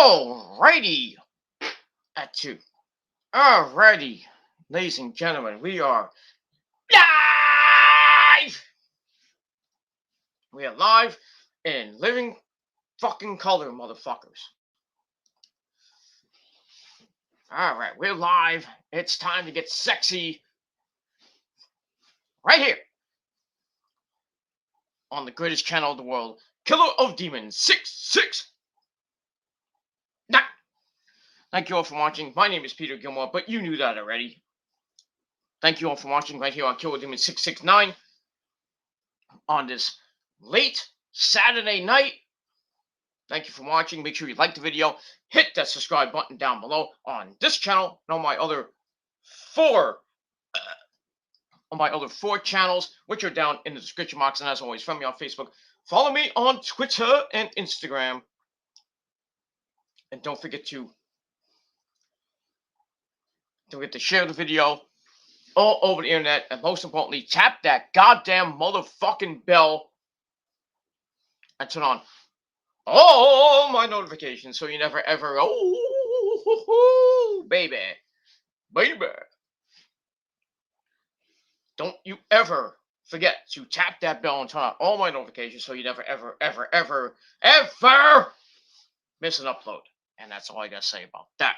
Alrighty, at two. Alrighty, ladies and gentlemen, we are live. We are live in living fucking color, motherfuckers. Alright, we're live. It's time to get sexy. Right here. On the greatest channel of the world, Killer of Demons 669. Thank you all for watching. My name is Peter Gilmore, but you knew that already. Thank you all for watching right here on Killer of Demons 669 on this late Saturday night. Thank you for watching. Make sure you like the video. Hit that subscribe button down below on this channel and on my other four channels, which are down in the description box. And as always, friend me on Facebook. Follow me on Twitter and Instagram. And don't forget to share the video all over the internet. And most importantly, tap that goddamn motherfucking bell and turn on all my notifications so you never ever, baby. Don't you ever forget to tap that bell and turn on all my notifications so you never ever miss an upload. And that's all I gotta say about that.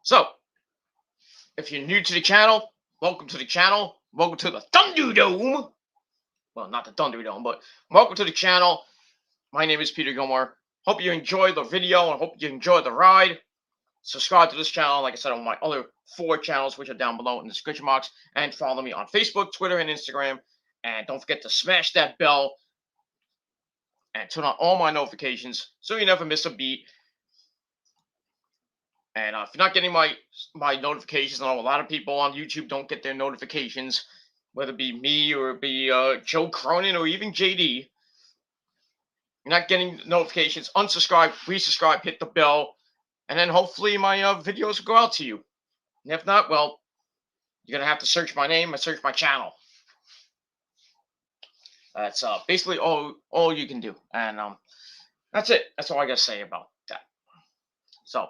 So, if you're new to the channel, welcome to the channel. Welcome to the Thunderdome. Well, not the Thunderdome, but welcome to the channel. My name is Peter Gilmore. Hope you enjoy the video and hope you enjoy the ride. Subscribe to this channel, like I said, on my other four channels, which are down below in the description box. And follow me on Facebook, Twitter, and Instagram. And don't forget to smash that bell and turn on all my notifications so you never miss a beat. And if you're not getting my notifications, I know a lot of people on YouTube don't get their notifications, whether it be me or it be Joe Cronin or even JD. You're not getting notifications. Unsubscribe, resubscribe, hit the bell, and then hopefully my videos will go out to you. And if not, well, you're gonna have to search my name and search my channel. That's basically all you can do, and that's it. That's all I gotta say about that. So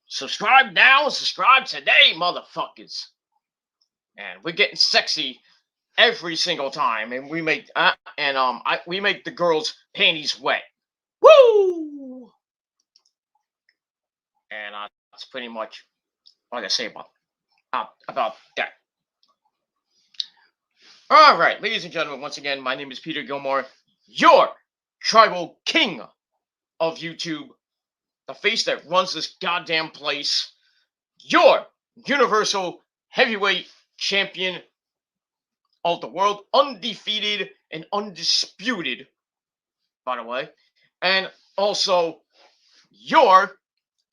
subscribe now, subscribe today, motherfuckers. And we're getting sexy every single time, and we make we make the girls' panties wet. Woo! And that's pretty much all I gotta say about that. All right, ladies and gentlemen, once again, my name is Peter Gilmore, your tribal king of YouTube, the face that runs this goddamn place, your universal heavyweight champion of the world, undefeated and undisputed, by the way, and also your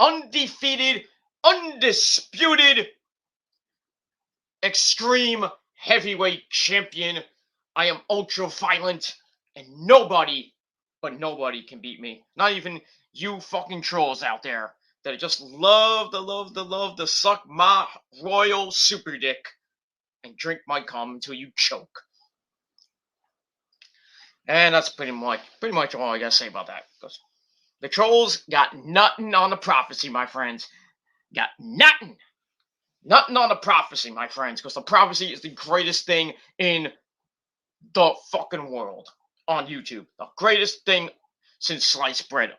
undefeated, undisputed, extreme heavyweight champion. I am ultra violent, and nobody can beat me. Not even you fucking trolls out there that just love to suck my royal super dick and drink my cum until you choke. And that's pretty much all I gotta say about that. Because the trolls got nothing on the prophecy, my friends. Got nothing. Nothing on the prophecy, my friends. Because the prophecy is the greatest thing in the fucking world on YouTube. The greatest thing since sliced bread.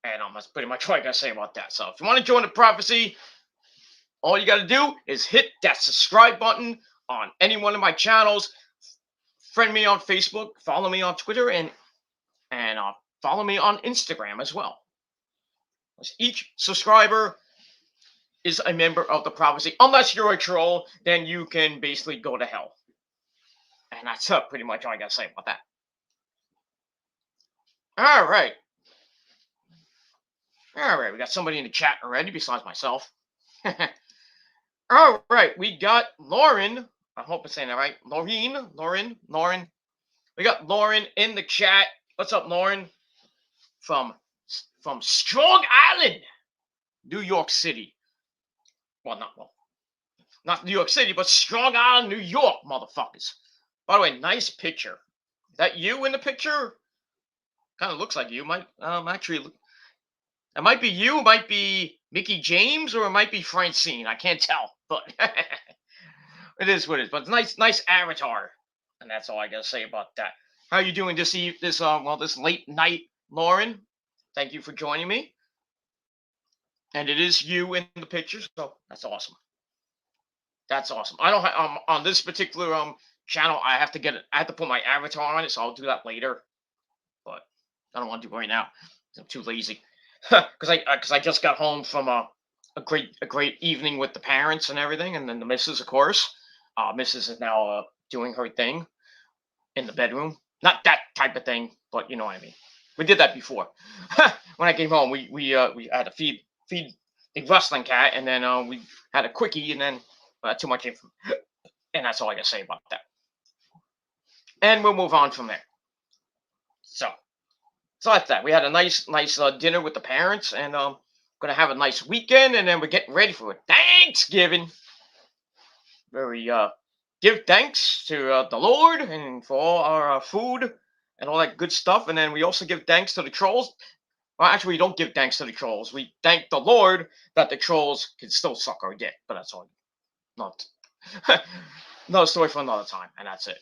And that's pretty much what I gotta say about that. So if you want to join the prophecy, all you gotta do is hit that subscribe button on any one of my channels. Friend me on Facebook, follow me on Twitter, and follow me on Instagram as well. Each subscriber is a member of the prophecy. Unless you're a troll, then you can basically go to hell. And that's pretty much all I gotta say about that. All right, we got somebody in the chat already besides myself. All right, we got Lauren. I hope I'm saying that right. Lauren. We got Lauren in the chat. What's up, Lauren? From Strong Island, New York City. Well, not New York City, but Strong Island, New York, motherfuckers. By the way, nice picture. Is that you in the picture? Kind of looks like you. Might actually, it might be you. It might be Mickey James, or it might be Francine. I can't tell, but it is what it is. But nice avatar, and that's all I gotta say about that. How you doing this late night, Lauren? Thank you for joining me. And it is you in the picture, so that's awesome. That's awesome. I don't on this particular channel. I have to put my avatar on it, so I'll do that later. But I don't want to do it right now. I'm too lazy. Because I just got home from a great evening with the parents and everything, and then the missus, of course. Missus is now doing her thing in the bedroom. Not that type of thing, but you know what I mean. We did that before. When I came home, we had to feed the wrestling cat, and then we had a quickie, and then too much info, and that's all I gotta say about that. And we'll move on from there. So that's that. We had a nice dinner with the parents, and gonna have a nice weekend, and then we're getting ready for Thanksgiving. Very give thanks to the Lord and for all our food and all that good stuff, and then we also give thanks to the trolls. Well, actually, we don't give thanks to the trolls. We thank the Lord that the trolls can still suck our dick, but that's all. Not another story for another time, and that's it.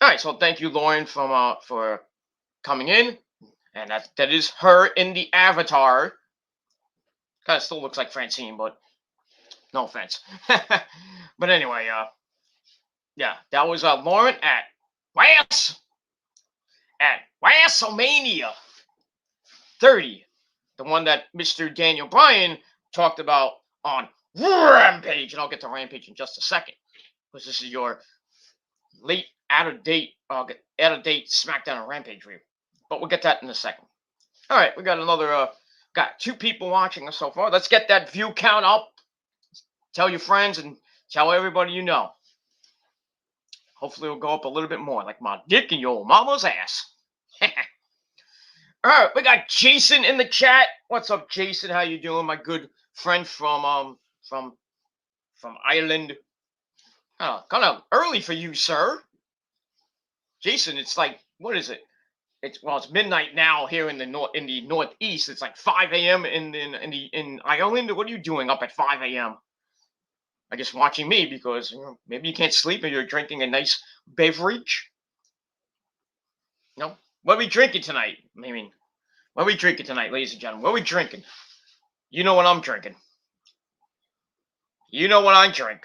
All right, so thank you, Lauren, for coming in, and that is her in the avatar. Kind of still looks like Francine, but no offense. But anyway, yeah, that was Lauren at WrestleMania 30, the one that Mr. Daniel Bryan talked about on Rampage, and I'll get to Rampage in just a second, because this is your late out of date Smackdown and Rampage review. But we'll get that in a second. All right, we got got 2 people watching us so far. Let's get that view count up. Tell your friends and tell everybody you know. Hopefully it'll go up a little bit more, like my dick in your mama's ass. All right, we got Jason in the chat. What's up, Jason? How you doing, my good friend from Ireland? Kind of early for you, sir. Jason, it's like, what is it? It's midnight now here in the northeast. It's like 5 a.m. in Ireland. What are you doing up at 5 a.m.? I guess watching me, because maybe you can't sleep and you're drinking a nice beverage. No, what are we drinking tonight? I mean, what are we drinking tonight, ladies and gentlemen? What are we drinking? You know what I'm drinking. You know what I drink.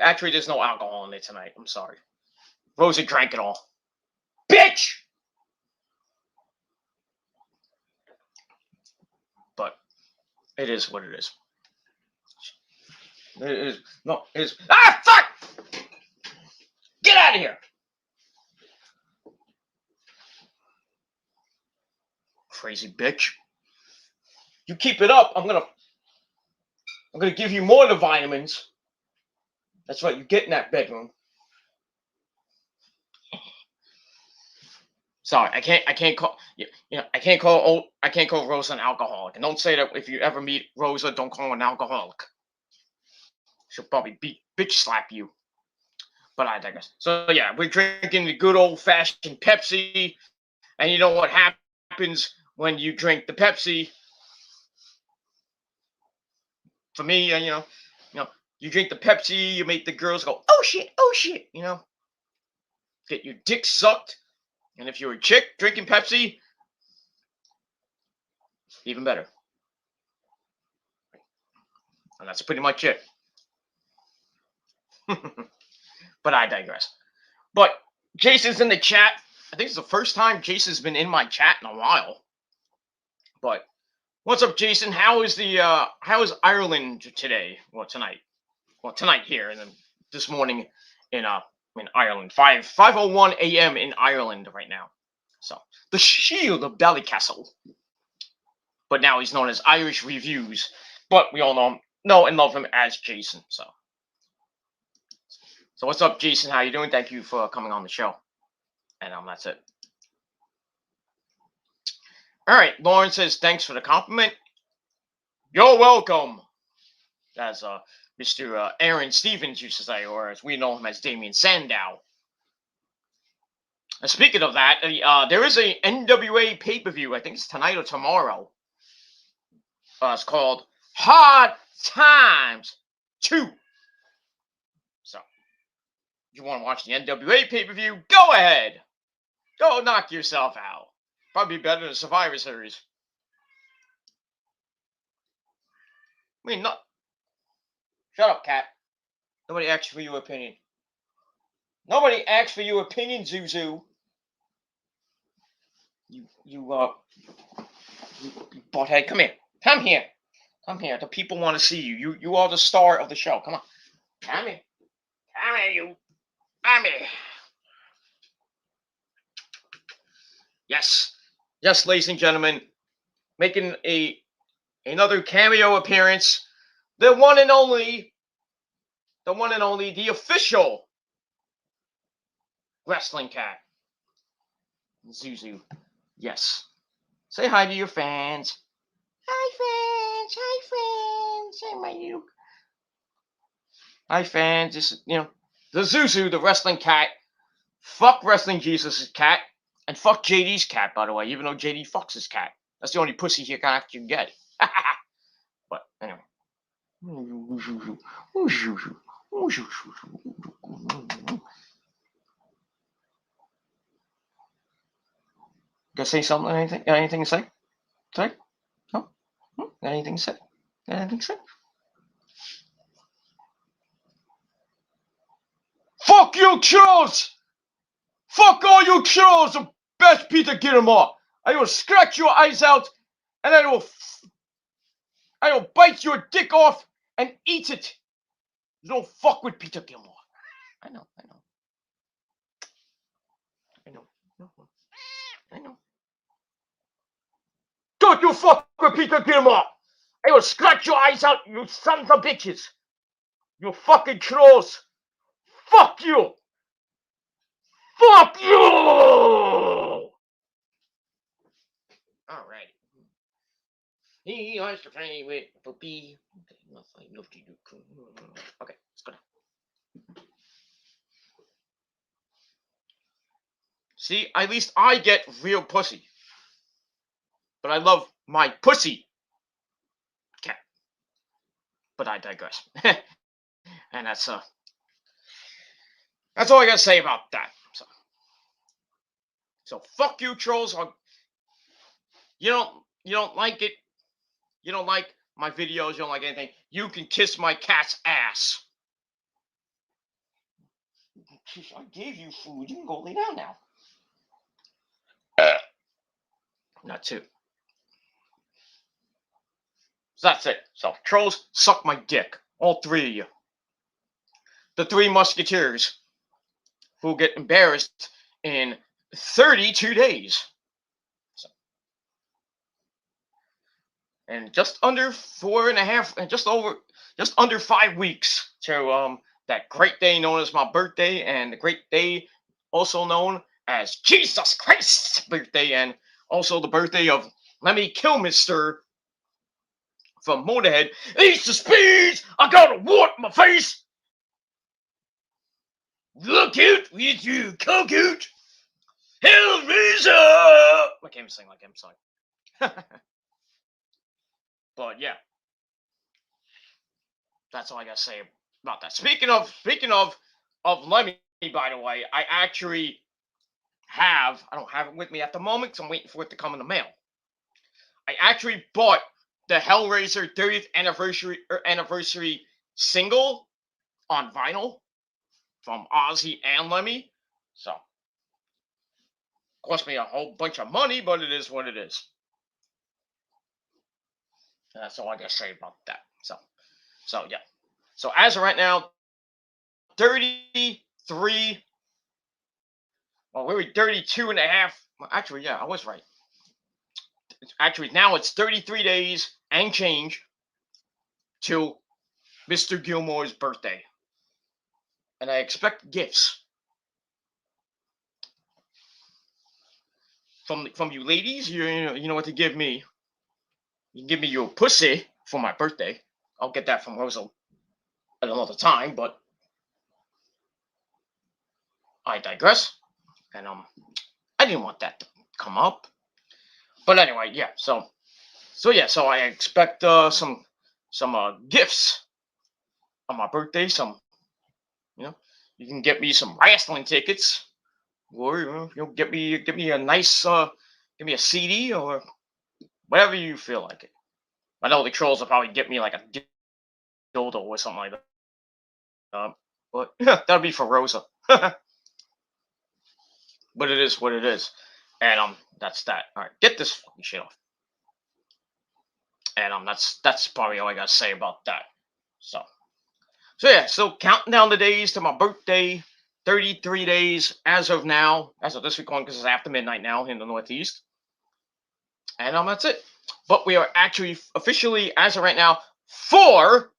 Actually, there's no alcohol in it tonight. I'm sorry. Rosa drank it all. Bitch! But it is what it is. It is. No, it is. Ah, fuck! Get out of here! Crazy bitch. You keep it up, I'm gonna give you more of the vitamins. That's what you get in that bedroom. Sorry, I can't call Rosa an alcoholic. And don't say that if you ever meet Rosa, don't call her an alcoholic. She'll probably bitch slap you. But I digress. So yeah, we're drinking the good old fashioned Pepsi, and you know what happens when you drink the Pepsi? For me, you drink the Pepsi, you make the girls go, oh shit, get your dick sucked. And if you're a chick drinking Pepsi, even better. And that's pretty much it. But I digress. But Jason's in the chat. I think it's the first time Jason's been in my chat in a while. But what's up, Jason? How is Ireland today? Well, tonight. Well, tonight here, and then this morning in Ireland. 5:01 a.m. in Ireland right now. So the Shield of Ballycastle. But now he's known as Irish Reviews. But we all know and love him as Jason. So what's up, Jason? How you doing? Thank you for coming on the show. And that's it. All right, Lauren says thanks for the compliment. You're welcome. As Mr. Aaron Stevens used to say, or as we know him as Damien Sandow. And speaking of that, there is a NWA pay-per-view. I think it's tonight or tomorrow. It's called Hard Times 2. So, if you want to watch the NWA pay-per-view, go ahead. Go knock yourself out. Probably better than Survivor Series. I mean, not. Shut up, Cat. Nobody asked for your opinion. Nobody asked for your opinion, Zuzu. You butthead. Come here. Come here. Come here. The people want to see you. You are the star of the show. Come on. Come here. Come here, you. Come here. Yes. Yes, ladies and gentlemen. Making another cameo appearance. The one and only, the official wrestling cat. Zuzu. Yes. Say hi to your fans. Hi, fans. Hi, fans. Say my you. Hi, fans. This is, the Zuzu, the wrestling cat. Fuck Wrestling Jesus' cat. And fuck JD's cat, by the way, even though JD fucks his cat. That's the only pussy he can actually get. But, anyway. Gonna say something? Anything to say? Sorry? No? Anything to say? Anything to say? Fuck you, Charles! Fuck all you Charles! The best Peter, get him off! I will scratch your eyes out, and I will bite your dick off and eat it. You don't fuck with Peter Gilmore. I know. Don't you fuck with Peter Gilmore! I will scratch your eyes out, you sons of bitches! You fucking trolls! Fuck you! Fuck you! Alright. He wants to play with Puppy. Okay, let's go now. See, at least I get real pussy. But I love my pussy cat. But I digress. And that's all I gotta say about that. So fuck you, trolls. You don't like it. You don't like my videos. You don't like anything. You can kiss my cat's ass. I gave you food. You can go lay down now. Not two. So that's it. So trolls, suck my dick. All three of you. The three musketeers who get embarrassed in 32 days. So, and just under 4.5, and just under 5 weeks to that great day known as my birthday, and the great day also known as Jesus Christ's birthday, and also the birthday of Lemmy Kilmister from Motorhead. Eat the speeds! I got a wart in my face! Look out with you, cock out! Hellraiser! I can't sing like him, sorry. But yeah. That's all I gotta say about that. Speaking of Lemmy, by the way, I actually I don't have it with me at the moment because I'm waiting for it to come in the mail. I actually bought the Hellraiser 30th anniversary single on vinyl from Ozzy and Lemmy. So, cost me a whole bunch of money, but it is what it is. And that's all I gotta say about that. So yeah. So as of right now, 33. Well, we were 32 and a half. Well, actually, yeah, I was right. Actually, now it's 33 days and change till Mr. Gilmore's birthday. And I expect gifts from you ladies. You know what to give me. You can give me your pussy for my birthday. I'll get that from Rosa at another time, but I digress. and I didn't want that to come up. But anyway, yeah. So I expect some gifts on my birthday. You know, you can get me some wrestling tickets, or get me a nice give me a CD or whatever you feel like it. I know the trolls will probably get me like a dildo or something like that. But that'll be for Rosa. But it is what it is, and that's that. All right, get this fucking shit off. And that's probably all I gotta say about that. So yeah, so counting down the days to my birthday. 33 days as of now, as of this week on, because it's after midnight now in the Northeast. And that's it. But we are actually officially, as of right now, four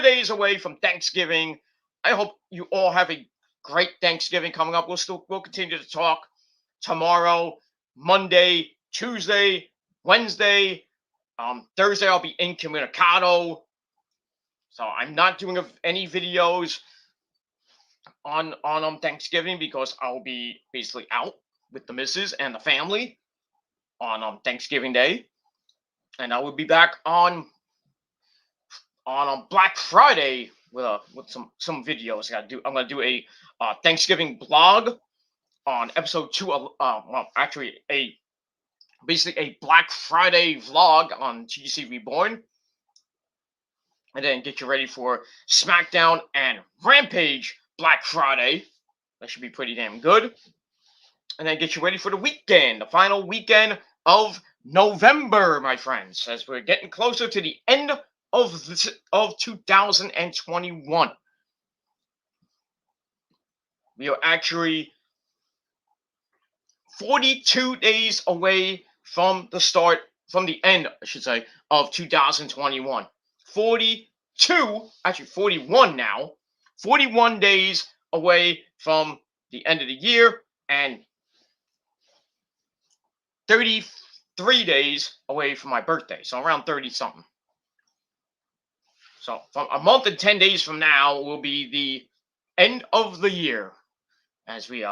days away from Thanksgiving. I hope you all have a great Thanksgiving coming up. We'll continue to talk tomorrow, Monday, Tuesday, Wednesday, Thursday. I'll be incommunicado, so I'm not doing any videos on Thanksgiving because I'll be basically out with the missus and the family on Thanksgiving Day, and I will be back on Black Friday with some videos. I'm gonna do a Thanksgiving blog on episode 2. Well, actually basically a Black Friday vlog on TGC Reborn, and then get you ready for Smackdown and Rampage Black Friday. That should be pretty damn good. And then get you ready for the weekend, the final weekend of November, my friends, as we're getting closer to the end of 2021. We are actually 42 days away from the end, I should say, of 2021. 41 now. 41 days away from the end of the year, and 33 days away from my birthday. So around 30 something. So from a month and 10 days from now will be the end of the year. As we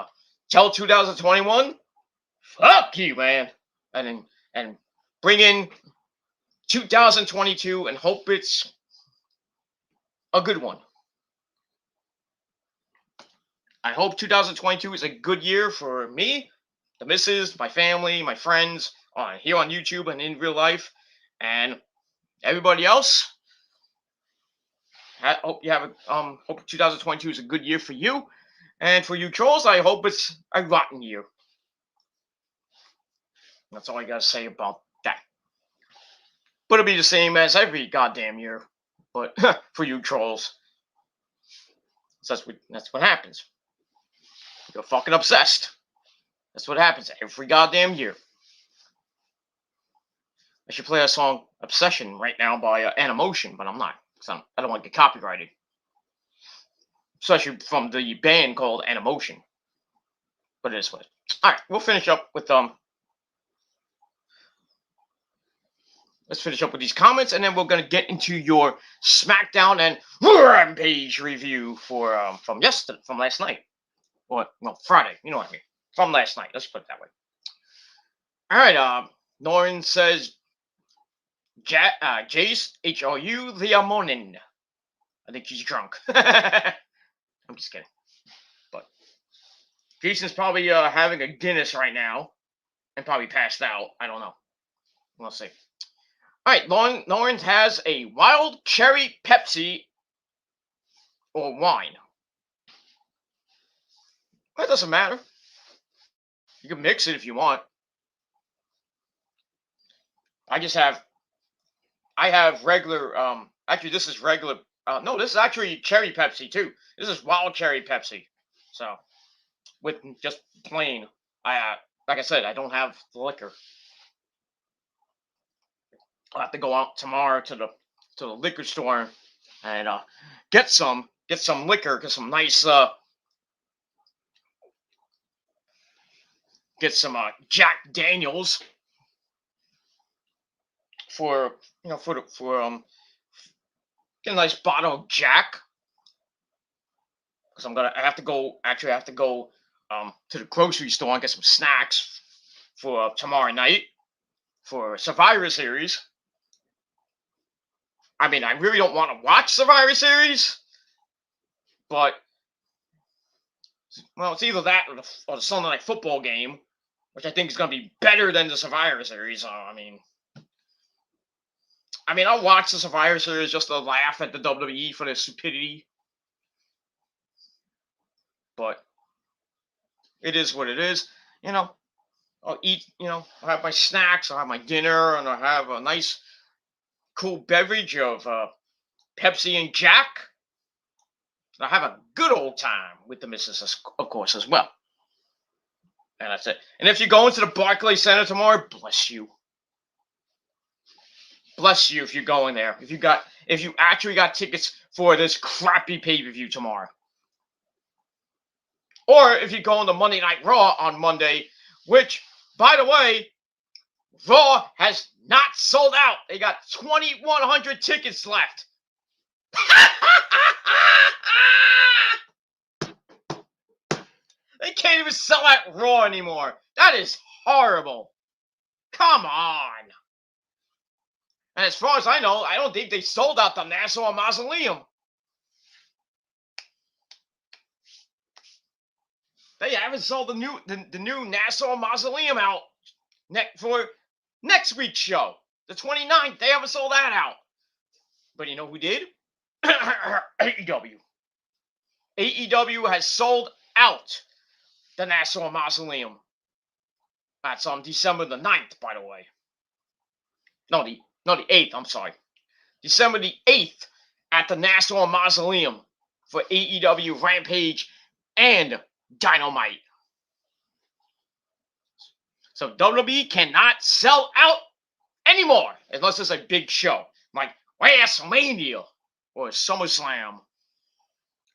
tell 2021, fuck you, man. And bring in 2022 and hope it's a good one. I hope 2022 is a good year for me, the missus, my family, my friends, here on YouTube and in real life, and everybody else. I hope you have hope 2022 is a good year for you, and for you trolls, I hope it's a rotten year. That's all I gotta say about that. But it'll be the same as every goddamn year. But for you trolls, so that's what happens. You're fucking obsessed. That's what happens every goddamn year. I should play a song "Obsession" right now by Animotion, but I'm not. I don't want to get copyrighted. Especially from the band called Animotion. But it is what. Alright, we'll finish up with let's finish up with these comments, and then we're gonna get into your Smackdown and Rampage review for from last night. Or no, Friday, you know what I mean. From last night. Let's put it that way. Alright, Norrin says Jace HRU the morning. I think he's drunk. I'm just kidding. But Jason's probably having a Guinness right now and probably passed out. I don't know. We'll see. All right, Lawrence has a wild cherry Pepsi or wine. That doesn't matter. You can mix it if you want. I have regular. Actually, this is regular. No, this is actually cherry Pepsi too. This is wild cherry Pepsi. So, with just plain. Like I said, I don't have the liquor. I'll have to go out tomorrow to the liquor store and get some liquor, get some nice get some Jack Daniels for get a nice bottle of Jack, because I have to go to the grocery store and get some snacks for tomorrow night for Survivor Series. I mean, I really don't want to watch Survivor Series, but well, it's either that or the Sunday Night Football game, which I think is going to be better than the Survivor Series. I mean, I'll watch the Survivor Series just to laugh at the WWE for their stupidity. But it is what it is. I'll eat, I'll have my snacks, I'll have my dinner, and I'll have a nice, cool beverage of Pepsi and Jack. And I'll have a good old time with the missus, of course, as well. And that's it. And if you're going to the Barclays Center tomorrow, bless you. Bless you if you're going there. If you actually got tickets for this crappy pay-per-view tomorrow. Or if you're going to Monday Night Raw on Monday, which, by the way, Raw has not sold out. They got 2,100 tickets left. They can't even sell out Raw anymore. That is horrible. Come on. And as far as I know, I don't think they sold out the Nassau Mausoleum. They haven't sold the new Nassau Mausoleum out for next week's show, the 29th. They haven't sold that out. But you know who did? AEW. AEW has sold out the Nassau Mausoleum. That's on December the 9th, by the way. No, the 8th, I'm sorry. December the 8th at the Nassau Mausoleum for AEW Rampage and Dynamite. So WWE cannot sell out anymore unless it's a big show like WrestleMania or SummerSlam.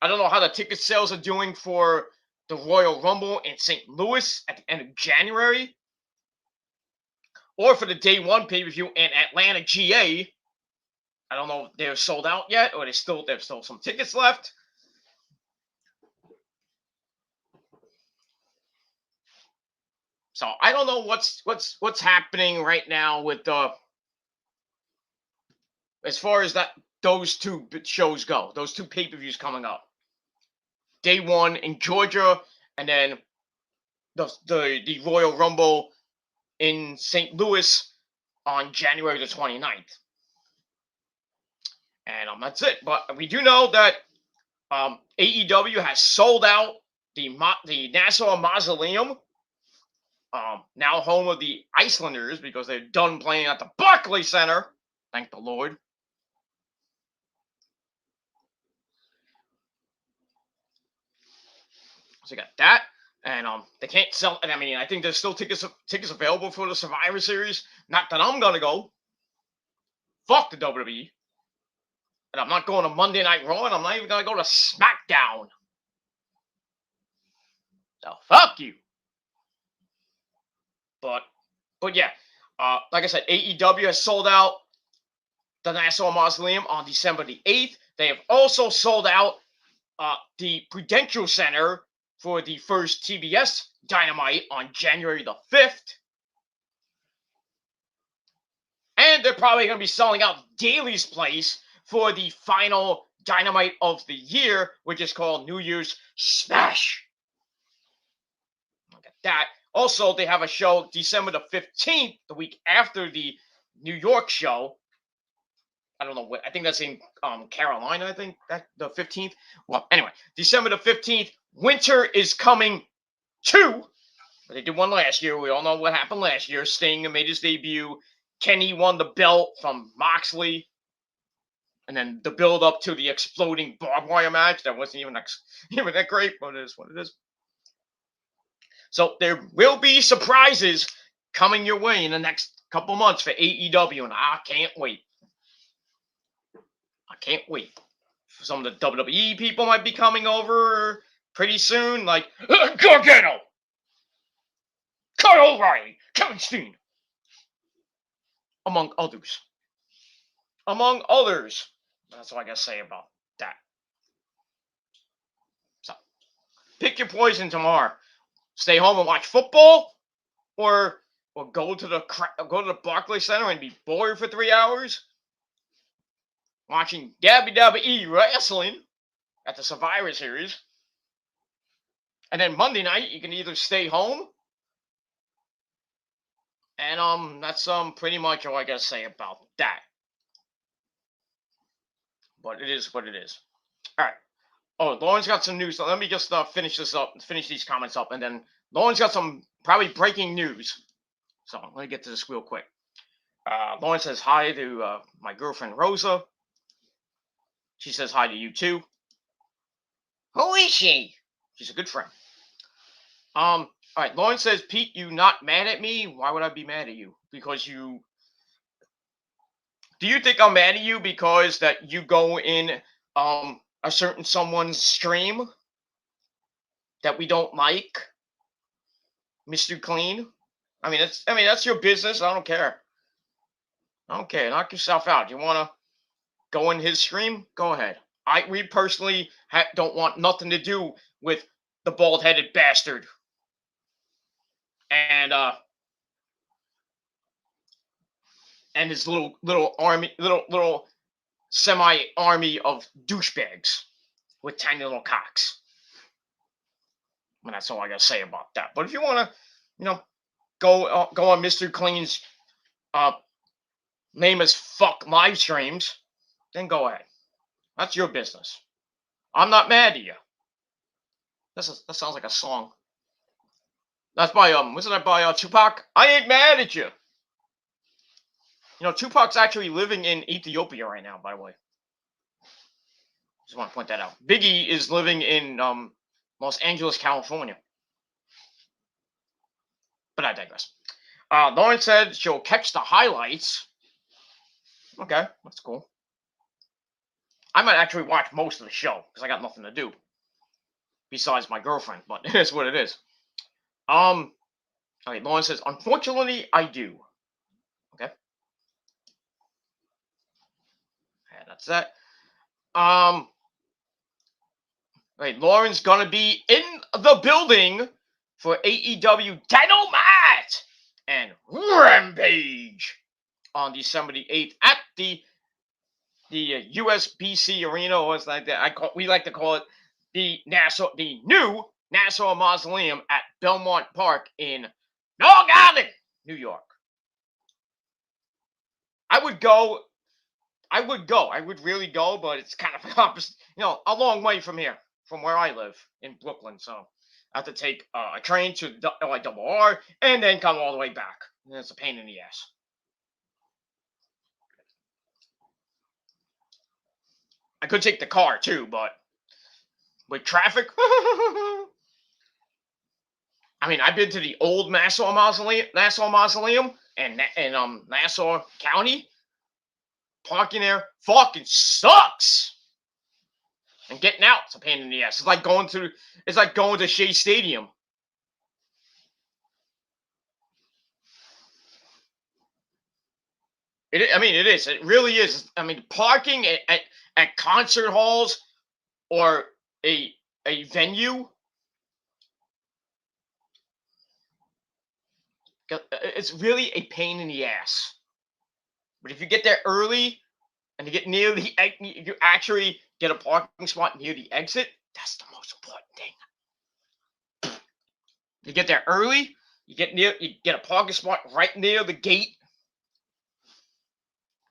I don't know how the ticket sales are doing for the Royal Rumble in St. Louis at the end of January, or for the Day 1 pay-per-view in Atlanta, GA. I don't know if they're sold out yet, or there's still some tickets left. So I don't know what's happening right now with as far as those two shows go, those two pay-per-views coming up. Day 1 in Georgia, and then the Royal Rumble in St. Louis on January the 29th. And that's it. But we do know that AEW has sold out the Nassau Mausoleum, now home of the Icelanders, because they're done playing at the Barclays Center. Thank the Lord. So you got that. And they can't sell. And I think there's still tickets available for the Survivor Series. Not that I'm gonna go. Fuck the WWE. And I'm not going to Monday Night Raw, and I'm not even gonna go to Smackdown. So fuck you. But yeah, like I said, AEW has sold out the Nassau Mausoleum on December the 8th. They have also sold out the Prudential Center for the first TBS Dynamite on January the 5th. And they're probably going to be selling out Daly's Place for the final Dynamite of the year, which is called New Year's Smash. Look at that. Also, they have a show December the 15th, the week after the New York show. I don't know what. I think that's in Carolina, I think, that the 15th. Well, anyway, December the 15th, Winter is Coming 2. They did one last year. We all know what happened last year. Sting made his debut. Kenny won the belt from Moxley. And then the build up to the exploding barbed wire match. That wasn't even that great, but it is what it is. So there will be surprises coming your way in the next couple months for AEW, and I can't wait. I can't wait. Some of the WWE people might be coming over pretty soon, like Gargano, Kyle O'Reilly, Kevin Steen, among others. Among others. That's all I gotta say about that. So, pick your poison tomorrow. Stay home and watch football, or go to the Barclays Center and be bored for 3 hours watching WWE wrestling at the Survivor Series. And then Monday night you can either stay home, and that's pretty much all I gotta say about that. But it is what it is. All right. Oh, Lauren's got some news. So let me just finish these comments up, and then Lauren's got some probably breaking news. So let me get to this real quick. Lauren says hi to my girlfriend Rosa. She says hi to you too. Who is she? She's a good friend. All right. Lauren says, Pete, you not mad at me? Why would I be mad at you? Because you. Do you think I'm mad at you because that you go in a certain someone's stream that we don't like, Mr. Clean? I mean that's your business. I don't care. Okay, knock yourself out. You want to go in his stream? Go ahead. We personally don't want nothing to do with the bald-headed bastard and his little army, little semi-army of douchebags with tiny little cocks. And that's all I gotta say about that. But if you want to, go on Mr. Clean's name as fuck live streams, then go ahead. That's your business. I'm not mad at you. That sounds like a song. That's by wasn't that by Tupac? I ain't mad at you. Tupac's actually living in Ethiopia right now, by the way. Just want to point that out. Biggie is living in Los Angeles, California. But I digress. Lauren said she'll catch the highlights. Okay, that's cool. I might actually watch most of the show because I got nothing to do besides my girlfriend, but it is what it is. Okay, Lauren says, unfortunately, I do. Okay. Yeah, that's that. Okay, Lauren's gonna be in the building for AEW Dynamite and Rampage on December the 8th at the USBC Arena, or something like that. We like to call it the new Nassau Mausoleum at Belmont Park in Long Island, New York. I would go. I would really go, but it's kind of opposite, a long way from here, from where I live in Brooklyn. So I have to take a train to LIRR and then come all the way back. And it's a pain in the ass. I could take the car too, but with traffic, I mean, I've been to the old Nassau Mausoleum, and Nassau County. Parking there fucking sucks, and getting out, it's a pain in the ass. It's like going to Shea Stadium. It is. It really is. I mean, parking at concert halls or a venue, it's really a pain in the ass. But if you get there early and you get near you actually get a parking spot near the exit, that's the most important thing. You get there early, you get a parking spot right near the gate.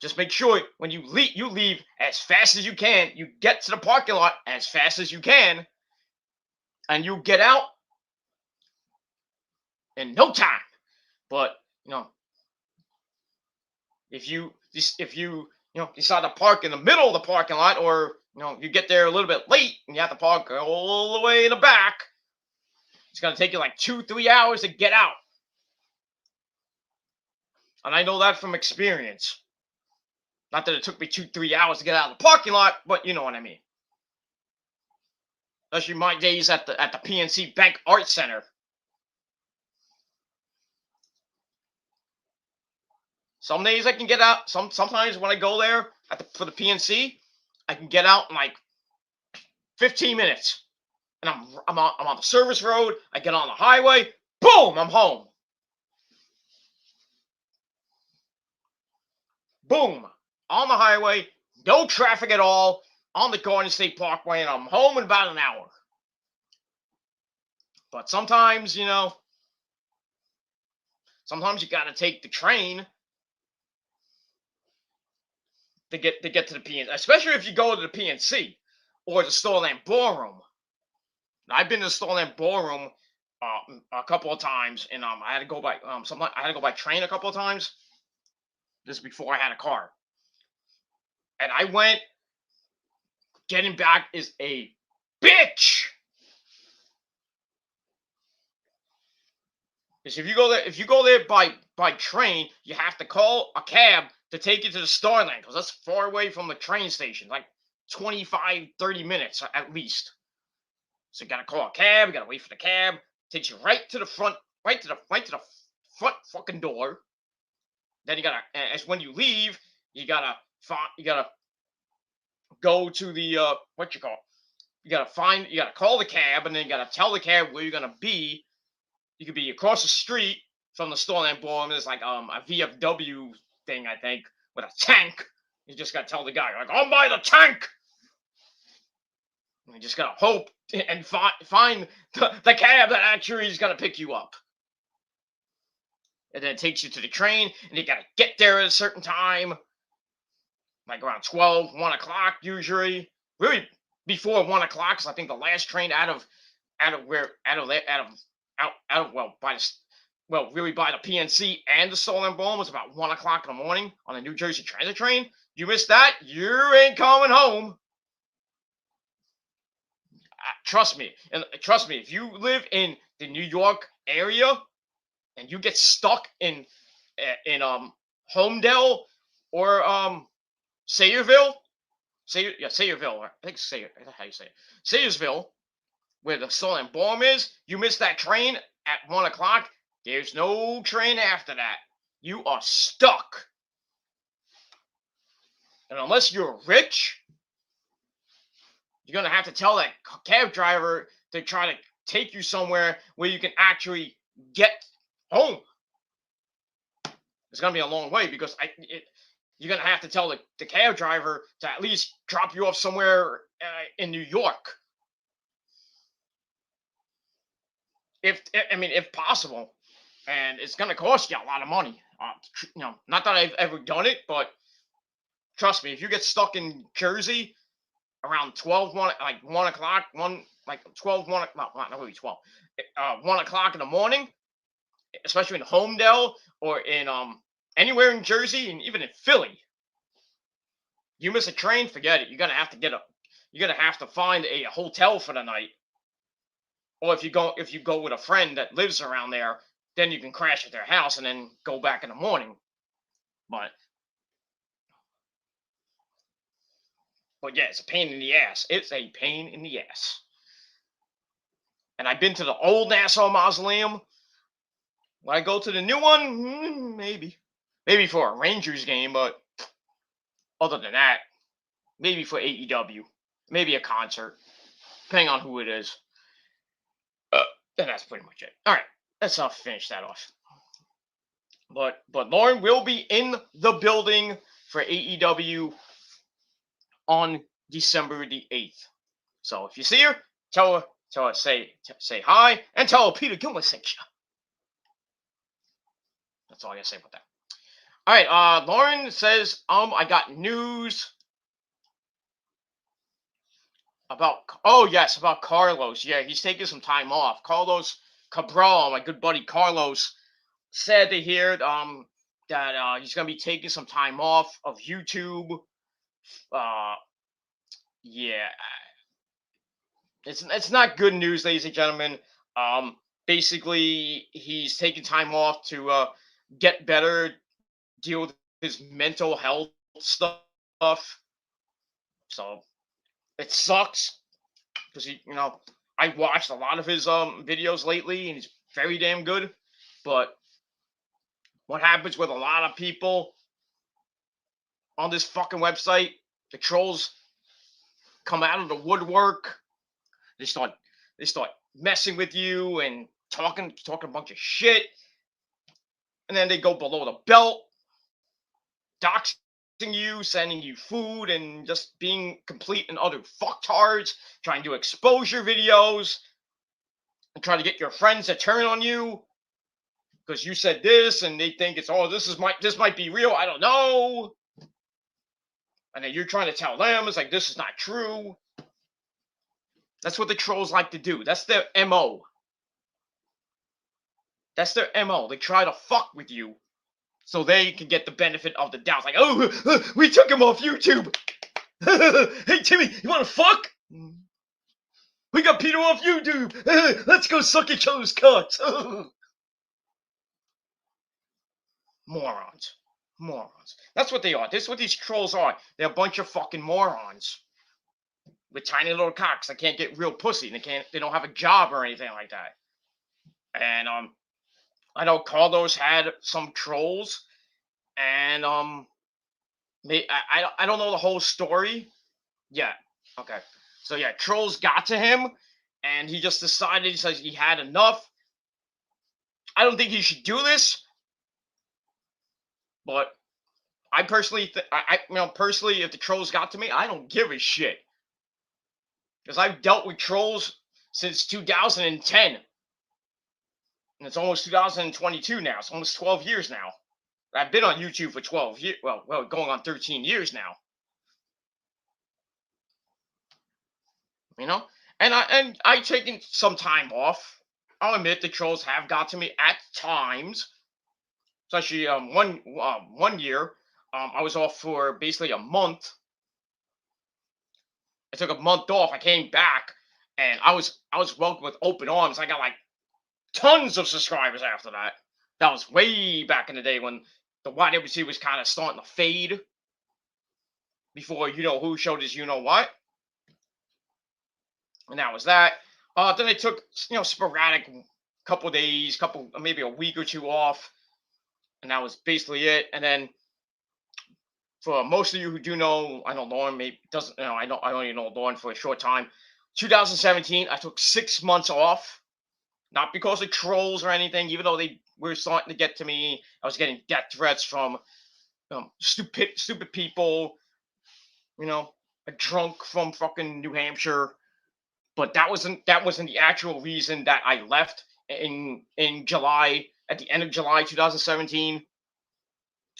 Just make sure when you leave as fast as you can. You get to the parking lot as fast as you can, and you get out in no time. But if you decide to park in the middle of the parking lot, or you get there a little bit late and you have to park all the way in the back, it's going to take you like 2-3 hours to get out. And I know that from experience. Not that it took me 2-3 hours to get out of the parking lot, but you know what I mean. Especially my days at the PNC Bank Art Center. Some days I can get out. Sometimes when I go there for the PNC, I can get out in like 15 minutes. and I'm on the service road. I get on the highway. Boom! I'm home. Boom! On the highway. No traffic at all. On the Garden State Parkway, and I'm home in about an hour. But sometimes, sometimes you gotta take the train to get to the PNC, especially if you go to the PNC or the Starland Ballroom. I've been to the Starland Ballroom a couple of times, and I had to go by I had to go by train a couple of times. This is before I had a car, and I went. Getting back is a bitch. Because if you go there by train, you have to call a cab to take you to the Starland, because that's far away from the train station, like 25, 30 minutes at least. So you gotta call a cab, you gotta wait for the cab, takes you right to the front fucking door. Then you gotta, as when you leave, you gotta go to the you gotta call the cab, and then you gotta tell the cab where you're gonna be. You could be across the street from the Starland Ballroom. There's like a VFW thing, I think, with a tank. You just gotta tell the guy, like, I'm by the tank. And you just gotta hope and find the cab that actually is gonna pick you up. And then it takes you to the train, and you gotta get there at a certain time, like around 12, 1 o'clock usually. Really before 1 o'clock, because I think the last train really by the PNC and the Starland Ballroom was about 1 o'clock in the morning on the New Jersey Transit train. You missed that, you ain't coming home. Trust me, if you live in the New York area and you get stuck in Homedale or Sayreville, Sayreville, I think that's how you say it, Sayresville, where the Starland Ballroom is, you miss that train at 1 o'clock, there's no train after that. You are stuck. And unless you're rich, you're going to have to tell that cab driver to try to take you somewhere where you can actually get home. It's going to be a long way, because you're going to have to tell the cab driver to at least drop you off somewhere in New York. If possible. And it's going to cost you a lot of money. Not that I've ever done it, but trust me, if you get stuck in Jersey around 1 o'clock, 1 o'clock in the morning, especially in Homedale or in anywhere in Jersey, and even in Philly, you miss a train, forget it. You're gonna have to find a hotel for the night. Or if you go with a friend that lives around there, then you can crash at their house and then go back in the morning. But yeah, it's a pain in the ass. It's a pain in the ass. And I've been to the old Nassau Mausoleum. When I go to the new one, maybe for a Rangers game, but other than that, maybe for AEW, maybe a concert, depending on who it is. And that's pretty much it. All right, let's finish that off. But Lauren will be in the building for AEW on December the 8th. So if you see her, tell her say hi, and tell her Peter Gilmore sent you. That's all I gotta say about that. All right, Lauren says, I got news about Carlos. Yeah, he's taking some time off. Carlos Cabral, my good buddy Carlos, said to hear that he's gonna be taking some time off of YouTube. Yeah, it's not good news, ladies and gentlemen. Basically, he's taking time off to get better, deal with his mental health stuff. So it sucks, because I watched a lot of his videos lately, and he's very damn good. But what happens with a lot of people on this fucking website, the trolls come out of the woodwork. They start They start messing with you and talking a bunch of shit. And then they go below the belt, doxing you, sending you food, and just being complete and utter fucktards, trying to do exposure videos, and trying to get your friends to turn on you because you said this, and they think it's this might be real. I don't know. And then you're trying to tell them it's like this is not true. That's what the trolls like to do. That's their MO. That's their MO. They try to fuck with you so they can get the benefit of the doubt. Like, oh, we took him off YouTube. Hey, Timmy, you want to fuck? We got Peter off YouTube. Let's go suck each other's cocks. Morons. Morons. That's what they are. This is what these trolls are. They're a bunch of fucking morons with tiny little cocks that can't get real pussy. They don't have a job or anything like that. And I know Carlos had some trolls, and I don't know the whole story. Yeah. Okay. So yeah, trolls got to him, and he just decided he had enough. I don't think he should do this, but I personally, personally, if the trolls got to me, I don't give a shit, because I've dealt with trolls since 2010, and it's almost 2022 now. It's almost 12 years now. I've been on YouTube for 12 years. Well, going on 13 years now. You know, and I taken some time off. I'll admit the trolls have got to me at times. Especially one year, I was off for basically a month. I took a month off. I came back, and I was welcomed with open arms. I got like tons of subscribers after that. That was way back in the day when the YWC was kind of starting to fade. Before you know who showed his you know what, and that was that. Then I took sporadic couple days, maybe a week or two off, and that was basically it. And then for most of you who do know, I know Lauren maybe doesn't. I only know Lauren for a short time. 2017, I took 6 months off, not because of trolls or anything. Even though they were starting to get to me, I was getting death threats from stupid people. A drunk from fucking New Hampshire. But that wasn't the actual reason that I left in July, at the end of July 2017.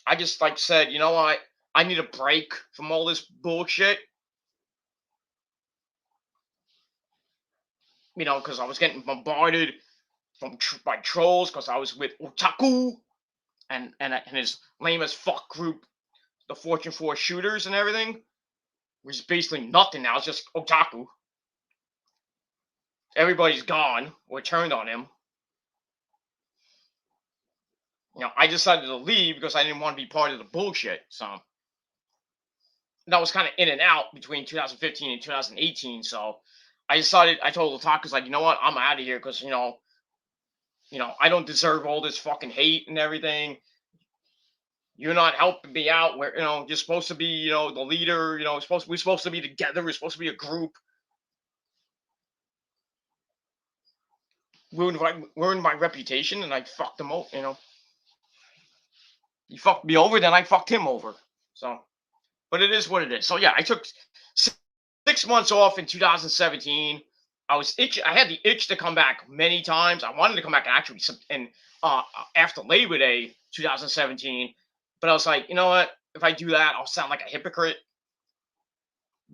I just said, you know what? I need a break from all this bullshit. Because I was getting bombarded by trolls because I was with Otaku and his lame as fuck group, the Fortune 4 shooters and everything, which is basically nothing now. It's just Otaku. Everybody's gone or turned on him. I decided to leave because I didn't want to be part of the bullshit. So that was kind of in and out between 2015 and 2018. So I told the talkers, you know what, I'm out of here because I don't deserve all this fucking hate and everything. You're not helping me out. Where you're supposed to be the leader. We're supposed to be together. We're supposed to be a group. Ruined my reputation, and I fucked him over. He fucked me over, then I fucked him over. So, but it is what it is. So yeah, I took 6 months off in 2017. I had the itch to come back many times. I wanted to come back actually after Labor Day 2017, but I was like, you know what? If I do that, I'll sound like a hypocrite.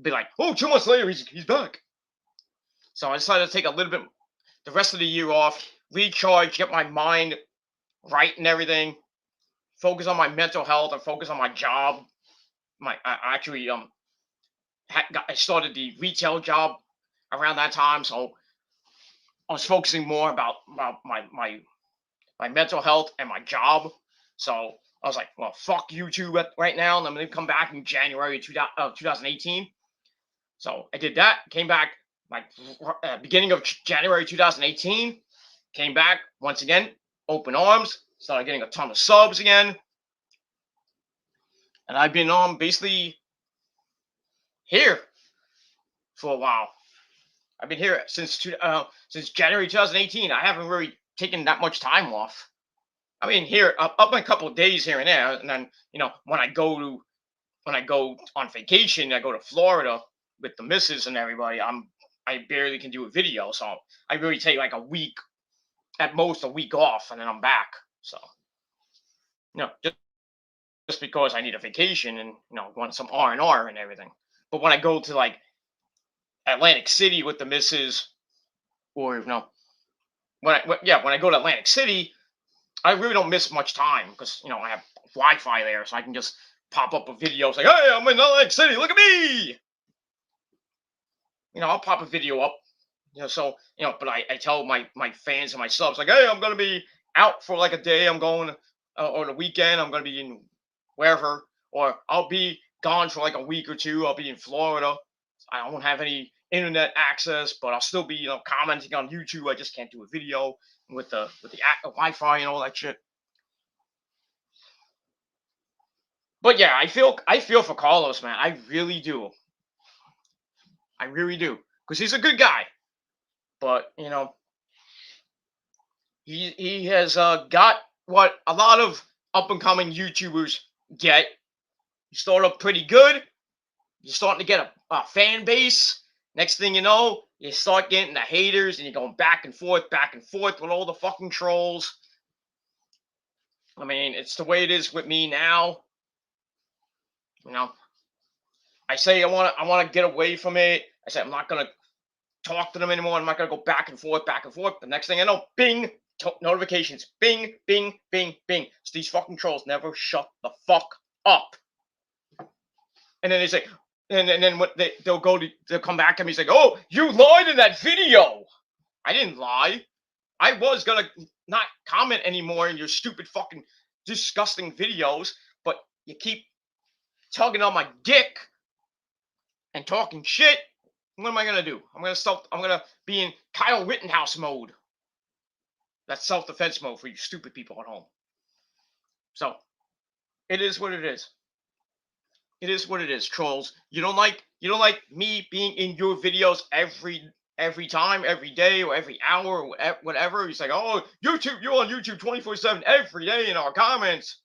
Be like, oh, 2 months later, he's back. So I decided to take a little bit, the rest of the year off, recharge, get my mind right and everything, focus on my mental health and focus on my job. I started the retail job around that time, so I was focusing more about my mental health and my job. So I was like, well, fuck YouTube right now, and I'm going to come back in January 2018. So I did that, came back beginning of January 2018, came back once again, open arms, started getting a ton of subs again. And I've been basically here for a while. I've been here since January 2018. I haven't really taken that much time off. I mean, here up a couple of days here and there, and then when I go on vacation, I go to Florida with the missus and everybody. I barely can do a video, so I really take like a week, at most a week off, and then I'm back. So just because I need a vacation and want some R and everything. But when I go to like Atlantic City with the missus, or when I go to Atlantic City, I really don't miss much time because I have Wi-Fi there, so I can just pop up a video say, "Hey, I'm in Atlantic City. Look at me." I'll pop a video up. So but I tell my fans and my subs like, "Hey, I'm gonna be out for like a day. I'm going or the weekend. I'm gonna be in wherever, or I'll be gone for like a week or two. I'll be in Florida. I don't have any internet access, but I'll still be commenting on YouTube. I just can't do a video with the Wi-Fi and all that shit." But yeah, I feel for Carlos, man. I really do. I really do, because he's a good guy. But he has got what a lot of up and coming YouTubers get. You start up pretty good. You're starting to get a fan base. Next thing you know, you start getting the haters, and you're going back and forth with all the fucking trolls. I mean, it's the way it is with me now. I say I want to get away from it. I say I'm not gonna talk to them anymore. I'm not gonna go back and forth. The next thing I know, bing, notifications, bing, bing, bing, bing. So these fucking trolls never shut the fuck up. And then they say, and then what they'll come back at me and say, "Oh, you lied in that video." I didn't lie. I was gonna not comment anymore in your stupid fucking disgusting videos, but you keep tugging on my dick and talking shit. What am I gonna do? I'm gonna be in Kyle Rittenhouse mode. That's self-defense mode for you stupid people at home. So it is what it is. It is what it is, trolls. You don't like me being in your videos every time, every day, or every hour, or whatever. He's like, "Oh, YouTube, you're on YouTube 24/7 every day in our comments."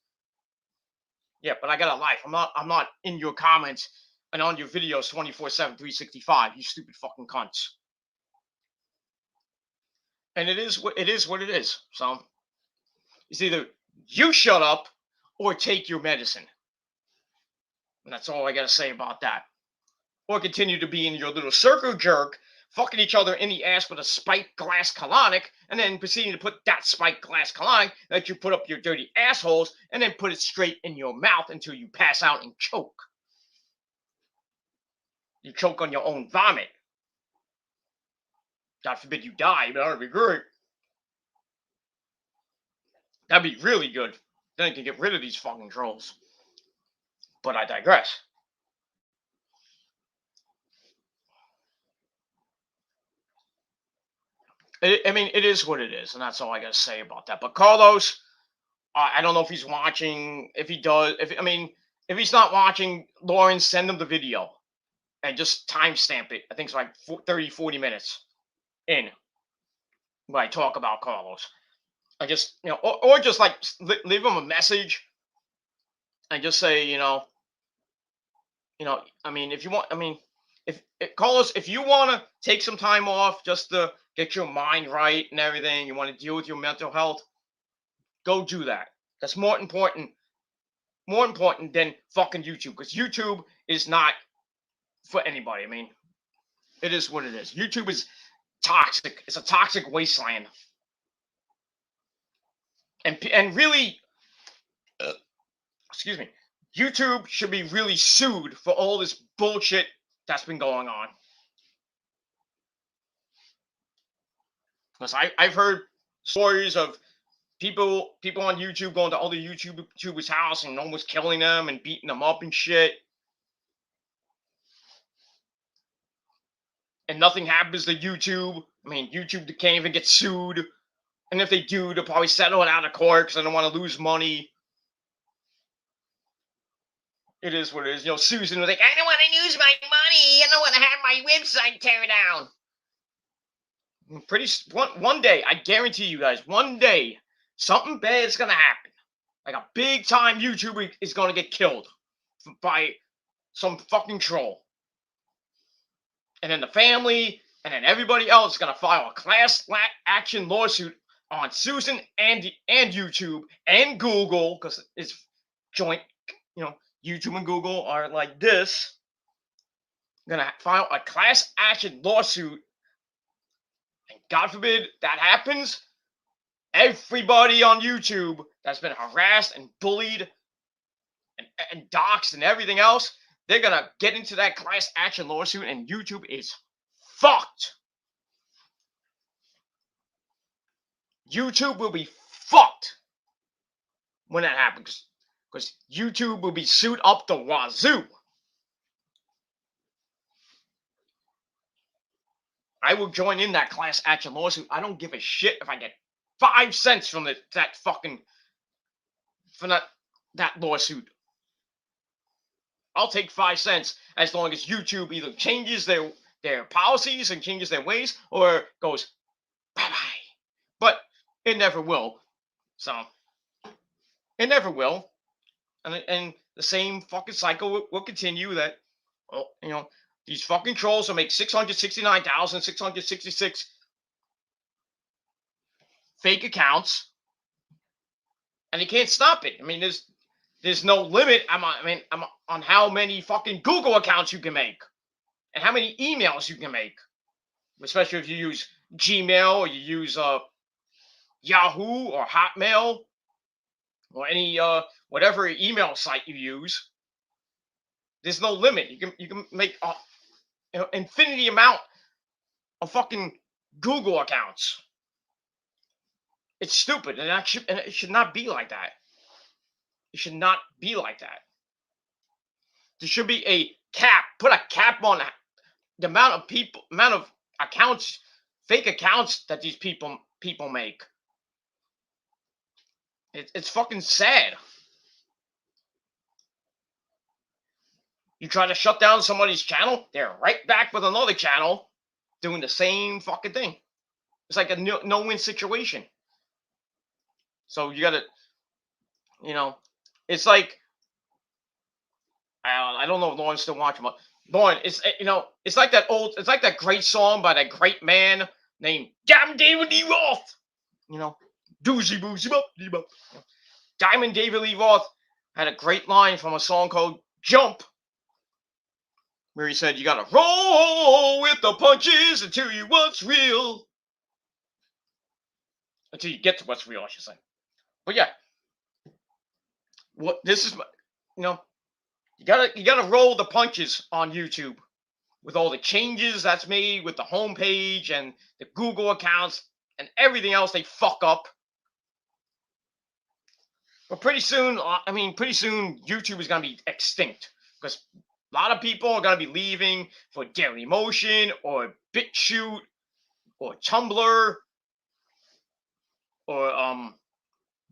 Yeah, but I got a life. I'm not in your comments and on your videos 24/7, 365. You stupid fucking cunts. And it is what it is. So it's either you shut up or take your medicine. And that's all I gotta say about that. Or continue to be in your little circle jerk, fucking each other in the ass with a spiked glass colonic, and then proceeding to put that spiked glass colonic that you put up your dirty assholes, and then put it straight in your mouth until you pass out and choke. You choke on your own vomit. God forbid you die, but that would be great. That'd be really good. Then I can get rid of these fucking trolls. But I digress. I mean, it is what it is, and that's all I gotta say about that. But Carlos, I don't know if he's watching. If he does, if he's not watching, Lauren, send him the video and just timestamp it. I think it's like 30, 40 minutes in when I talk about Carlos. I just, or just like leave him a message and just say, I mean, if you want, if Carlos, if you want to take some time off just to get your mind right and everything, you want to deal with your mental health, go do that. That's more important than fucking YouTube, because YouTube is not for anybody. I mean, it is what it is. YouTube is toxic. It's a toxic wasteland. And really, excuse me, YouTube should be really sued for all this bullshit that's been going on. Because I've heard stories of people on YouTube going to other YouTubers' house and almost killing them and beating them up and shit. And nothing happens to YouTube. I mean, YouTube can't even get sued. And if they do, they'll probably settle it out of court because they don't want to lose money. It is what it is. Susan was like, "I don't want to lose my money. I don't want to have my website tear down." One day, I guarantee you guys, one day something bad is gonna happen. Like a big time YouTuber is gonna get killed by some fucking troll, and then the family, and then everybody else is gonna file a class action lawsuit on Susan and YouTube and Google, because it's joint. YouTube and Google are like this. Gonna file a class action lawsuit, and God forbid that happens. Everybody on YouTube that's been harassed and bullied and doxxed and everything else, they're gonna get into that class action lawsuit, and YouTube is fucked. YouTube will be fucked when that happens, because YouTube will be sued up the wazoo. I will join in that class action lawsuit. I don't give a shit if I get 5 cents from that lawsuit. I'll take 5 cents as long as YouTube either changes their policies and changes their ways, or goes bye bye. But it never will. So it never will, and the same fucking cycle will continue. That these fucking trolls will make 669,666 fake accounts, and they can't stop it. I mean, there's no limit. I'm on how many fucking Google accounts you can make, and how many emails you can make, especially if you use Gmail or you use Yahoo or Hotmail or any whatever email site you use. There's no limit. You can make infinity amount of fucking Google accounts. It's stupid, and it should not be like that. It should not be like that. There should be a cap. Put a cap on the amount of accounts, fake accounts that these people make. It's fucking sad. You try to shut down somebody's channel, they're right back with another channel doing the same fucking thing. It's like a no-win situation. So you gotta, it's like, I don't know if Lauren's still watching, but Lauren, it's like that great song by that great man named Diamond David Lee Roth. Doozy boozy bop dee bop. Diamond David Lee Roth had a great line from a song called Jump, where he said, you gotta roll with the punches until you what's real. Until you get to what's real, I should say. But yeah, this is, you gotta roll the punches on YouTube with all the changes that's made with the homepage and the Google accounts and everything else they fuck up. But pretty soon YouTube is gonna be extinct, because a lot of people are gonna be leaving for Dailymotion or BitChute or Tumblr or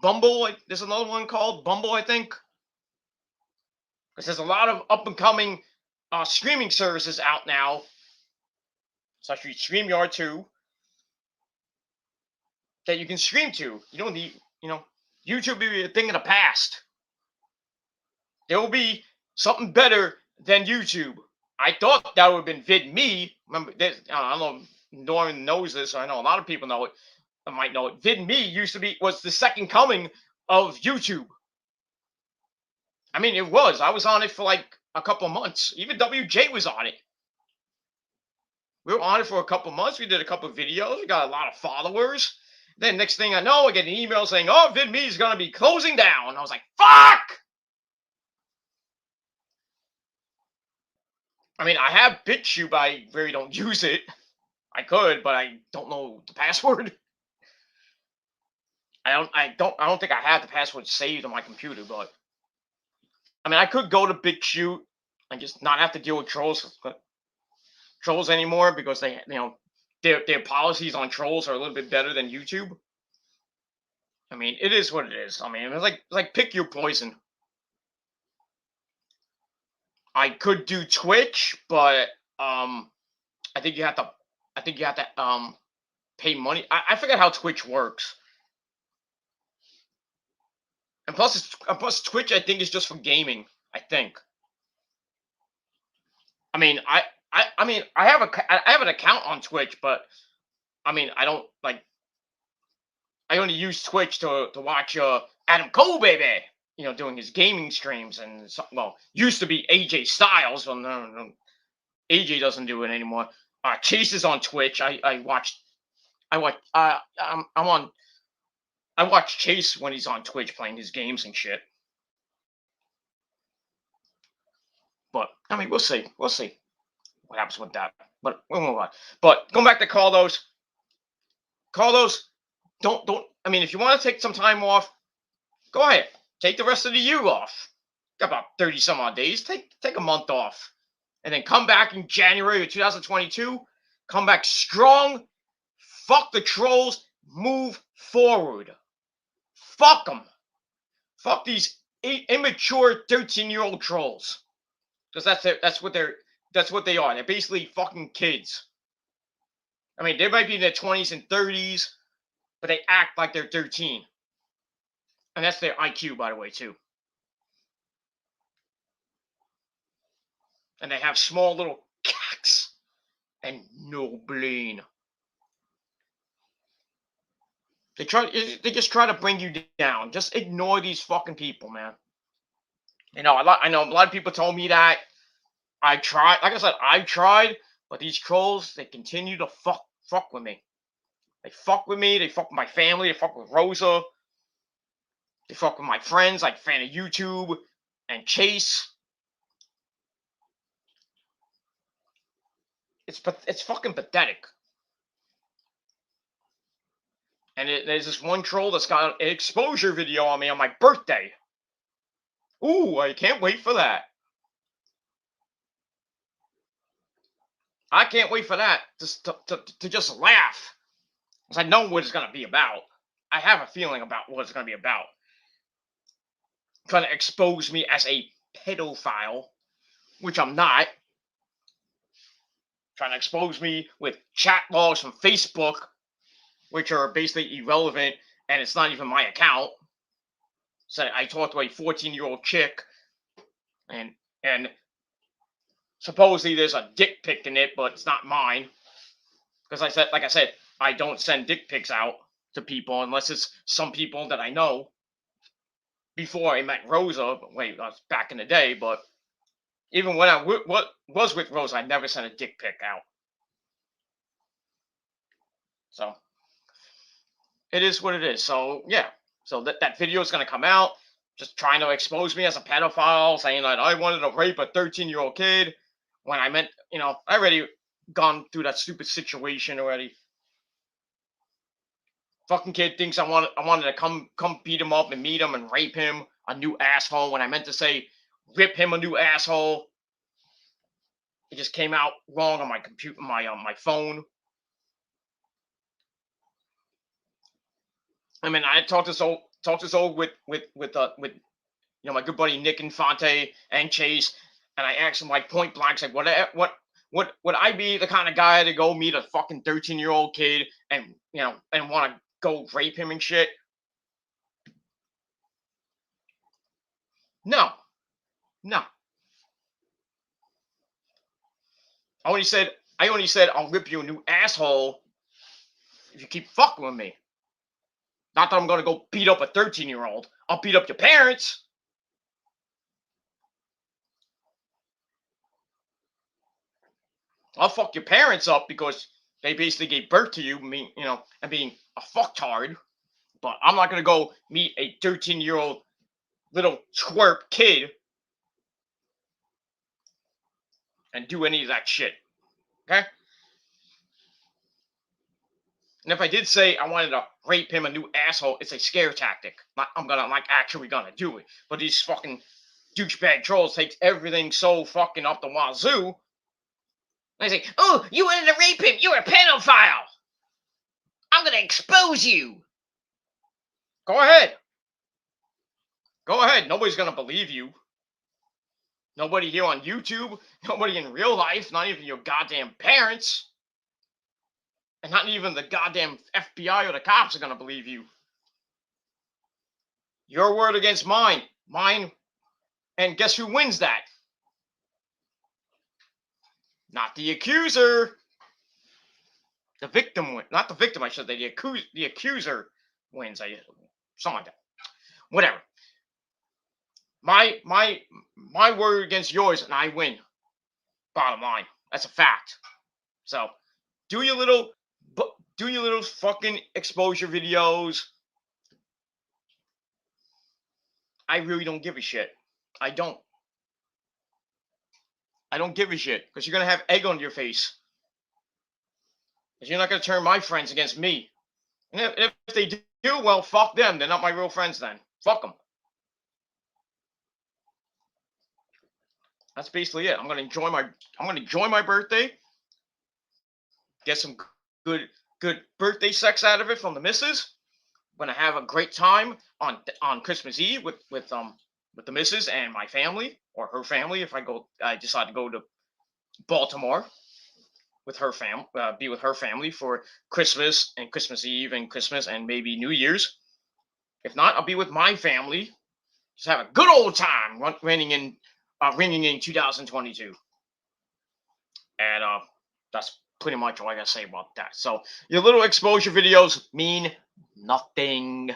Bumble. There's another one called Bumble, I think. Because there's a lot of up-and-coming streaming services out now, such as StreamYard 2, that you can stream to. You don't need, YouTube will be a thing of the past. There will be something better than YouTube. I thought that would have been VidMe. Remember, I don't know if Norman knows this, or I know a lot of people know it. I might know it. VidMe was the second coming of YouTube. I mean, it was. I was on it for like a couple of months. Even WJ was on it. We were on it for a couple of months. We did a couple of videos. We got a lot of followers. Then next thing I know, I get an email saying, oh, VidMe is going to be closing down. I was like, fuck! I mean, I have BitChute, but I really don't use it. I could, but I don't know the password. I don't think I have the password saved on my computer, but I mean, I could go to BitChute and just not have to deal with trolls anymore, because they, their policies on trolls are a little bit better than YouTube. I mean, it is what it is. I mean, it's like pick your poison. I could do Twitch, but I think you have to pay money. I forget how Twitch works. And plus Twitch, I think, is just for gaming. I think. I mean, I have an account on Twitch, but I mean, I don't like. I only use Twitch to watch Adam Cole, baby. Doing his gaming streams and used to be AJ Styles. Well, no, AJ doesn't do it anymore. Chase is on Twitch. I watch. I'm on. I watch Chase when he's on Twitch playing his games and shit. But I mean, we'll see. We'll see what happens with that. But we'll move on. But going back to Carlos, don't. I mean, if you want to take some time off, go ahead. Take the rest of the year off. Got about 30 some odd days. Take a month off, and then come back in January of 2022. Come back strong. Fuck the trolls. Move forward. Fuck them. Fuck these immature 13-year-old trolls. Because that's what they are. They're basically fucking kids. I mean, they might be in their 20s and 30s, but they act like they're 13. And that's their IQ, by the way, too. And they have small little cocks and no brain. They just try to bring you down. Just ignore these fucking people, man. I know a lot of people told me that. I tried. Like I said, I tried, but these trolls, they continue to fuck with me. They fuck with me. They fuck with my family. They fuck with Rosa. They fuck with my friends, like fan of YouTube and Chase. It's fucking pathetic. And there's this one troll that's got an exposure video on me on my birthday. Ooh, I can't wait for that. I can't wait for that to just laugh. Because I know what it's going to be about. I have a feeling about what it's going to be about. Trying to expose me as a pedophile, which I'm not. Trying to expose me with chat logs from Facebook, which are basically irrelevant, and it's not even my account. So I talked to a 14-year-old chick, and supposedly there's a dick pic in it, but it's not mine. Because like I said, I don't send dick pics out to people unless it's some people that I know. Before I met Rosa, wait, that's back in the day, but even when I was with Rosa, I never sent a dick pic out. So it is what it is. So yeah, so that video is going to come out, just trying to expose me as a pedophile, saying that I wanted to rape a 13-year-old kid when I meant, I already gone through that stupid situation already. Fucking kid thinks I wanted to come beat him up and meet him and rape him, a new asshole, when I meant to say rip him a new asshole. It just came out wrong on my computer, my phone. I mean, I talked this old with my good buddy Nick Infante and Chase, and I asked him like point blank, like what would I be the kind of guy to go meet a fucking 13-year-old kid and and want to go rape him and shit? No. I only said I'll rip you a new asshole if you keep fucking with me. Not that I'm gonna go beat up a 13-year-old. I'll beat up your parents. I'll fuck your parents up because they basically gave birth to you, and being a fucktard. But I'm not gonna go meet a 13-year-old little twerp kid and do any of that shit. Okay? And if I did say I wanted to rape him a new asshole, it's a scare tactic. I'm actually gonna do it. But these fucking douchebag trolls take everything so fucking up the wazoo. And they say, "Oh, you wanted to rape him? You're a pedophile. I'm gonna expose you." Go ahead. Nobody's gonna believe you. Nobody here on YouTube. Nobody in real life. Not even your goddamn parents. And not even the goddamn FBI or the cops are gonna believe you. Your word against mine. Mine. And guess who wins that? Not the accuser. The victim wins. Not the victim, I should say. The accuser wins. Something like that. Whatever. My word against yours, and I win. Bottom line. That's a fact. So, do your little fucking exposure videos. I really don't give a shit. I don't give a shit, because you're gonna have egg on your face. Because you're not gonna turn my friends against me. And if they do, well, fuck them. They're not my real friends then. Fuck them. That's basically it. I'm gonna enjoy my birthday. Get some good birthday sex out of it from the missus. I'm gonna have a great time on Christmas Eve with the missus and my family, or her family if I decide to go to Baltimore with her be with her family for Christmas and Christmas Eve and Christmas and maybe New Year's. If not, I'll be with my family. Just have a good old time ringing in 2022. And that's pretty much all I gotta say about that. So your little exposure videos mean nothing.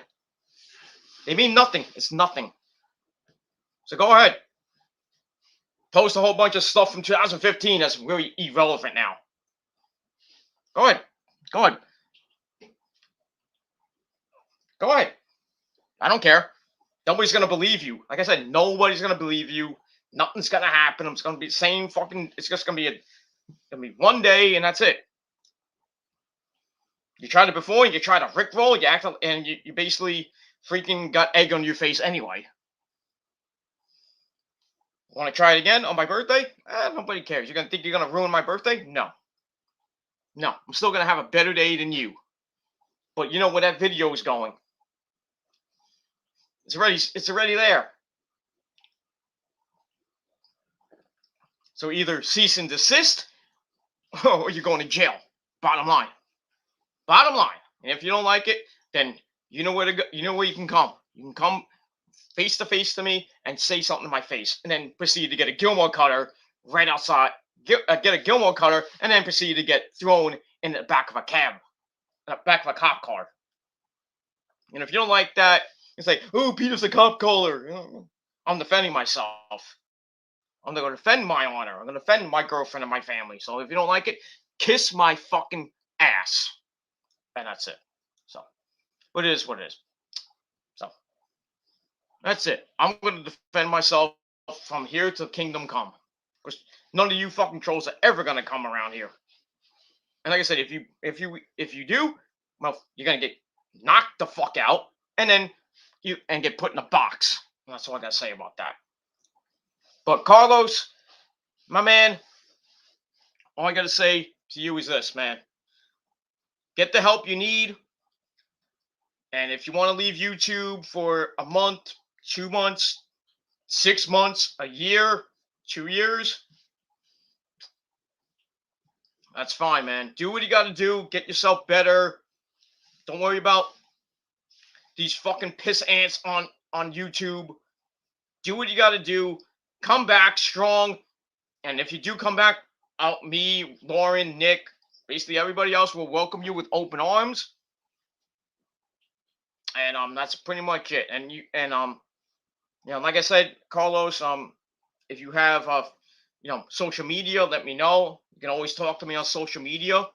They mean nothing. It's nothing. So go ahead. Post a whole bunch of stuff from 2015 that's really irrelevant now. Go ahead. Go ahead. Go ahead. I don't care. Nobody's going to believe you. Like I said, nobody's going to believe you. Nothing's going to happen. It's going to be the same fucking... It's just going to be one day, and that's it. You tried it before, and you tried to rickroll, and you basically freaking got egg on your face anyway. Want to try it again on my birthday? Nobody cares. You're going to think you're going to ruin my birthday? No. No. I'm still going to have a better day than you. But you know where that video is going. It's already there. So either cease and desist, or you're going to jail. Bottom line. Bottom line. And if you don't like it, then you know where to go. You know where you can come. You can come face to face to me and say something to my face, and then proceed to get a Gilmore cutter right outside. Get a Gilmore cutter, and then proceed to get thrown in the back of a cab, back of a cop car. And if you don't like that, it's like, oh, Peter's a cop caller. I'm defending myself. I'm going to defend my honor. I'm going to defend my girlfriend and my family. So if you don't like it, kiss my fucking ass. And that's it. So, but it is what it is. So, that's it. I'm going to defend myself from here to kingdom come. Because none of you fucking trolls are ever going to come around here. And like I said, if you do, well, you're going to get knocked the fuck out. And then get put in a box. And that's all I got to say about that. But Carlos, my man, all I got to say to you is this, man. Get the help you need. And if you want to leave YouTube for a month, 2 months, 6 months, a year, 2 years, that's fine, man. Do what you got to do. Get yourself better. Don't worry about these fucking piss ants on YouTube. Do what you got to do. Come back strong. And if you do come back, me, Lauren, Nick, basically everybody else will welcome you with open arms. And that's pretty much it. And like I said, Carlos, if you have social media, let me know. You can always talk to me on social media.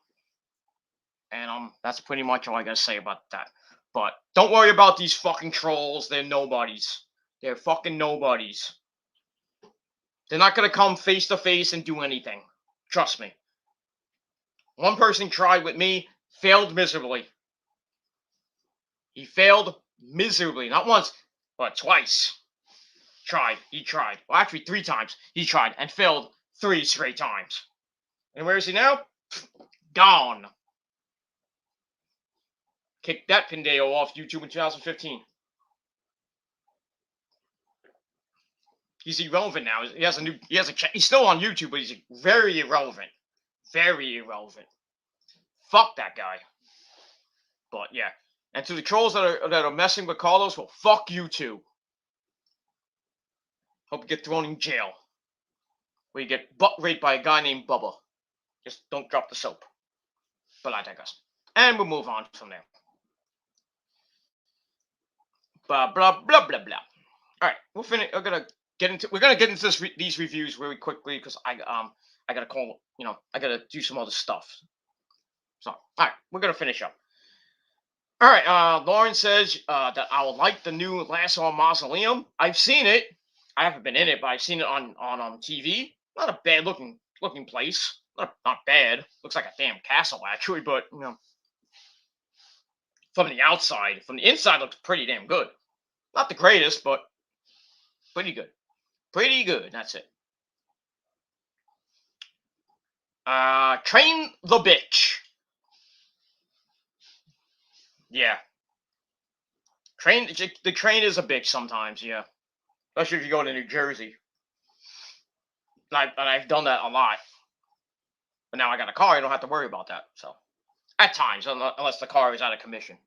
And that's pretty much all I gotta say about that. But don't worry about these fucking trolls. They're nobodies. They're fucking nobodies. They're not gonna come face to face and do anything. Trust me. One person tried with me, failed miserably. He failed miserably. Not once, but twice. He tried. Well, actually 3 times. He tried and failed 3 straight times. And where is he now? Gone. Kicked that Pendeo off YouTube in 2015. He's irrelevant now. He's still on YouTube, but he's very irrelevant. Very irrelevant. fuck that guy. But yeah. And to the trolls that are messing with Carlos, well, fuck you too. Hope you get thrown in jail. Where you get butt raped by a guy named Bubba. Just don't drop the soap. But I digress. And we'll move on from there. Blah blah blah blah blah. All right, we'll finish. We're gonna get into these reviews really quickly because I gotta call. I gotta do some other stuff. So all right, we're gonna finish up. All right, Lauren says that I would like the new Lasso Mausoleum. I've seen it. I haven't been in it, but I've seen it on TV. Not a bad looking place. Not bad. Looks like a damn castle actually, but from the outside, from the inside looks pretty damn good. Not the greatest, but pretty good. Pretty good. That's it. Train the bitch. Yeah. The train is a bitch sometimes, yeah. Especially if you go to New Jersey. And I've done that a lot. But now I got a car, I don't have to worry about that. So, at times, unless the car is out of commission,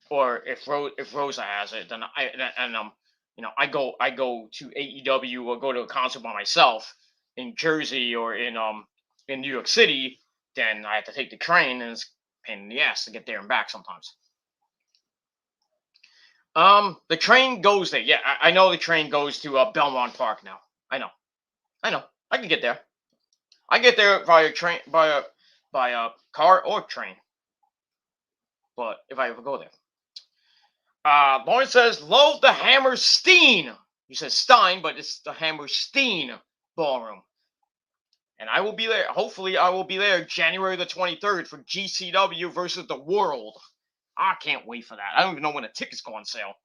or if Rosa has it, then I go to AEW or go to a concert by myself in Jersey or in New York City, then I have to take the train, and it's a pain in the ass to get there and back sometimes. The train goes there. Yeah, I know the train goes to Belmont Park now. I know. I can get there. I get there via train, by a car or train. But if I ever go there. Lauren says, love the Hammerstein. He says Stein, but it's the Hammerstein Ballroom. And I will be there. Hopefully, I will be there January the 23rd for GCW versus The World. I can't wait for that. I don't even know when the tickets go on sale.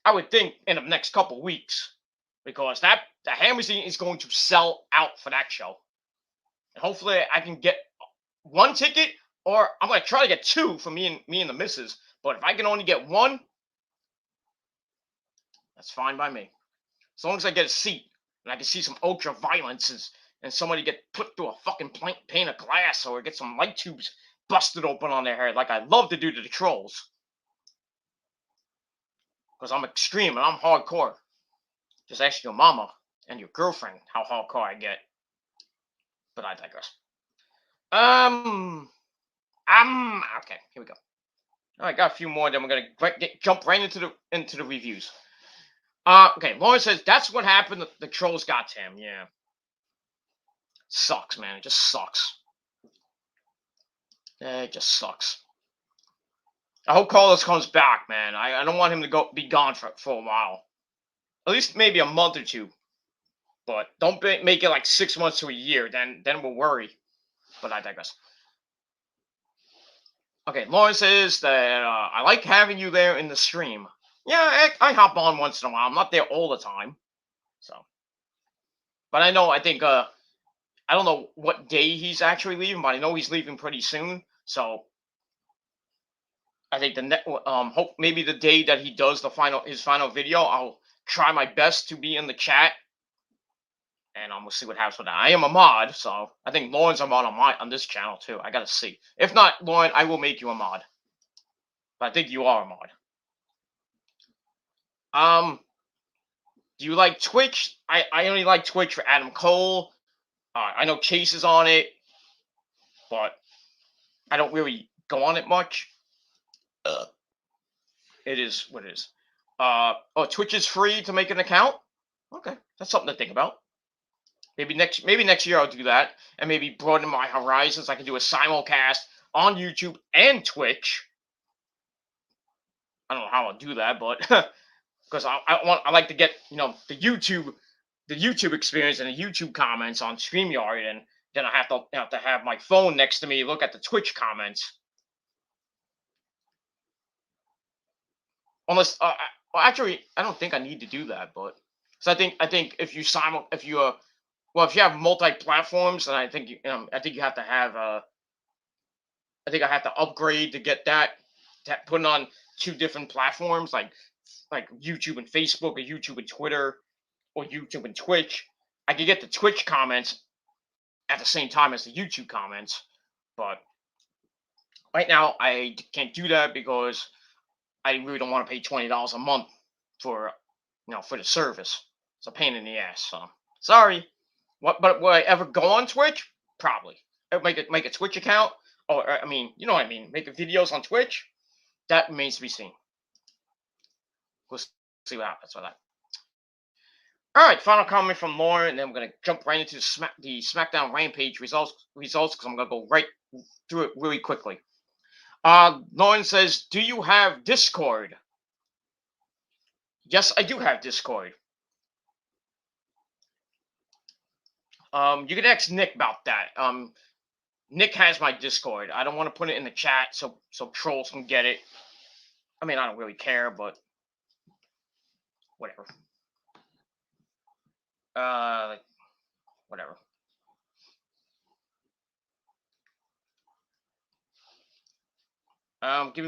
I would think in the next couple weeks. Because the Hammerstein is going to sell out for that show. And hopefully, I can get one ticket, or I'm going to try to get two for me and the missus. But if I can only get one, that's fine by me. As long as I get a seat and I can see some ultra violence and somebody get put through a fucking pane of glass or get some light tubes busted open on their head like I love to do to the trolls. Because I'm extreme and I'm hardcore. Just ask your mama and your girlfriend how hardcore I get. But I digress. Okay, here we go. All right, got a few more. Then we're gonna jump right into the reviews. Okay, Lauren says that's what happened. The trolls got to him. Yeah, sucks, man. It just sucks. It just sucks. I hope Carlos comes back, man. I don't want him to be gone for a while. At least maybe a month or two. But don't make it like 6 months to a year. Then we'll worry. But I digress. Okay, Lauren says that I like having you there in the stream. Yeah, I hop on once in a while. I'm not there all the time. So. But I don't know what day he's actually leaving, but I know he's leaving pretty soon. So I think hope maybe the day that he does his final video, I'll try my best to be in the chat, and we'll see what happens with that. I am a mod, so I think Lauren's a mod on this channel too. I gotta see. If not, Lauren, I will make you a mod. But I think you are a mod. Do you like Twitch? I only like Twitch for Adam Cole. I know Chase is on it, but I don't really go on it much. It is what it is. Twitch is free to make an account. Okay, that's something to think about. Maybe next year I'll do that, and maybe broaden my horizons. I can do a simulcast on YouTube and Twitch. I don't know how I'll do that, but because I like to get the YouTube experience and the YouTube comments on StreamYard, and then I have to have my phone next to me, look at the Twitch comments. Unless, actually, I don't think I need to do that, but so I think if you have multi-platforms, then I think you have to have I think I have to upgrade to get that put on 2 different platforms, like YouTube and Facebook, or YouTube and Twitter, or YouTube and Twitch. I could get the Twitch comments at the same time as the YouTube comments, But right now, I can't do that because I really don't want to pay $20 a month for for the service. It's a pain in the ass. So sorry. What? But will I ever go on Twitch? Probably. Make a Twitch account, or I mean, you know what I mean. Make videos on Twitch. That remains to be seen. We'll see what happens with that. All right, final comment from Lauren, and then we're gonna jump right into the Smackdown Rampage results because I'm gonna go right through it really quickly. Lauren says, "Do you have Discord?" Yes, I do have Discord. You can ask Nick about that. Nick has my Discord. I don't want to put it in the chat so trolls can get it. I mean, I don't really care, but whatever. Whatever. Give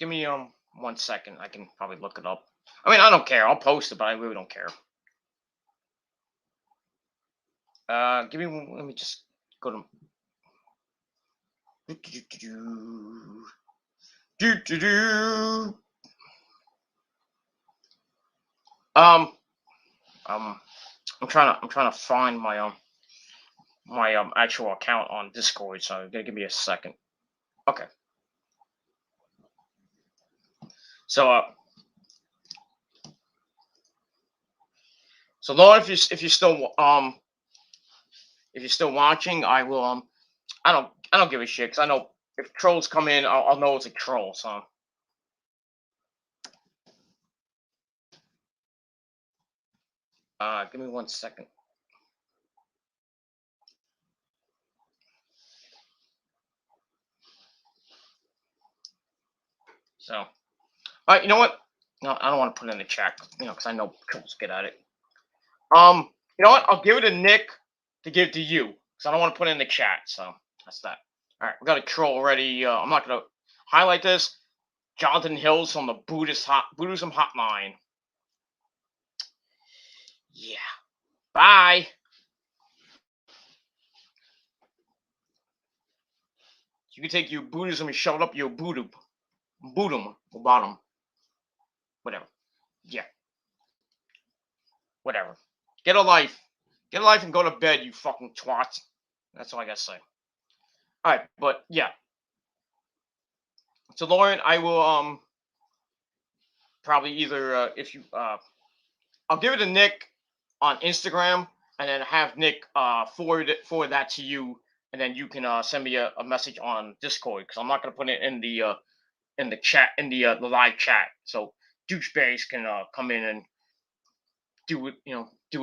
me 1 second. I can probably look it up. I mean, I don't care. I'll post it, but I really don't care. Let me just go to. I'm trying to find my actual account on Discord, so you're gonna give me a second. Okay. So so Lauren, if you're still watching, I will I don't give a shit because I know if trolls come in, I'll know it's a troll. So give me 1 second. So, all right, you know what? No, I don't want to put it in the chat, because I know trolls get at it. You know what? I'll give it to Nick to give it to you because I don't want to put it in the chat. So that's that. All right, we got a troll already. I'm not gonna highlight this. Jonathan Hills from the Buddhism Hotline. Yeah. Bye. You can take your Buddhism and shove it up your Buddhism or bottom. Whatever. Yeah. Whatever. Get a life. Get a life and go to bed, you fucking twat. That's all I gotta say. Alright, but yeah. So Lauren, I will probably either if you I'll give it to Nick on Instagram and then have Nick forward that to you, and then you can send me a message on Discord because I'm not gonna put it in the chat the live chat. So douchebags can come in and do what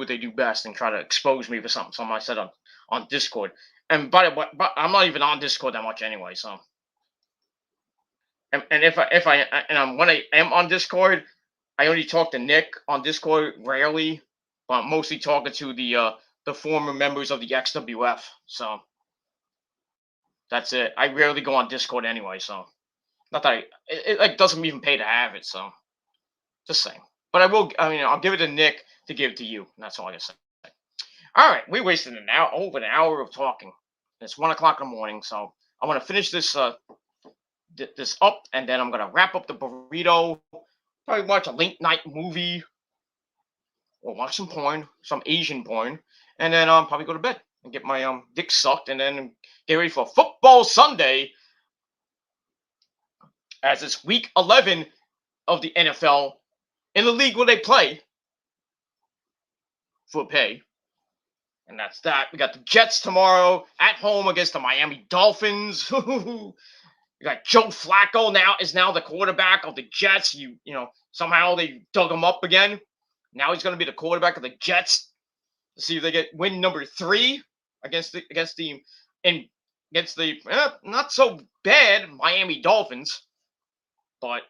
they do best and try to expose me for something I said on Discord. And but I'm not even on Discord that much anyway. So and if when I am on Discord, I only talk to Nick on Discord rarely, but I'm mostly talking to the former members of the XWF. So that's it. I rarely go on Discord anyway. So not that it like doesn't even pay to have it. So just saying. But I will. I mean, I'll give it to Nick to give it to you. And that's all I gotta say. All right, we wasted over an hour of talking. It's 1 o'clock in the morning, so I'm gonna finish this this up, and then I'm gonna wrap up the burrito. Probably watch a late night movie, or watch some porn, some Asian porn, and then probably go to bed and get my dick sucked, and then get ready for football Sunday, as it's week 11 of the NFL in the league where they play for pay. And that's that. We got the Jets tomorrow at home against the Miami Dolphins. We got Joe Flacco is now the quarterback of the Jets. Somehow they dug him up again. Now he's going to be the quarterback of the Jets to see if they get win number 3 against the not so bad Miami Dolphins. But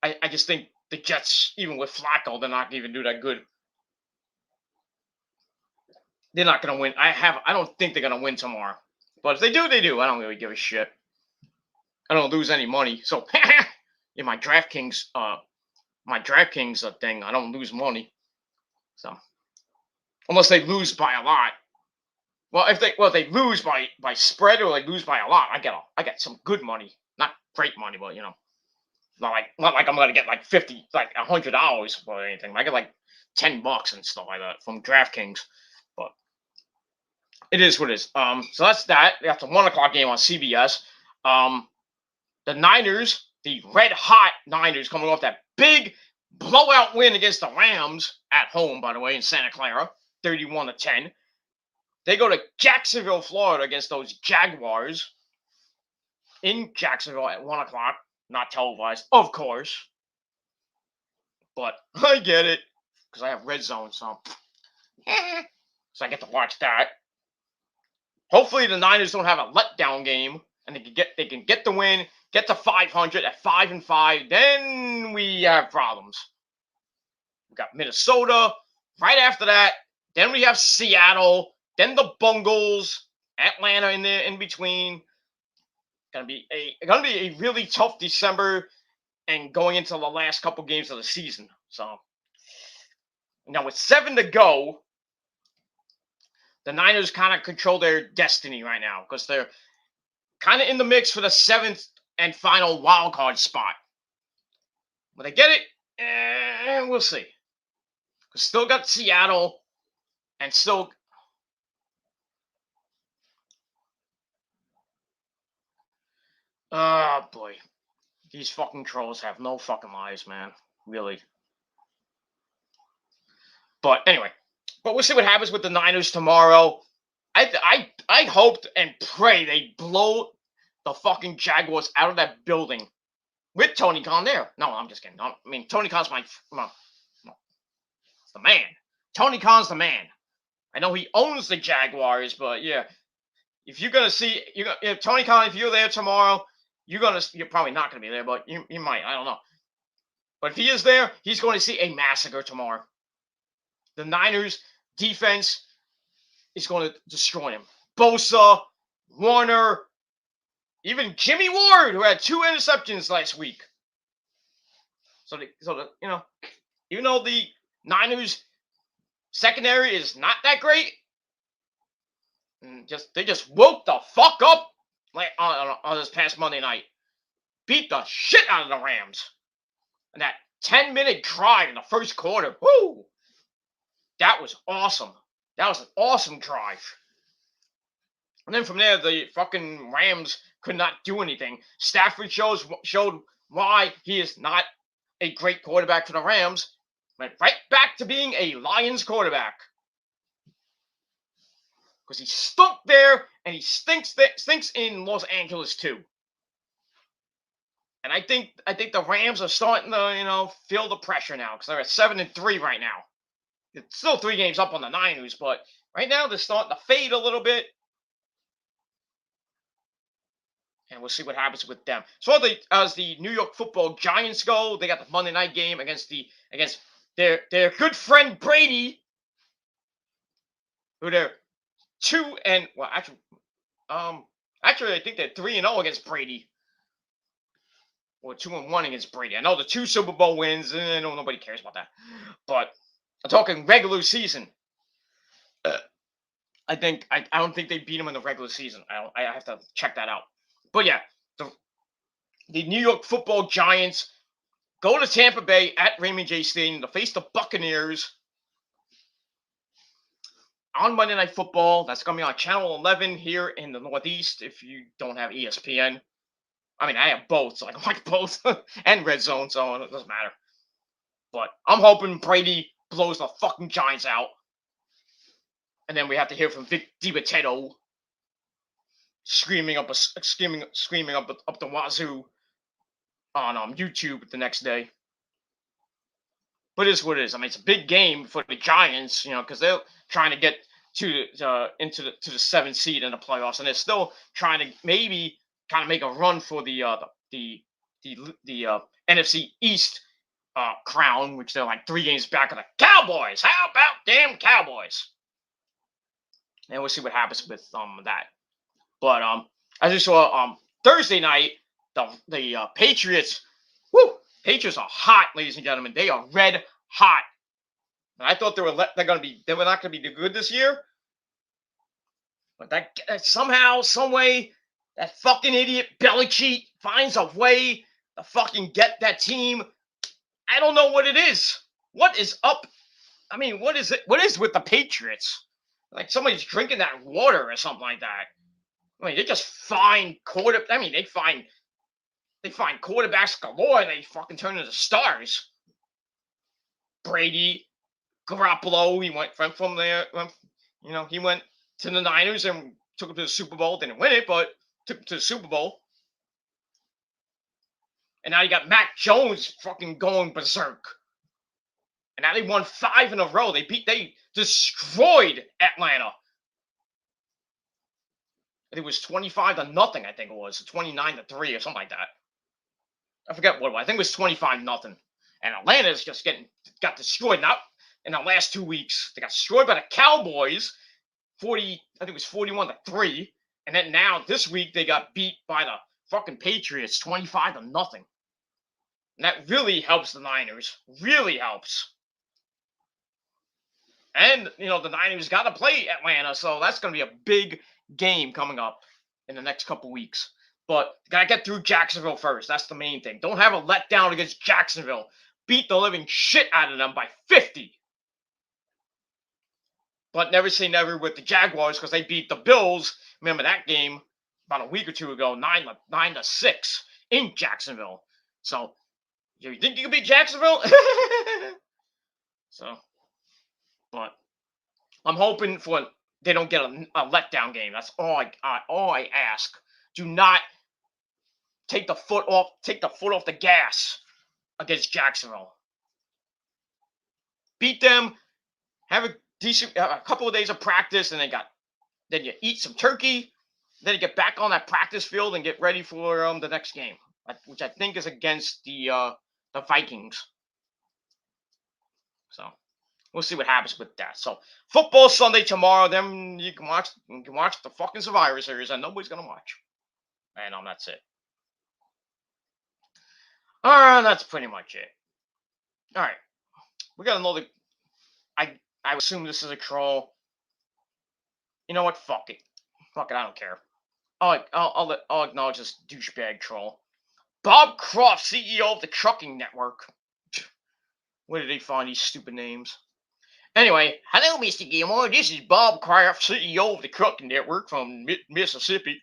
I just think the Jets, even with Flacco, they're not going to even do that good. They're not going to win. I don't think they're going to win tomorrow. But if they do, they do. I don't really give a shit. I don't lose any money. So, in my DraftKings thing, I don't lose money. So, unless they lose by a lot. Well, if they lose by spread or they lose by a lot, I get some good money, not great money, but not like I'm gonna get like $100 or anything. I get like $10 and stuff like that from DraftKings, but it is what it is. So that's that. That's the 1 o'clock game on CBS. The Niners, the red hot Niners, coming off that big blowout win against the Rams at home, by the way, in Santa Clara, 31-10. They go to Jacksonville, Florida, against those Jaguars in Jacksonville at 1 o'clock. Not televised, of course. But I get it, because I have Red Zone, so I get to watch that. Hopefully the Niners don't have a letdown game, and they can get the win, get to 500 at 5-5. Then we have problems. We got Minnesota right after that. Then we have Seattle. Then the Bungles, Atlanta in there in between. Gonna be a really tough December and going into the last couple games of the season. So now with 7 to go, the Niners kind of control their destiny right now because they're kind of in the mix for the 7th and final wild card spot. Will they get it? We'll see. Still got Seattle and still. Oh, boy. These fucking trolls have no fucking lives, man. Really. But anyway. But we'll see what happens with the Niners tomorrow. I hoped and pray they blow the fucking Jaguars out of that building with Tony Khan there. No, I'm just kidding. I mean, Tony Khan's it's the man. Tony Khan's the man. I know he owns the Jaguars, but yeah. If you're gonna see, Tony Khan, if you're there tomorrow, you're probably not gonna be there, but you might. I don't know. But if he is there, he's going to see a massacre tomorrow. The Niners defense is going to destroy him. Bosa, Warner, even Jimmy Ward, who had 2 interceptions last week. So even though the Niners secondary is not that great, they just woke the fuck up on this past Monday night. Beat the shit out of the Rams. And that 10-minute drive in the first quarter, woo! That was awesome. That was an awesome drive. And then from there, the fucking Rams could not do anything. Stafford showed why he is not a great quarterback for the Rams. Went right back to being a Lions quarterback. Because he stunk there, and he stinks in Los Angeles too. And I think the Rams are starting to feel the pressure now because they're at 7-3 right now. It's still 3 games up on the Niners, but right now they're starting to fade a little bit. And we'll see what happens with them. So as the New York Football Giants go, they got the Monday night game against their good friend Brady, who they're 2 and actually I think they're 3-0 against Brady. Or 2-1 against Brady. I know the 2 Super Bowl wins, and nobody cares about that. But I'm talking regular season. I don't think they beat him in the regular season. I have to check that out. But yeah, the New York Football Giants go to Tampa Bay at Raymond J. Stadium to face the Buccaneers on Monday Night Football. That's going to be on Channel 11 here in the Northeast if you don't have ESPN. I mean, I have both, so I can watch both and Red Zone, so it doesn't matter. But I'm hoping Brady blows the fucking Giants out. And then we have to hear from Vic DiBattista screaming up the wazoo on YouTube the next day. But it is what it is. I mean, it's a big game for the Giants, because they're trying to get to the 7th seed in the playoffs, and they're still trying to maybe kind of make a run for the NFC East crown, which they're like 3 games back of the Cowboys. How about damn Cowboys? And we'll see what happens with that. But as you saw Thursday night, the Patriots, Patriots are hot, ladies and gentlemen. They are red hot. And I thought they were not going to be good this year. But that somehow, some way, that fucking idiot Belichick finds a way to fucking get that team. I don't know what it is. What is up? I mean, what is it? What is with the Patriots? Like somebody's drinking that water or something like that. I mean, they just find I mean, they find quarterbacks galore. And they fucking turn into stars. Brady, Garoppolo, he went from there. He went to the Niners and took him to the Super Bowl. Didn't win it, but took him to the Super Bowl. And now you got Mac Jones fucking going berserk. And now they won 5 in a row. They destroyed Atlanta. I think it was 25-0. I think it was 29-3 or something like that. I forget what it was. I think it was 25-0. And Atlanta's just got destroyed. Now in the last 2 weeks, they got destroyed by the Cowboys. I think it was 41-3. And then now this week they got beat by the fucking Patriots 25-0. And that really helps the Niners. Really helps. And, the Niners got to play Atlanta, so that's going to be a big game coming up in the next couple weeks. But got to get through Jacksonville first. That's the main thing. Don't have a letdown against Jacksonville. Beat the living shit out of them by 50. But never say never with the Jaguars because they beat the Bills. Remember that game about a week or two ago, 9-6 in Jacksonville. So, you think you can beat Jacksonville? But I'm hoping they don't get a letdown game. That's all I ask. Do not take the foot off the gas against Jacksonville. Beat them, have a couple of days of practice, and then you eat some turkey, then you get back on that practice field and get ready for the next game, which I think is against the Vikings. So we'll see what happens with that. So football Sunday tomorrow. Then you can watch the fucking Survivor Series, and nobody's gonna watch. And that's it. All right, that's pretty much it. All right, we got another. I assume this is a troll. You know what? Fuck it. I don't care. I'll acknowledge this douchebag troll. Bob Croft, CEO of the Trucking Network. Where did they find these stupid names? Anyway, hello, Mr. Gilmore. This is Bob Kraft, CEO of the Trucking Network from Mississippi.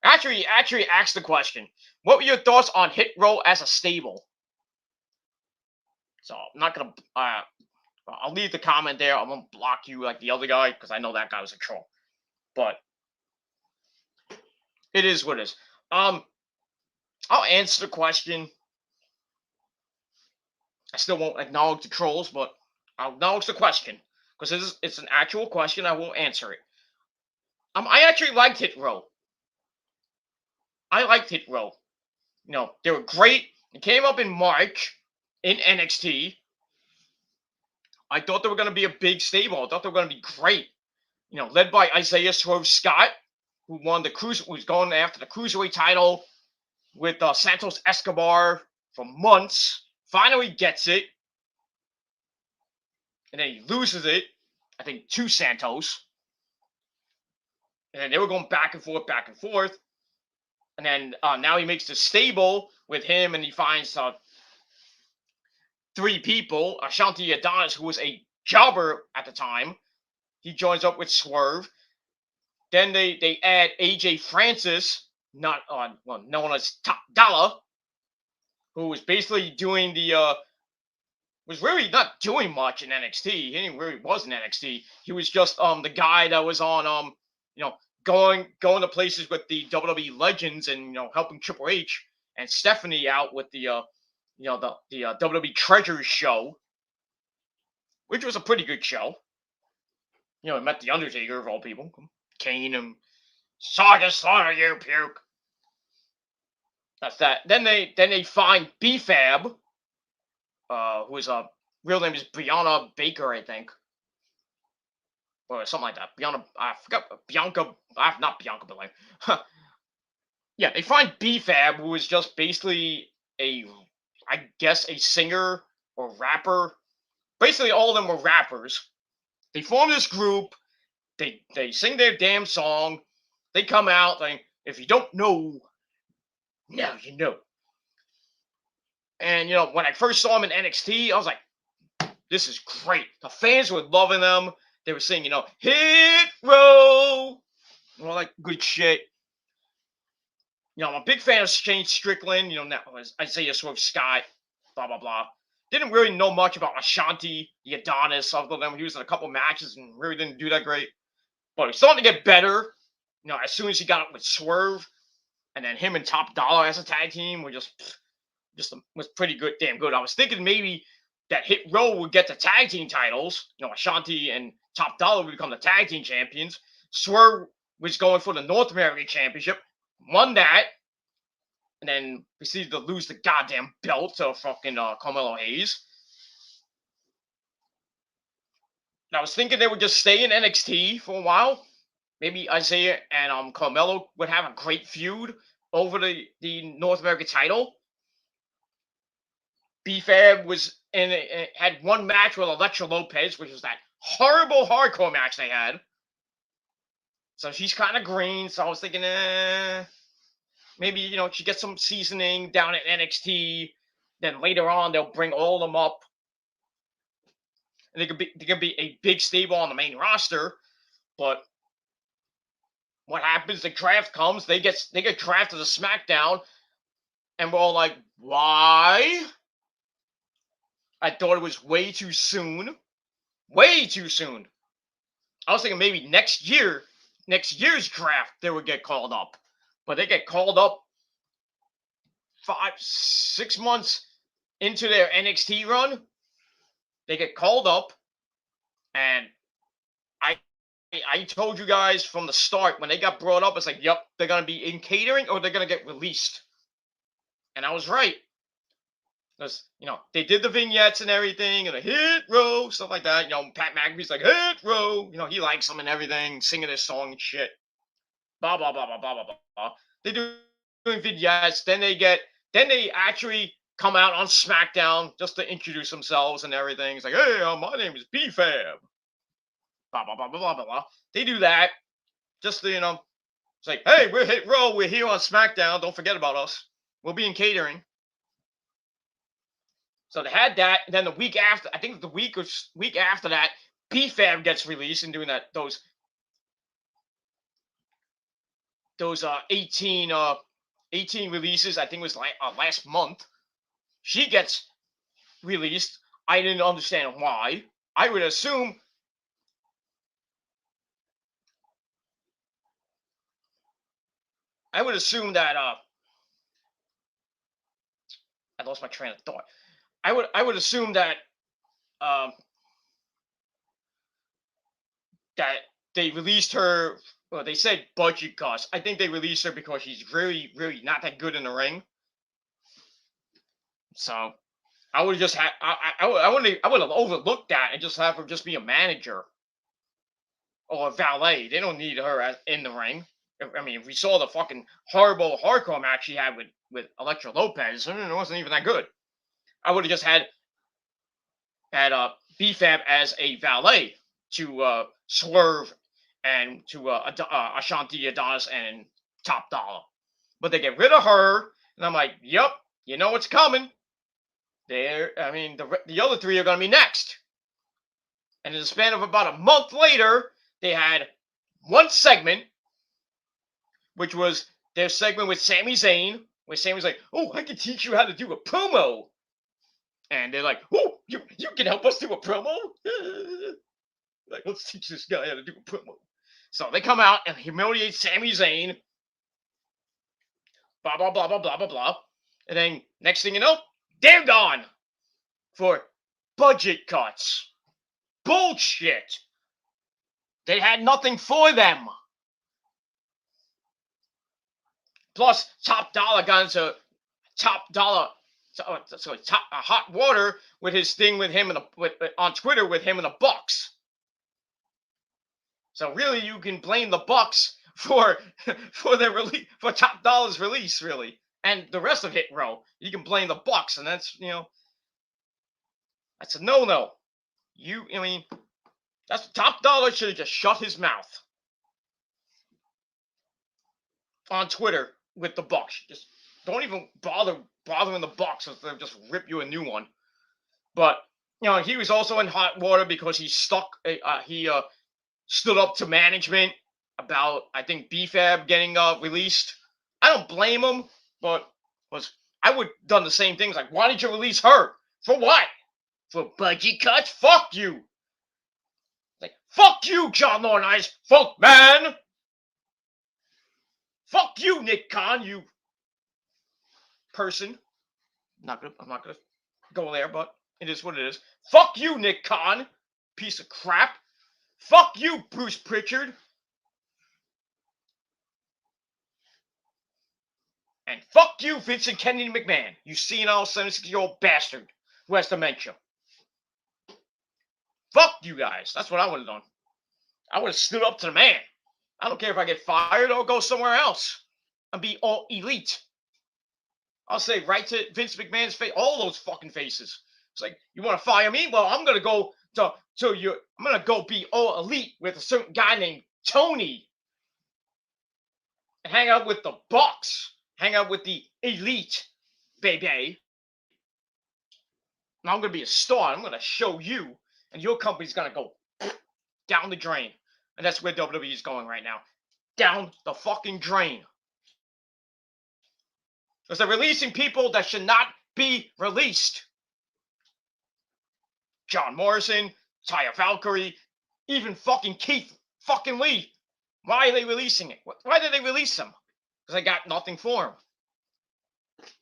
Actually asked the question. What were your thoughts on Hit Row as a stable? So I'm not gonna. I'll leave the comment there. I'm gonna block you like the other guy because I know that guy was a troll. But it is what it is. I'll answer the question. I still won't acknowledge the trolls, but I'll acknowledge the question because it's an actual question. I will answer it. I actually liked Hit Row. I liked Hit Row. They were great. It came up in March in NXT. I thought they were going to be a big stable. I thought they were going to be great. Led by Isaiah Swerve Scott, who was going after the Cruiserweight title with Santos Escobar for months. Finally gets it. And then he loses it, I think, to Santos. And then they were going back and forth. And then now he makes the stable with him, and he finds 3 people. Ashanti Adonis, who was a jobber at the time, he joins up with Swerve. Then they add AJ Francis, known as Top Dollar, who was basically doing was really not doing much in NXT. He didn't really was in NXT. He was just the guy that was on going to places with the WWE legends and helping Triple H and Stephanie out with the WWE Treasures show, which was a pretty good show. He met the Undertaker of all people, Kane, and Saga Slaughter, you puke. That's that. Then they find B-Fab, whose real name is Brianna Baker, I think. Or something like that. I forgot. Not Bianca Belair. Yeah, they find B-Fab, who is just basically a singer or rapper. Basically, all of them were rappers. They formed this group. They sing their damn song. They come out like, if you don't know, now you know. And when I first saw them in NXT, I was like, this is great. The fans were loving them. They were saying, hit row, all like good shit. I'm a big fan of Shane Strickland. Now Isaiah Swerve Scott, blah blah blah. Didn't really know much about Ashanti, the Adonis, other than he was in a couple matches and really didn't do that great. But he's starting to get better. As soon as he got up with Swerve, and then him and Top Dollar as a tag team were just was pretty good, damn good. I was thinking maybe that Hit Row would get the tag team titles. Ashanti and Top Dollar would become the tag team champions. Swerve was going for the North American Championship, won that, and then proceeded to lose the goddamn belt to fucking Carmelo Hayes. And I was thinking they would just stay in NXT for a while. Maybe Isaiah and Carmelo would have a great feud over the North American title. B-Fab had one match with Elektra Lopez, which was that horrible hardcore match they had. So she's kind of green. So I was thinking, maybe she gets some seasoning down at NXT. Then later on they'll bring all of them up, and they could be a big stable on the main roster. But what happens? The draft comes. They get drafted to SmackDown, and we're all like, why? I thought it was way too soon. Way too soon. I was thinking maybe next year's draft, they would get called up. But they get called up 5-6 months into their NXT run. They get called up. And I told you guys from the start, when they got brought up, it's like, yep, they're going to be in catering or they're going to get released. And I was right. Because, they did the vignettes and everything, and a hit row, stuff like that. Pat McAfee's like, hit row. He likes them and everything, singing his song and shit. Blah, blah, blah, blah, blah, blah, blah. They do vignettes. Then they actually come out on SmackDown just to introduce themselves and everything. It's like, hey, my name is B-Fab. Blah, blah, blah, blah, blah, blah. They do that just to, it's like, hey, we're Hit Row. We're here on SmackDown. Don't forget about us. We'll be in catering. So they had that, and then the week after, I think the week after that, B-Fab gets released and doing those 18 releases. I think it was like last month. She gets released. I didn't understand why. I would assume that I lost my train of thought. I would assume that that they released her. Well, they said budget costs. I think they released her because she's really, really not that good in the ring. So I would just have I would have overlooked that and just have her just be a manager or a valet. They don't need her in the ring. I mean, if we saw the fucking horrible hardcore match she had with Elektra Lopez, it wasn't even that good. I would have just had B-Fab as a valet to Swerve and to Ashanti, Adonis, and Top Dollar. But they get rid of her, and I'm like, yep, you know what's coming. The other three are going to be next. And in the span of about a month later, they had one segment, which was their segment with Sami Zayn, where Sami's like, oh, I can teach you how to do a promo. And they're like, oh, you can help us do a promo? Like, let's teach this guy how to do a promo. So they come out and humiliate Sami Zayn. Blah, blah, blah, blah, blah, blah, blah. And then, next thing you know, they're gone. For budget cuts. Bullshit. They had nothing for them. Plus, Top Dollar got into hot water with his thing with him on Twitter with him and the Bucks. So really, you can blame the Bucks for their release, for Top Dollar's release, really, and the rest of Hit Row. You can blame the Bucks, and that's that's a no-no. That's Top Dollar should have just shut his mouth on Twitter with the Bucks. Just don't even bothering the Bucks, so they'll just rip you a new one. But he was also in hot water because he stood up to management about, I think, BFAB getting released. I don't blame him, but I would have done the same things. Like, why did you release her? For what? For budget cuts? Fuck you. Like, fuck you, John Laurinaitis. Fuck, man. Fuck you, Nick Khan, you person. I'm not gonna go there, but it is what it is. Fuck you, Nick Khan. Piece of crap. Fuck you, Bruce Pritchard. And fuck you, Vincent Kennedy McMahon. You senile 76-year-old bastard who has dementia. Fuck you guys. That's what I would have done. I would have stood up to the man. I don't care if I get fired or go somewhere else and be all elite. I'll say right to Vince McMahon's face, all those fucking faces. It's like, you want to fire me? Well, I'm gonna go I'm gonna go be all elite with a certain guy named Tony. And hang out with the Bucks. Hang out with the elite, baby. And I'm gonna be a star. I'm gonna show you, and your company's gonna go down the drain. And that's where WWE is going right now. Down the fucking drain. Because they're releasing people that should not be released. John Morrison, Taya Valkyrie, even fucking Keith fucking Lee. Why are they releasing it? Why did they release them? Because they got nothing for him.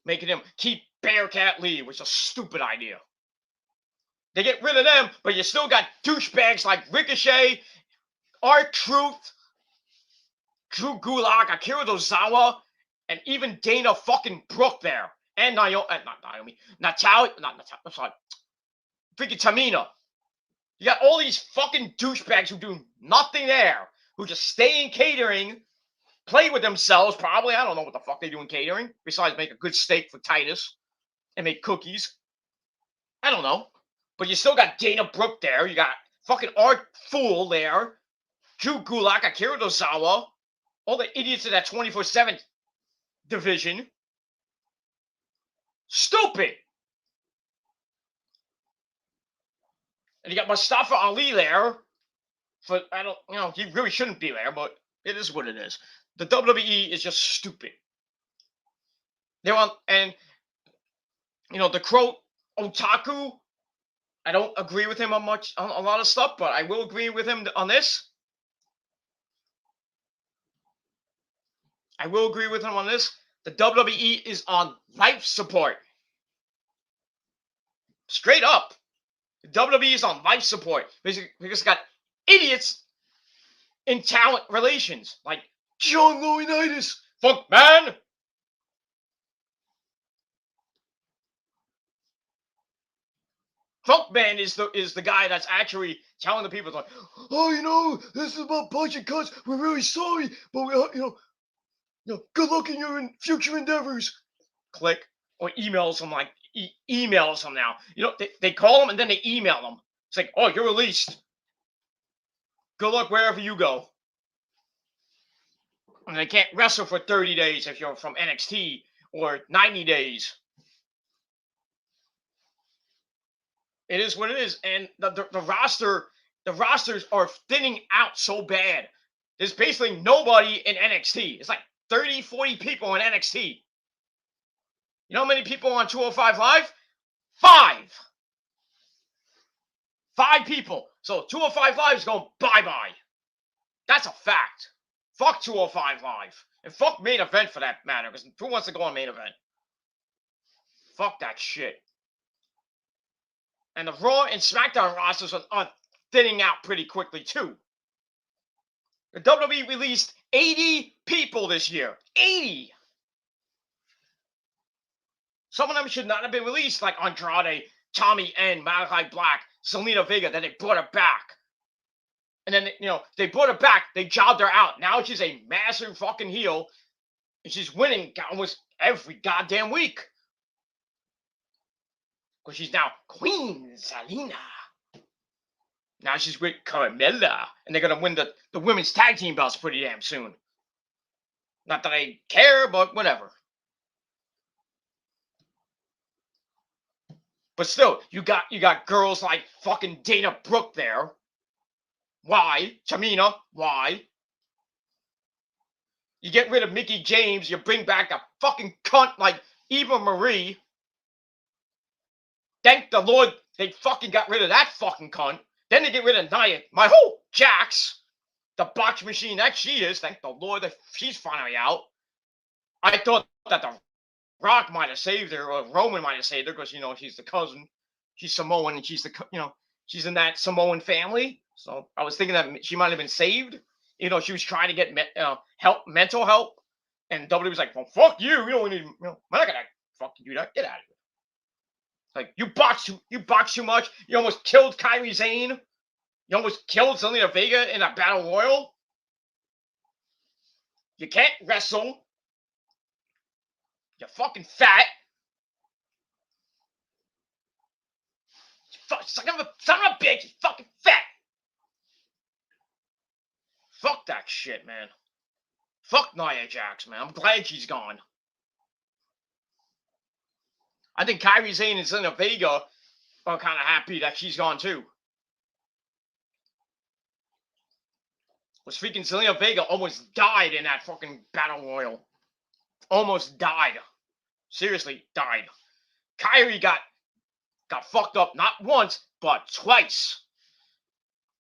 Making him keep Bearcat Lee was a stupid idea. They get rid of them, but you still got douchebags like Ricochet, R-Truth, Drew Gulak, Akira Tozawa, and even Dana fucking Brooke there. And Natalia, I'm sorry. Freaking Tamina. You got all these fucking douchebags who do nothing there, who just stay in catering, play with themselves, probably. I don't know what the fuck they do in catering, besides make a good steak for Titus and make cookies. I don't know. But you still got Dana Brooke there. You got fucking Art Fool there. Drew Gulak, Akira Tozawa. All the idiots in that 24/7 division. Stupid. And you got Mustafa Ali there. He really shouldn't be there, but it is what it is. The WWE is just stupid. They're on, and the Crow Otaku, I don't agree with him on a lot of stuff, but I will agree with him on this. I will agree with him on this. The WWE is on life support. Straight up. The WWE is on life support. Because it's got idiots in talent relations. Like John Laurinaitis. Fuck, man. Funkman is the guy that's actually telling the people, like, oh, this is about budget cuts. We're really sorry, but we, good luck in your future endeavors. Click. Or emails them, like, emails them now. They call them and then they email them. It's like, oh, you're released. Good luck wherever you go. And they can't wrestle for 30 days if you're from NXT, or 90 days. It is what it is. And the rosters are thinning out so bad. There's basically nobody in NXT. It's like 30, 40 people in NXT. You know how many people on 205 Live? 5. 5 people. So 205 Live is going bye-bye. That's a fact. Fuck 205 Live. And fuck Main Event for that matter. Because who wants to go on Main Event? Fuck that shit. And the Raw and SmackDown rosters are thinning out pretty quickly, too. The WWE released 80 people this year. 80! Some of them should not have been released, like Andrade, Tommy N, Malachi Black, Selena Vega. Then they brought her back. And then, they brought her back. They jobbed her out. Now she's a massive fucking heel. And she's winning almost every goddamn week. Because she's now Queen Zelina. Now she's with Carmella, and they're gonna win the women's tag team belts pretty damn soon. Not that I care, but whatever. But still, you got girls like fucking Dana Brooke there. Why? Tamina, why? You get rid of Mickey James, you bring back a fucking cunt like Eva Marie. Thank the Lord they fucking got rid of that fucking cunt. Then they get rid of Nia, my whole Jax, the box machine that she is. Thank the Lord that she's finally out. I thought that the Rock might have saved her, or Roman might have saved her, because she's the cousin, she's Samoan, and she's she's in that Samoan family. So I was thinking that she might have been saved. She was trying to get help, mental help, and WWE was like, "Well, fuck you. You don't need. We're not gonna fucking do that. Get out of here." Like, you box too much. You almost killed Kairi Sane. You almost killed Zelina Vega in a battle royal. You can't wrestle. You're fucking fat. Son of a bitch. You're fucking fat. Fuck that shit, man. Fuck Nia Jax, man. I'm glad she's gone. I think Kairi Sane and Zelina Vega are kind of happy that she's gone too. Was freaking Zelina Vega almost died in that fucking battle royal. Almost died. Seriously, died. Kairi got fucked up not once, but twice.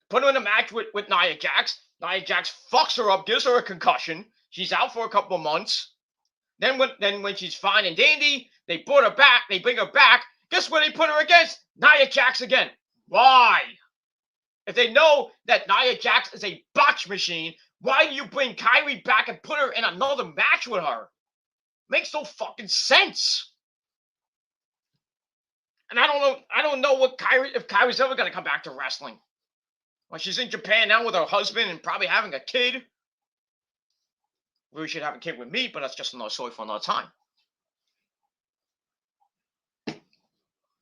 Put her in a match with Nia Jax. Nia Jax fucks her up, gives her a concussion. She's out for a couple of months. Then when she's fine and dandy, they put her back. They bring her back. Guess what they put her against? Nia Jax again. Why? If they know that Nia Jax is a box machine, why do you bring Kairi back and put her in another match with her? Makes no fucking sense. And I don't know if Kairi's ever gonna come back to wrestling. Well, she's in Japan now with her husband and probably having a kid. Really should have a kid with me, but that's just another story for another time.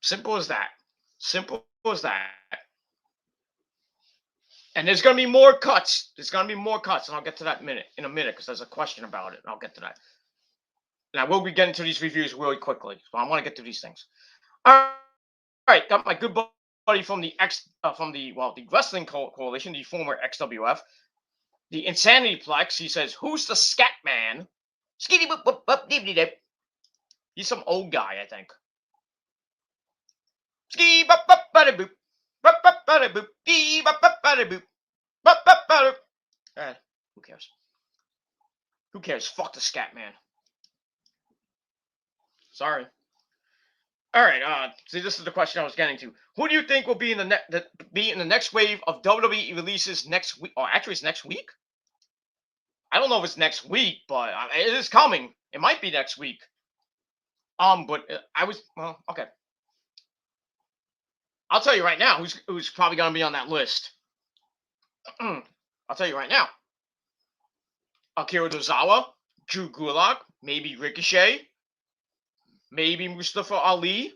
Simple as that. Simple as that. And there's going to be more cuts. There's going to be more cuts, and I'll get to that in a minute, because there's a question about it, and I'll get to that. And I will be getting to these reviews really quickly, so I want to get to these things. All right, got my good buddy from the Wrestling Coalition, the former XWF, the Insanity Plex. He says, "Who's the Scat Man?" Skitty boop boop boop dip dip. He's some old guy, I think. Ski boop boop bada boop. Boop, dee, boop, boop, bada, boop. Boop, boop, bada. Who cares? Who cares? Fuck the Scat Man. Sorry. All right. See, this is the question I was getting to. Who do you think will be in the next wave of WWE releases next week? Oh, actually, it's next week. I don't know if it's next week, but it is coming. It might be next week. But okay. I'll tell you right now who's probably going to be on that list. I'll tell you right now. Akira Tozawa, Drew Gulak, maybe Ricochet, maybe Mustafa Ali.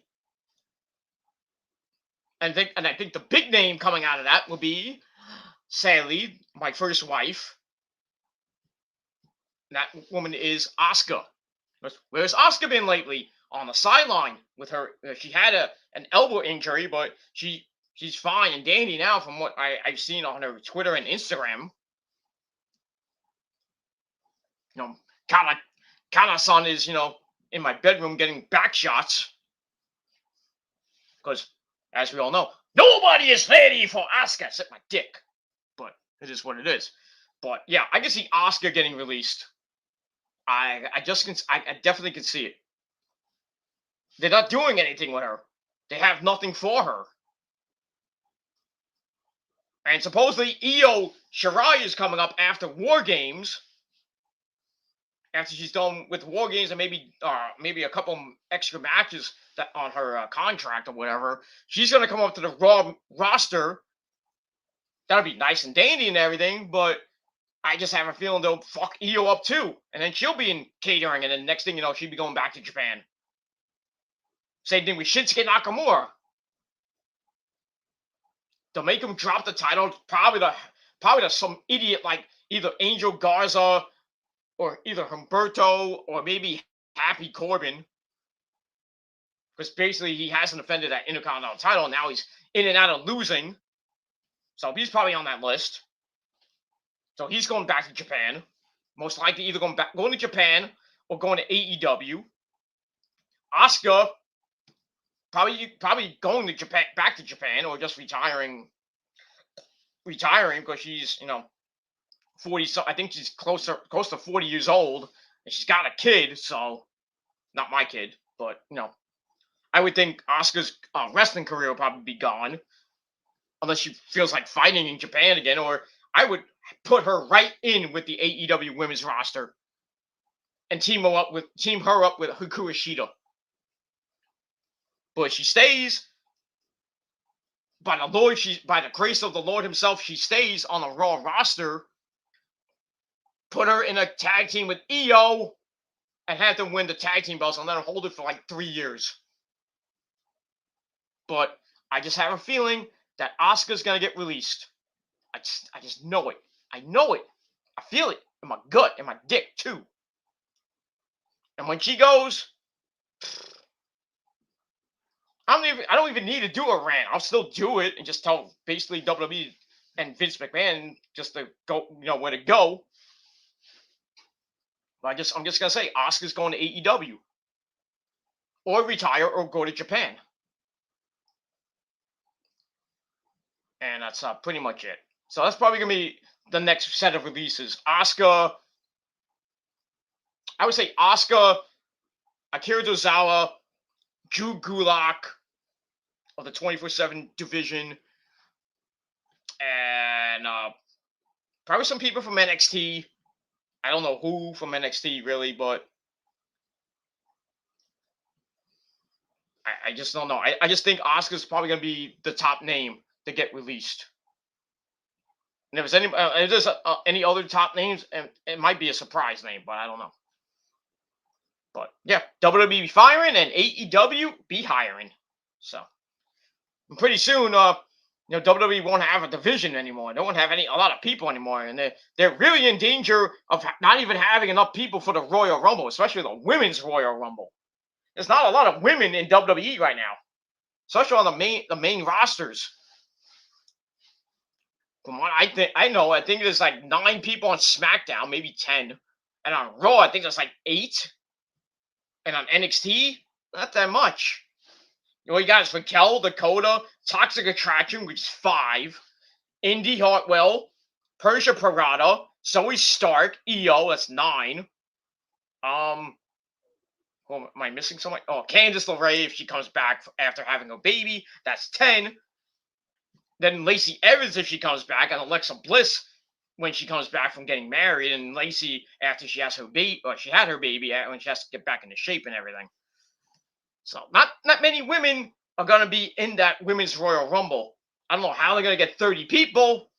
And I think the big name coming out of that will be Sally, my first wife. And that woman is Asuka. Where's Asuka been lately? On the sideline with her. She had an elbow injury, but she's fine and dandy now from what I've seen on her Twitter and Instagram. Kana-san is, in my bedroom getting back shots. Because, as we all know, nobody is ready for Asuka except my dick. But it is what it is. But yeah, I can see Asuka getting released. I definitely can see it. They're not doing anything with her. They have nothing for her. And supposedly Io Shirai is coming up after War Games. After she's done with War Games and maybe a couple extra matches that on her contract or whatever, she's going to come up to the Raw roster. That'll be nice and dandy and everything, but I just have a feeling they'll fuck Io up too. And then she'll be in catering, and then next thing you know, she'll be going back to Japan. Same thing with Shinsuke Nakamura. to make him drop the title. Probably some idiot like either Angel Garza or either Humberto or maybe Happy Corbin. Because basically he hasn't defended that Intercontinental title, and now he's in and out of losing. So he's probably on that list. So he's going back to Japan. Most likely either going to Japan or going to AEW. Asuka probably going to Japan, back to Japan, or just retiring because she's 40. So I think she's close to 40 years old, and she's got a kid. So not my kid, but I would think Asuka's wrestling career will probably be gone unless she feels like fighting in Japan again, or I would put her right in with the AEW women's roster and team her up with Hikaru Shida. But she stays by the grace of the Lord himself, she stays on a Raw roster. Put her in a tag team with Io and have them win the tag team belts and let her hold it for like 3 years. But I just have a feeling that Asuka's gonna get released. I just know it. I know it. I feel it in my gut, in my dick too. And when she goes, I don't even need to do a rant. I'll still do it and just tell basically WWE and Vince McMahon just to go, where to go. But I'm just gonna say Asuka's going to AEW, or retire, or go to Japan. And that's pretty much it. So that's probably going to be the next set of releases. Asuka, I would say Asuka, Akira Tozawa, Drew Gulak of the 24/7 division, and probably some people from NXT. I don't know who from NXT really, but I just don't know. I just think Asuka's probably going to be the top name to get released. And if there's any other top names, it might be a surprise name, but I don't know. But yeah, WWE be firing and AEW be hiring. So pretty soon, WWE won't have a division anymore. They won't have a lot of people anymore, and they're really in danger of not even having enough people for the Royal Rumble, especially the women's Royal Rumble. There's not a lot of women in WWE right now, especially on the main rosters. From what I think there's like 9 people on SmackDown, maybe 10, and on Raw I think there's like 8, and on NXT not that much. You got is Raquel, Dakota, Toxic Attraction, which is 5, Indy Hartwell, Persia Parada, Zoe Stark, Io, that's 9. Am I missing someone? Oh, Candice LeRae, if she comes back after having a baby, that's 10. Then Lacey Evans, if she comes back, and Alexa Bliss when she comes back from getting married, and Lacey after she has her baby, or she had her baby, when she has to get back into shape and everything. So not many women are going to be in that Women's Royal Rumble. I don't know how they're going to get 30 people.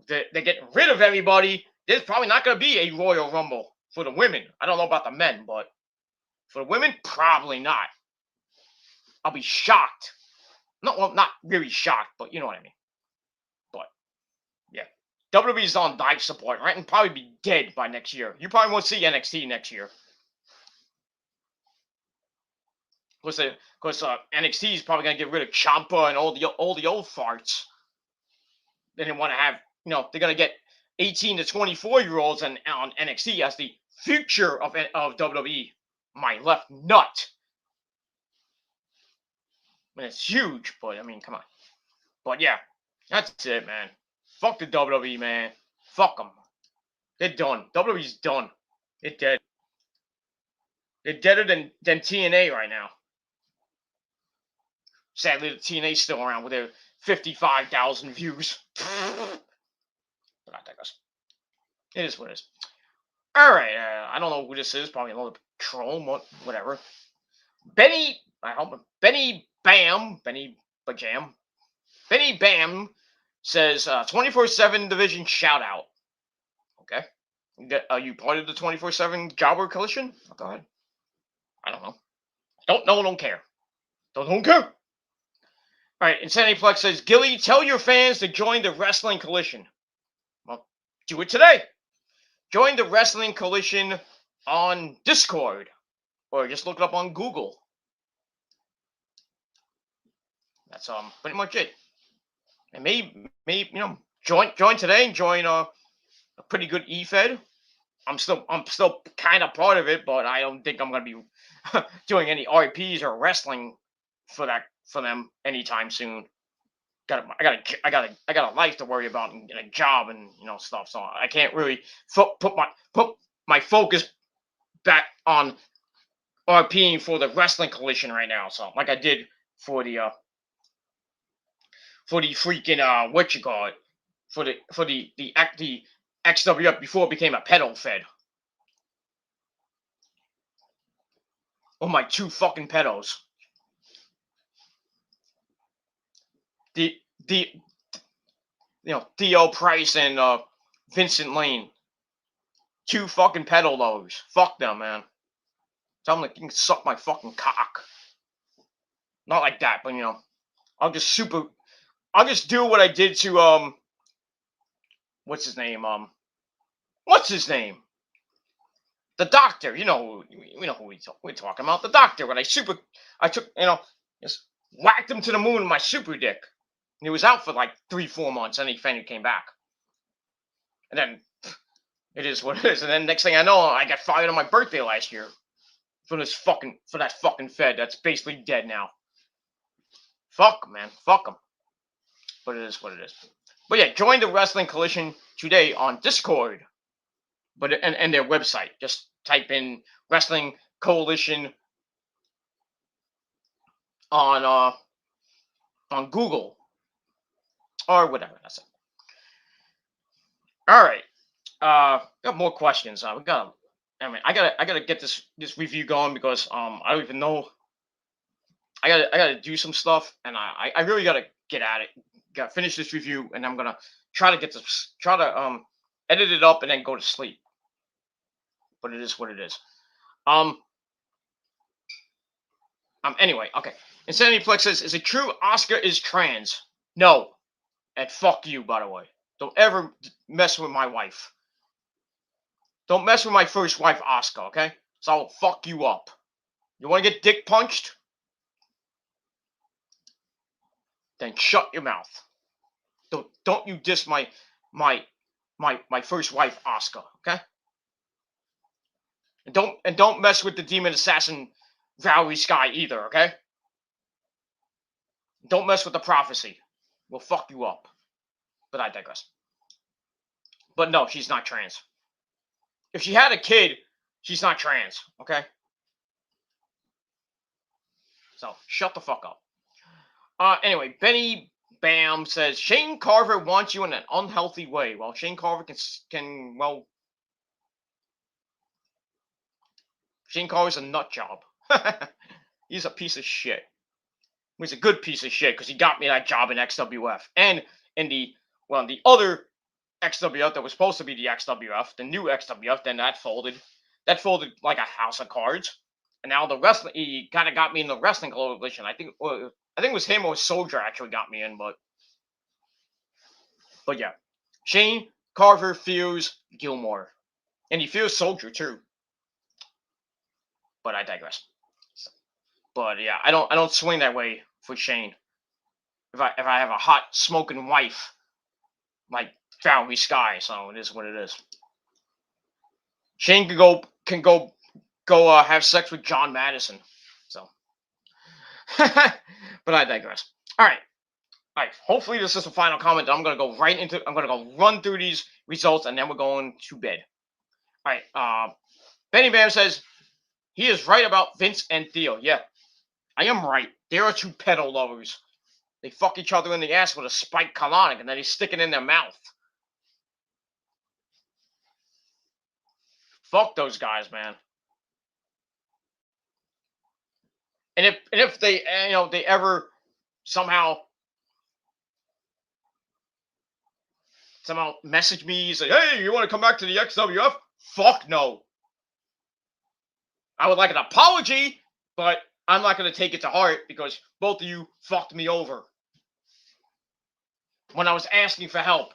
They're getting rid of everybody. There's probably not going to be a Royal Rumble for the women. I don't know about the men, but for the women, probably not. I'll be shocked. Not really shocked, but you know what I mean. But yeah, WWE's on life support, right? And probably be dead by next year. You probably won't see NXT next year. Because NXT is probably gonna get rid of Ciampa and all the old farts. Then they want to have, they're gonna get 18 to 24-year-olds on NXT as the future of WWE. My left nut. I mean, it's huge, but I mean, come on. But yeah, that's it, man. Fuck the WWE, man. Fuck them. They're done. WWE's done. They're dead. They're deader than TNA right now. Sadly, the TNA's still around with their 55,000 views. But I digress. It is what it is. Alright, I don't know who this is. Probably another troll, whatever. Benny Bam says 24/7 division shout out. Okay. Are you part of the 24/7 Jobber Coalition? Oh, go ahead. I don't know. Don't care. Don't care. Alright, Insanity says, Gilly, tell your fans to join the Wrestling Coalition. Well, do it today. Join the Wrestling Coalition on Discord. Or just look it up on Google. That's pretty much it. And maybe join today and join a pretty good E-Fed. I'm still kind of part of it, but I don't think I'm gonna be doing any RPs or wrestling for them anytime soon. I got a life to worry about and a job and stuff, so I can't really put my focus back on RPing for the Wrestling Coalition right now. So like I did for the freaking what you call it, for the XWF before it became a pedal fed. Oh, my 2 fucking pedos. Theo Price and Vincent Lane. 2 fucking pedal lows. Fuck them, man. Tell them they can suck my fucking cock. Not like that, but I'll just do what I did to what's his name? The Doctor. We know who we're talking about. The Doctor. When I took just whacked him to the moon with my super dick. And he was out for like 3-4 months, and he finally came back. And then it is what it is. And then next thing I know, I got fired on my birthday last year for that fucking Fed that's basically dead now. Fuck, man. Fuck them. But it is what it is. But yeah, join the Wrestling Coalition today on Discord. And their website. Just type in Wrestling Coalition on Google or whatever. That's it. All right. Got more questions. I gotta get this review going because I don't even know. I gotta do some stuff, and I really gotta get at it. Gotta finish this review, and I'm gonna try to edit it up and then go to sleep. But it is what it is. Anyway, okay. Insanity Flex says, is it true Oscar is trans? No. And fuck you, by the way. Don't ever mess with my wife. Don't mess with my first wife, Oscar, okay? So I'll fuck you up. You want to get dick punched? Then shut your mouth. Don't you diss my first wife, Oscar, okay? And don't mess with the demon assassin Valerie Sky either, okay? Don't mess with the prophecy. We'll fuck you up. But I digress. But no, she's not trans. If she had a kid, she's not trans, okay? So, shut the fuck up. Anyway, Benny Bam says, Shane Carver wants you in an unhealthy way. Well, Shane Carver Shane Carver's a nut job. He's a piece of shit. He's a good piece of shit because he got me that job in XWF. And in the other XWF that was supposed to be the XWF, the new XWF, then that folded. That folded like a house of cards. And now he kind of got me in the Wrestling Coalition. I think it was him or Soldier actually got me in, but yeah. Shane Carver fears Gilmore. And he fears Soldier too. But I digress. But yeah, I don't swing that way for Shane. If I have a hot smoking wife like Valerie Sky, so it is what it is. Shane can go have sex with John Madison. So but I digress. Alright. Hopefully this is the final comment. I'm gonna go run through these results and then we're going to bed. Alright, Benny Bam says he is right about Vince and Theo. Yeah, I am right. There are 2 pedal lovers. They fuck each other in the ass with a spiked colonic and then they stick it in their mouth. Fuck those guys, man. And if they they ever somehow message me, say, hey, you want to come back to the XWF? Fuck no. I would like an apology, but I'm not going to take it to heart because both of you fucked me over. when I was asking for help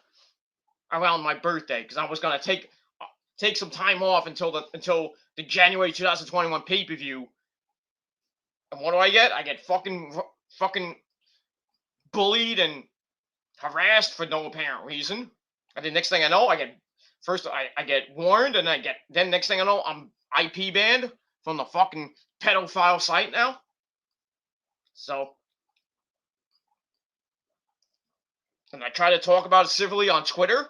around my birthday because I was gonna take some time off until the January 2021 pay-per-view. And what do I get? I get fucking bullied and harassed for no apparent reason. And the next thing I know, I get warned, and then next thing I know, I'm IP banned from the fucking pedophile site now. So, and I try to talk about it civilly on Twitter.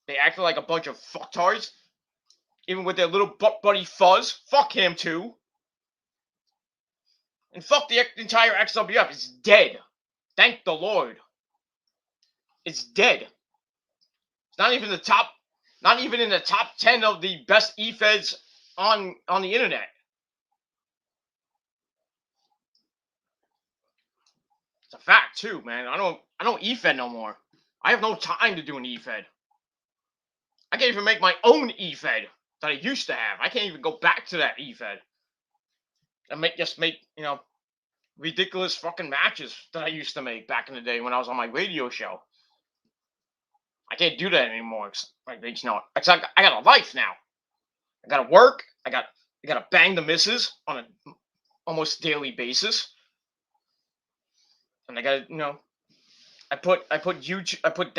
They acted like a bunch of fucktards, even with their little butt buddy Fuzz. Fuck him too. And fuck the entire XWF. It's dead. Thank the Lord. It's dead. It's not even in the top 10 of the best e-feds on the internet. It's a fact too, man. I don't e-fed no more. I have no time to do an e-fed. I can't even make my own e-fed that I used to have. I can't even go back to that e-fed. And make ridiculous fucking matches that I used to make back in the day when I was on my radio show. I can't do that anymore. I got a life now. I gotta work. I gotta bang the missus on an almost daily basis. And I gotta, I put YouTube. I put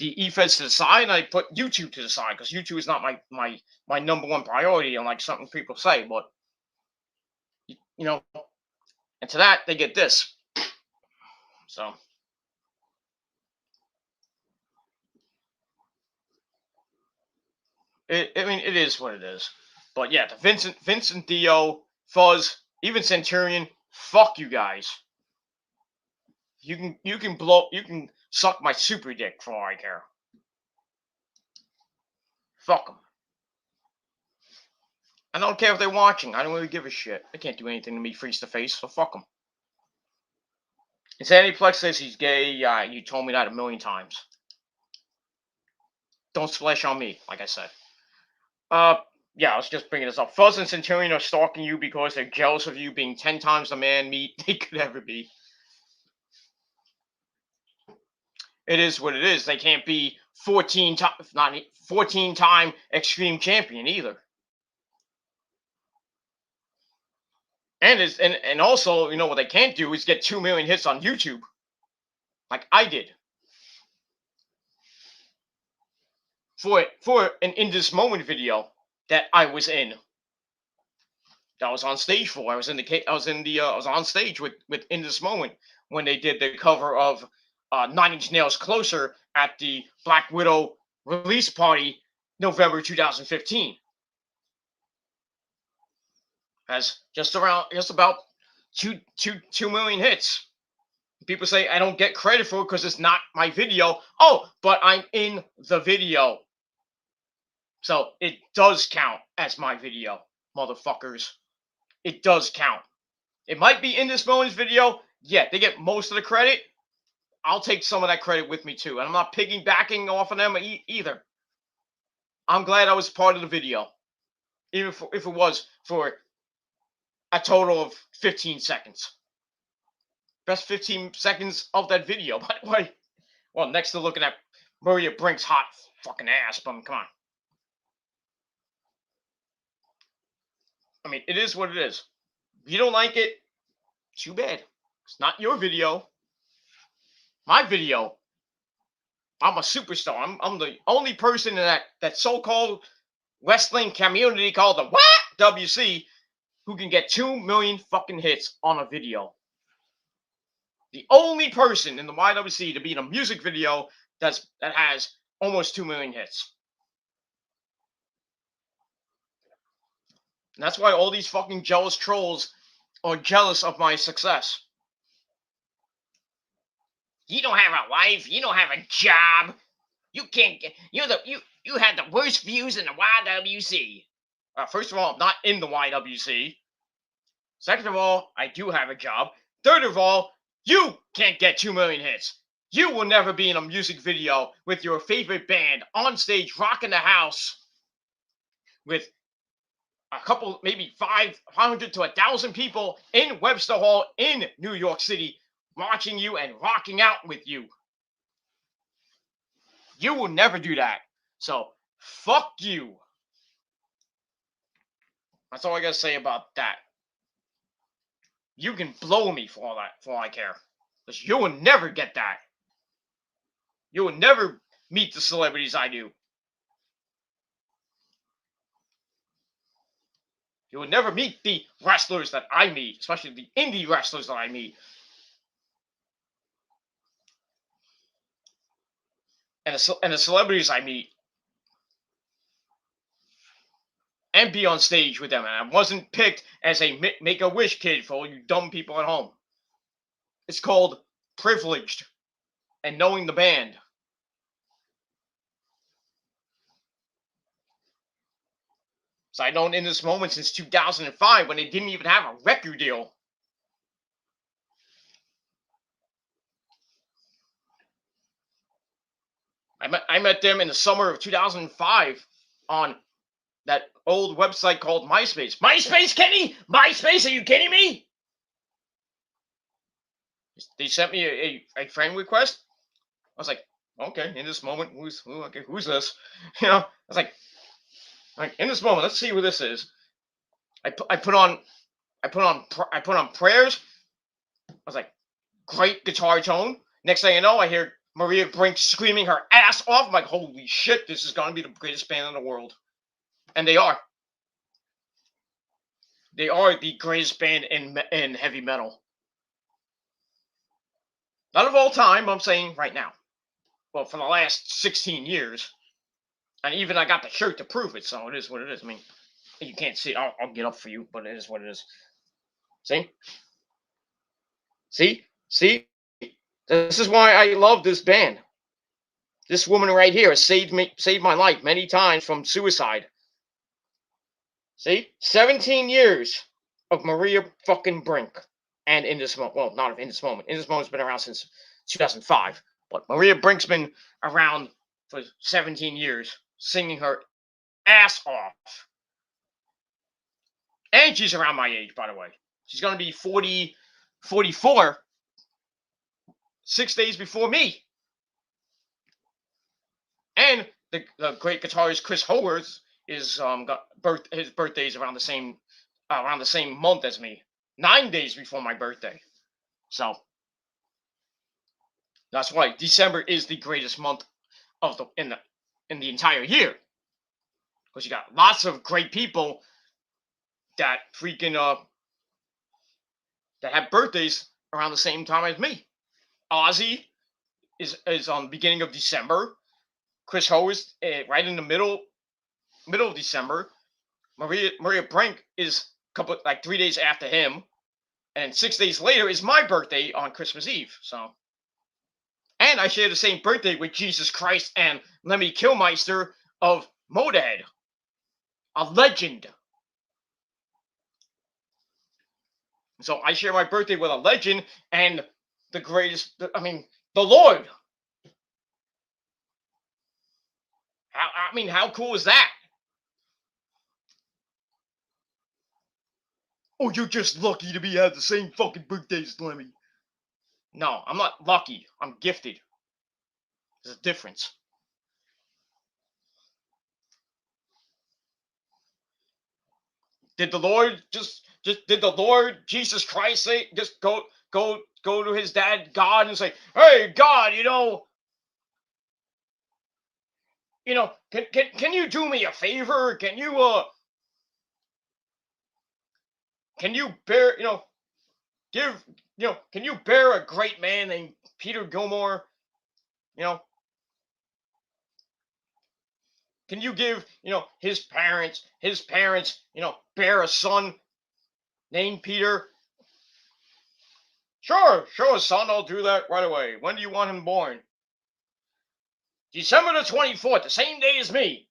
the e-feds to the side, and I put YouTube to the side because YouTube is not my number one priority, unlike something people say. But and to that they get this. So it is what it is. But yeah, the Vincent Dio, Fuzz, even Centurion, fuck you guys. You can suck my super dick for all I care. Fuck them. I don't care if they're watching. I don't really give a shit. They can't do anything to me face to face, so fuck them. Insanity Plex says he's gay. You told me that a million times. Don't splash on me, like I said. Yeah, I was just bringing this up. Fuzz and Centurion are stalking you because they're jealous of you being 10 times the man meat they could ever be. It is what it is. They can't be 14-time Extreme Champion either. And also, what they can't do is get 2 million hits on YouTube, like I did. For an In This Moment video that I was in. That I was on stage for. I was on stage with In This Moment when they did the cover of 9 Inch Nails Closer at the Black Widow release party, November 2015. Has just about 2 million hits. People say I don't get credit for it because it's not my video. Oh, but I'm in the video. So it does count as my video, motherfuckers. It does count. It might be In This Moment's video. Yeah, they get most of the credit. I'll take some of that credit with me too. And I'm not piggybacking off of them either. I'm glad I was part of the video. Even if it was for a total of 15 seconds. Best 15 seconds of that video, by the way. Well, next to looking at Maria Brink's hot fucking ass, but come on. I mean, it is what it is. If you don't like it, too bad. It's not your video. My video. I'm a superstar. I'm the only person in that so-called wrestling community called the WC who can get 2 million fucking hits on a video. The only person in the YWC to be in a music video that has almost 2 million hits. And that's why all these fucking jealous trolls are jealous of my success. You don't have a wife. You don't have a job. You can't get. You had the worst views in the YWC. First of all, I'm not in the YWC. Second of all, I do have a job. Third of all, you can't get 2 million hits. You will never be in a music video with your favorite band on stage rocking the house with a couple, maybe 500 to 1,000 people in Webster Hall in New York City watching you and rocking out with you. You will never do that. So, fuck you. That's all I gotta say about that. You can blow me for all that, for all I care. Because you will never get that. You will never meet the celebrities I do. You will never meet the wrestlers that I meet, especially the indie wrestlers that I meet. And the celebrities I meet. And be on stage with them. And I wasn't picked as a Make-A-Wish kid for all you dumb people at home. It's called privileged and knowing the band. So I've known In This Moment since 2005 when they didn't even have a record deal. I met them in the summer of 2005 on that old website called MySpace. MySpace, Kenny? MySpace? Are you kidding me? They sent me a friend request. I was like, okay, In This Moment, who's this? You know, I was like, In This Moment, let's see who this is. I put on Prayers. I was like, great guitar tone. Next thing you know, I hear Maria Brink screaming her ass off. I'm like, holy shit, this is gonna be the greatest band in the world. And they are. They are the greatest band in heavy metal. Not of all time, I'm saying right now. Well, for the last 16 years. And even I got the shirt to prove it, so it is what it is. I mean, you can't see it. I'll get up for you, but it is what it is. See? See? This is why I love this band. This woman right here has saved my life many times from suicide. See? 17 years of Maria fucking Brink. And In This Moment. Well, not In This Moment. In This Moment's been around since 2005. But Maria Brink's been around for 17 years, singing her ass off. And she's around my age, by the way. She's going to be 44, 6 days before me. And the great guitarist Chris Howarth is his birthday's around the same month as me, 9 days before my birthday. So that's why December is the greatest month of in the entire year, because you got lots of great people that freaking that have birthdays around the same time as me. Ozzy is on the beginning of December. Chris Howarth right in the middle of December. Maria Brink is 3 days after him, and 6 days later is my birthday on Christmas Eve. So, and I share the same birthday with Jesus Christ and Lemmy Kilmister of Motorhead, a legend. So I share my birthday with a legend and the greatest. The Lord. How cool is that? Oh, you're just lucky to have the same fucking birthday as Lemmy. No, I'm not lucky. I'm gifted. There's a difference. Did the Lord did the Lord Jesus Christ say just go to his dad God and say, hey God, can you do me a favor? Can you bear can you bear a great man named Peter Gilmore? Can you give his parents bear a son named Peter? Sure, son, I'll do that right away. When do you want him born? December the 24th, the same day as me.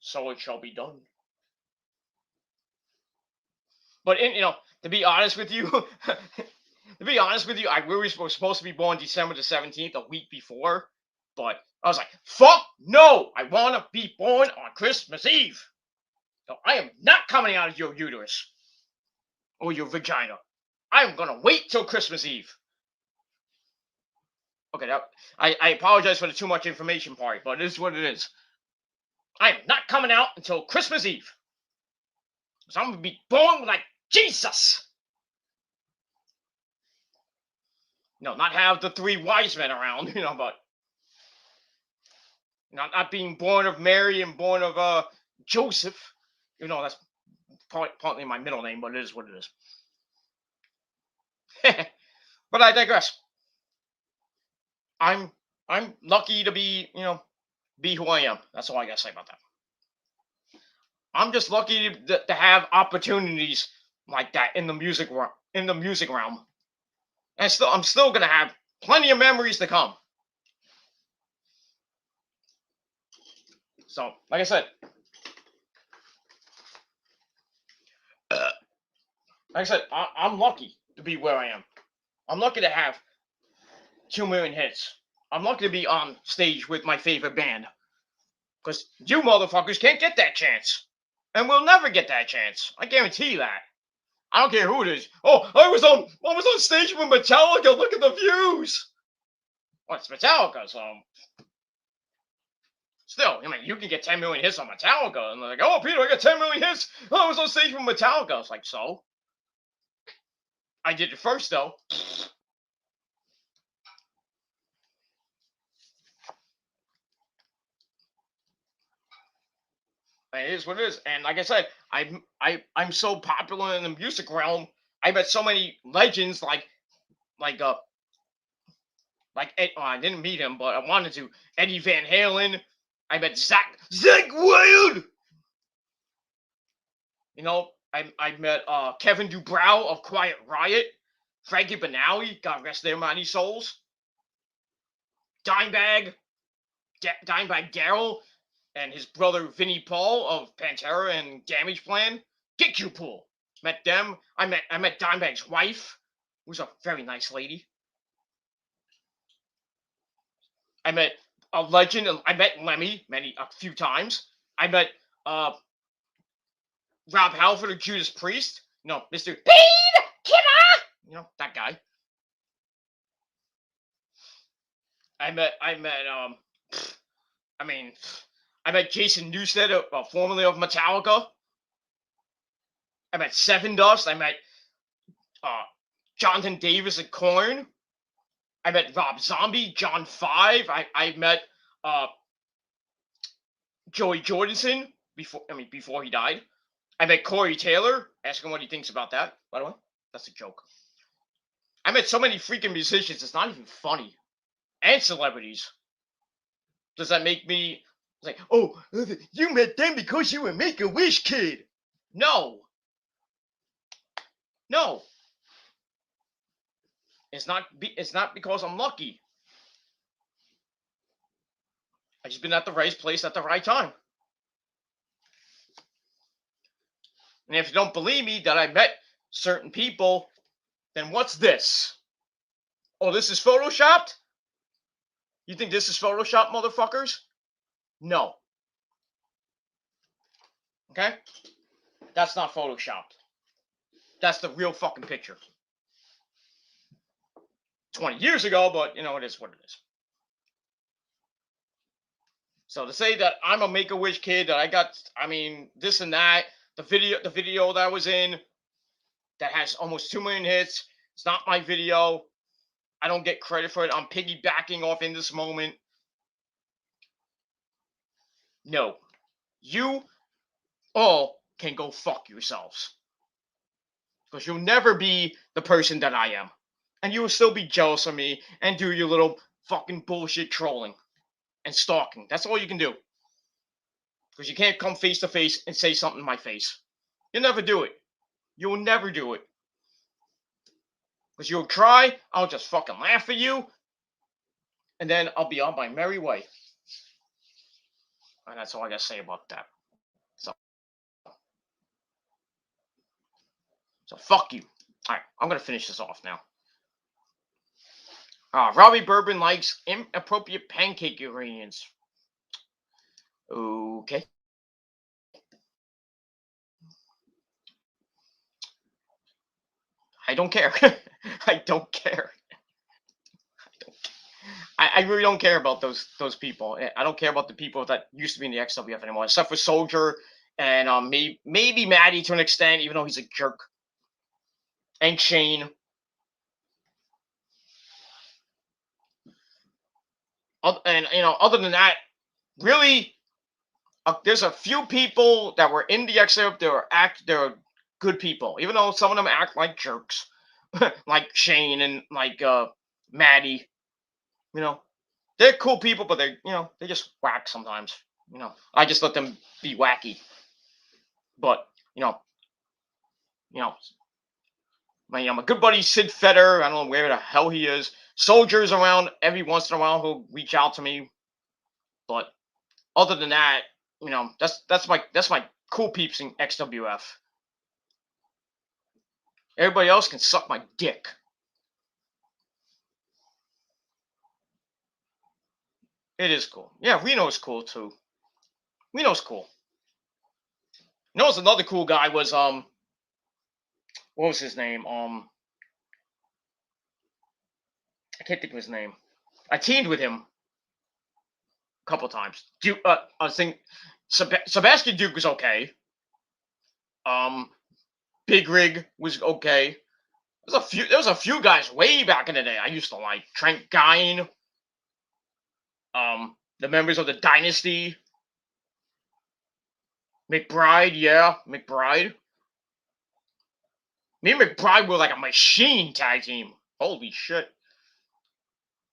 So it shall be done. But to be honest with you, we were supposed to be born December the 17th, a week before. But I was like, fuck no! I want to be born on Christmas Eve. So I am not coming out of your uterus or your vagina. I am going to wait till Christmas Eve. Okay, I apologize for the too much information part, but it is what it is. I am not coming out until Christmas Eve. So I'm gonna be born like Jesus. No, not have the three wise men around, but not being born of Mary and born of Joseph. That's partly my middle name, but it is what it is. But I digress. I'm lucky to be who I am. That's all I gotta say about that. I'm just lucky to have opportunities like that in the music realm. And I'm still gonna have plenty of memories to come. So, like I said, I'm lucky to be where I am. I'm lucky to have 2 million hits. I'm lucky to be on stage with my favorite band. Because you motherfuckers can't get that chance. And we'll never get that chance. I guarantee you that. I don't care who it is. Oh, I was on stage with Metallica. Look at the views. Well, it's Metallica, so still, you can get 10 million hits on Metallica, and they're like, oh, Peter, I got 10 million hits. Oh, I was on stage with Metallica. I was like, so? I did it first, though. It is what it is, and like I said, I'm so popular in the music realm. I met so many legends, like I didn't meet him, but I wanted to. Eddie Van Halen. I met Zach Wild. I met Kevin Dubrow of Quiet Riot, Frankie Banali, God rest their mighty souls. Dimebag Daryl, and his brother Vinnie Paul of Pantera and Damage Plan. Get you Pool. Met them. I met Dimebag's wife, who's a very nice lady. I met a legend. I met Lemmy a few times. I met Rob Halford of Judas Priest. Mr. Pete Killer. That guy. I met Jason Newsted, formerly of Metallica. I met Seven Dust. I met Jonathan Davis of Korn. I met Rob Zombie, John Five. I met Joey Jordison before he died. I met Corey Taylor. Ask him what he thinks about that. By the way, that's a joke. I met so many freaking musicians. It's not even funny. And celebrities. Does that make me like, oh, you met them because you were Make-A-Wish kid? No. It's not because I'm lucky. I just been at the right place at the right time. And if you don't believe me that I met certain people, then what's this? Oh, this is photoshopped? You think this is photoshopped, motherfuckers? No. Okay? That's not photoshopped. That's the real fucking picture. 20 years ago, but it is what it is. So to say that I'm a Make-A-Wish kid, that I got, this and that, the video that I was in that has almost 2 million hits, it's not my video. I don't get credit for it. I'm piggybacking off in this moment. No. You all can go fuck yourselves. Because you'll never be the person that I am. And you will still be jealous of me and do your little fucking bullshit trolling and stalking. That's all you can do. Because you can't come face to face and say something in my face. You'll never do it. You will never do it. Because you'll try, I'll just fucking laugh at you, and then I'll be on my merry way. And that's all I gotta say about that. So fuck you. Alright, I'm gonna finish this off now. Robbie Bourbon likes inappropriate pancake ingredients. Okay. I don't care. I don't care. I really don't care about those people. I don't care about the people that used to be in the XWF anymore, except for Soldier and maybe Maddie to an extent, even though he's a jerk, and Shane. And other than that, really, there's a few people that were in the XWF. They're good people, even though some of them act like jerks, like Shane and like Maddie. They're cool people, but they just whack sometimes. I just let them be wacky. But my good buddy Sid Fetter, I don't know where the hell he is. Soldier's around every once in a while. He'll reach out to me. But other than that, that's my cool peeps in XWF. Everybody else can suck my dick. It is cool. Yeah, Reno's cool too. Reno's cool. What's another cool guy was what was his name? I can't think of his name. I teamed with him a couple times. I was thinking Sebastian Duke was okay. Big Rig was okay. There was a few guys way back in the day I used to like. Trent Gine. The members of the Dynasty. McBride, yeah, McBride. Me and McBride were like a machine tag team. Holy shit.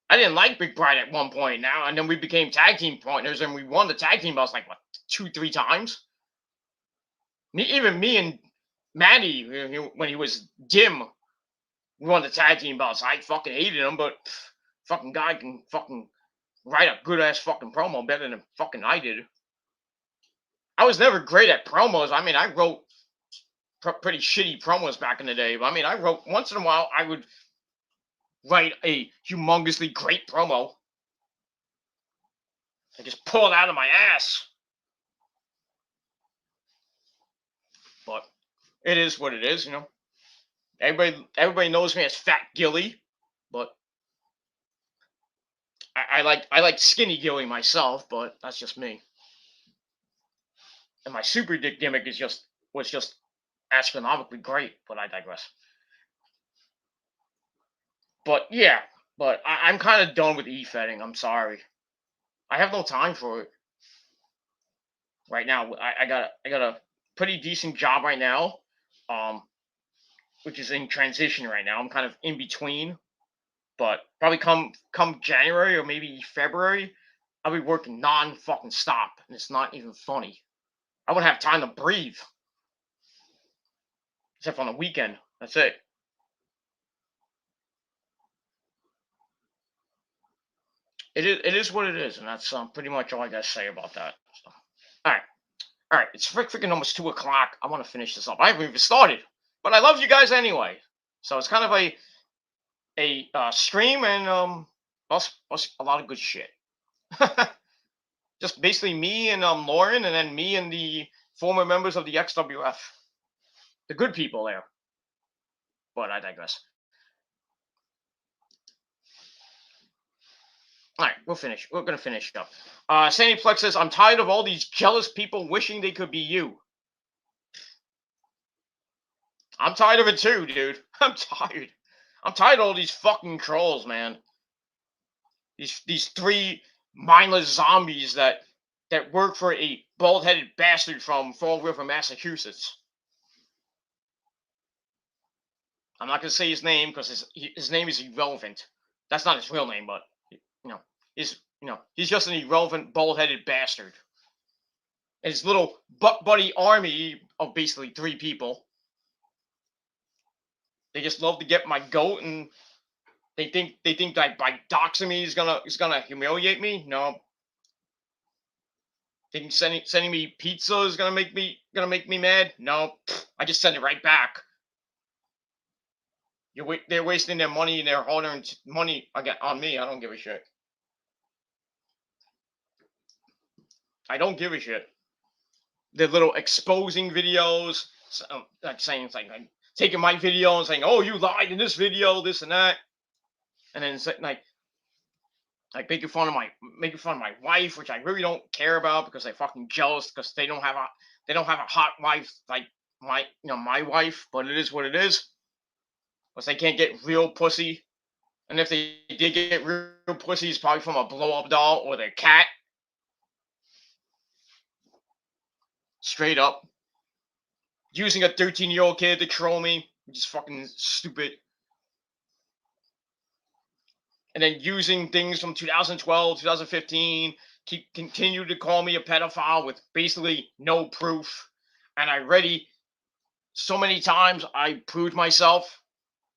I didn't like McBride at one point now, and then we became tag team partners, and we won the tag team belts like, what, 2-3 times? Me and Manny, when he was dim, we won the tag team belts. I fucking hated him, but fucking guy can fucking write a good-ass fucking promo better than fucking I did. I was never great at promos. I mean, I wrote pretty shitty promos back in the day. But I mean, I wrote, once in a while, I would write a humongously great promo. I just pull it out of my ass. But it is what it is, Everybody knows me as Fat Gilly, but I like Skinny Gilly myself, but that's just me. And my super dick gimmick was just astronomically great, but I digress. But yeah, I'm kind of done with e-fetting. I'm sorry. I have no time for it right now. I got a pretty decent job right now, which is in transition right now. I'm kind of in between, but probably come January or maybe February, I'll be working non-fucking stop, and it's not even funny. I wouldn't have time to breathe, except on the weekend. That's it. It is what it is, and that's pretty much all I gotta say about that. So, all right. It's freaking almost 2:00. I want to finish this up. I haven't even started, but I love you guys anyway. So it's kind of a stream and plus a lot of good shit. Just basically me and Lauren, and then me and the former members of the XWF, the good people there. But I digress. All right, we're gonna finish up. Sandy Plex says, "I'm tired of all these jealous people wishing they could be you." I'm tired of it too, dude. I'm tired. I'm tired of all these fucking trolls, man. These 3 mindless zombies that work for a bald-headed bastard from Fall River, Massachusetts. I'm not gonna say his name because his name is irrelevant. That's not his real name, but he's just an irrelevant, bald-headed bastard. And his little butt buddy army of basically 3 people. They just love to get my goat, and they think that by doxing me is gonna humiliate me. No. Think sending me pizza is gonna make me mad? No. I just send it right back. They're wasting their money and their hard-earned money on me. I don't give a shit. I don't give a shit. Their little exposing videos, like saying like taking my video and saying, "Oh, you lied in this video, this and that," and then like like making fun of my wife, which I really don't care about because they're fucking jealous because they don't have a hot wife like my wife, but it is what it is. Because they can't get real pussy, and if they did get real pussy, it's probably from a blow up doll or their cat. Straight up. Using a 13-year-old kid to troll me, which is fucking stupid. And then using things from 2012, 2015, continue to call me a pedophile with basically no proof. And so many times I proved myself.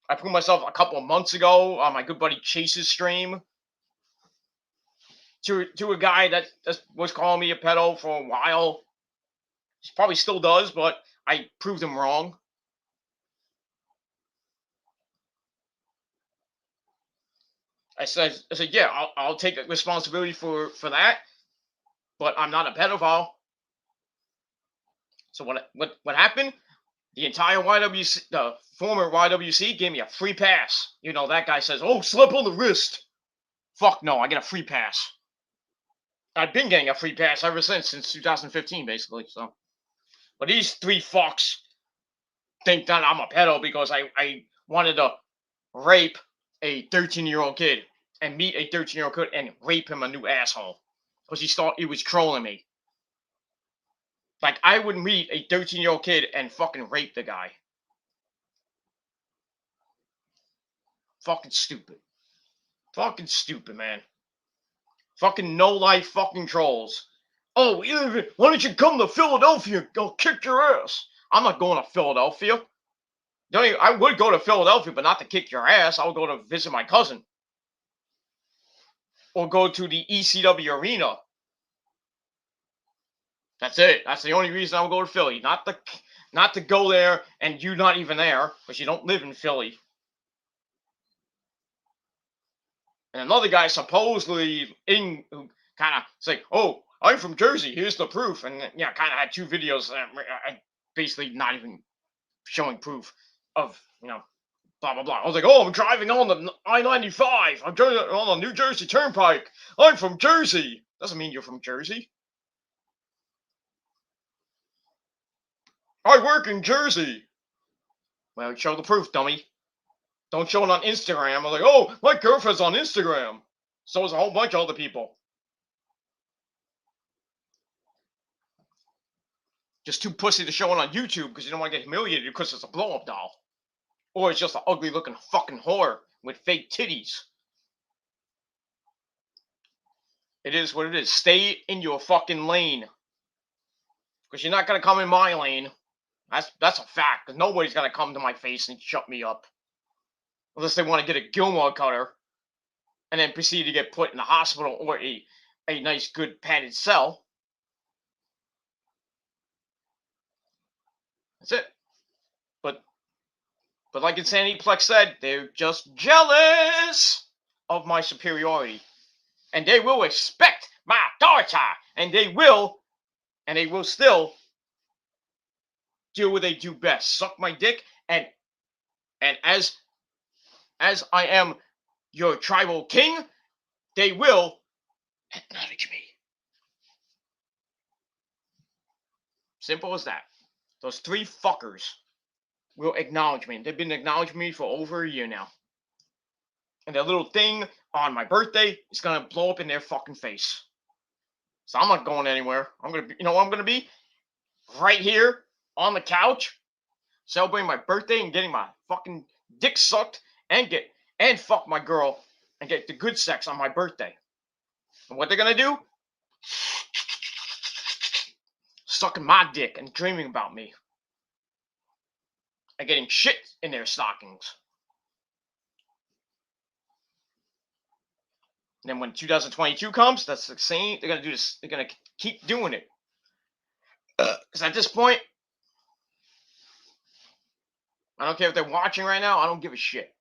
I proved myself a couple of months ago on my good buddy Chase's stream to a guy that was calling me a pedo for a while. He probably still does, but I proved him wrong. I said, yeah, I'll take responsibility for that, but I'm not a pedophile. So what happened? The entire YWC, the former YWC, gave me a free pass. You know, that guy says, "Oh, slap on the wrist." Fuck no, I get a free pass. I've been getting a free pass ever since 2015, basically. So, but these three fucks think that I'm a pedo because I wanted to rape a 13-year-old kid and meet a 13-year-old kid and rape him a new asshole because he thought he was trolling me. Like, I would meet a 13-year-old kid and fucking rape the guy. Fucking stupid. Fucking stupid, man. Fucking no-life fucking trolls. Oh, why don't you come to Philadelphia? I'll kick your ass. I'm not going to Philadelphia. I would go to Philadelphia, but not to kick your ass. I would go to visit my cousin. Or go to the ECW arena. That's it. That's the only reason I would go to Philly. Not to go there and you not even there, because you don't live in Philly. And another guy supposedly who kind of say, "Oh, I'm from Jersey. Here's the proof." And yeah, kind of had two videos basically not even showing proof of blah blah blah. I was like, "Oh, I'm driving on the I-95. I'm driving on the New Jersey Turnpike. I'm from Jersey." Doesn't mean you're from Jersey. I work in Jersey. Well, show the proof, dummy. Don't show it on Instagram. I'm like, "Oh, my girlfriend's on Instagram." So is a whole bunch of other people. Just too pussy to show it on YouTube because you don't want to get humiliated because it's a blow-up doll. Or it's just an ugly-looking fucking whore with fake titties. It is what it is. Stay in your fucking lane. Because you're not going to come in my lane. That's a fact. Because nobody's going to come to my face and shut me up. Unless they want to get a Gilmore cutter. And then proceed to get put in the hospital or a nice, good padded cell. That's it. But like Insanity Plex said, they're just jealous of my superiority. And they will expect my authority. And they will still do what they do best. Suck my dick. And as I am your tribal king, they will acknowledge me. Simple as that. Those three fuckers will acknowledge me. They've been acknowledging me for over a year now. And that little thing on my birthday is gonna blow up in their fucking face. So I'm not going anywhere. I'm gonna be, I'm gonna be right here on the couch, celebrating my birthday and getting my fucking dick sucked and fuck my girl and get the good sex on my birthday. And what they're gonna do? Sucking my dick and dreaming about me. And getting shit in their stockings. And then when 2022 comes, that's the same. They're gonna do this. They're gonna keep doing it. Because at this point, I don't care if they're watching right now. I don't give a shit.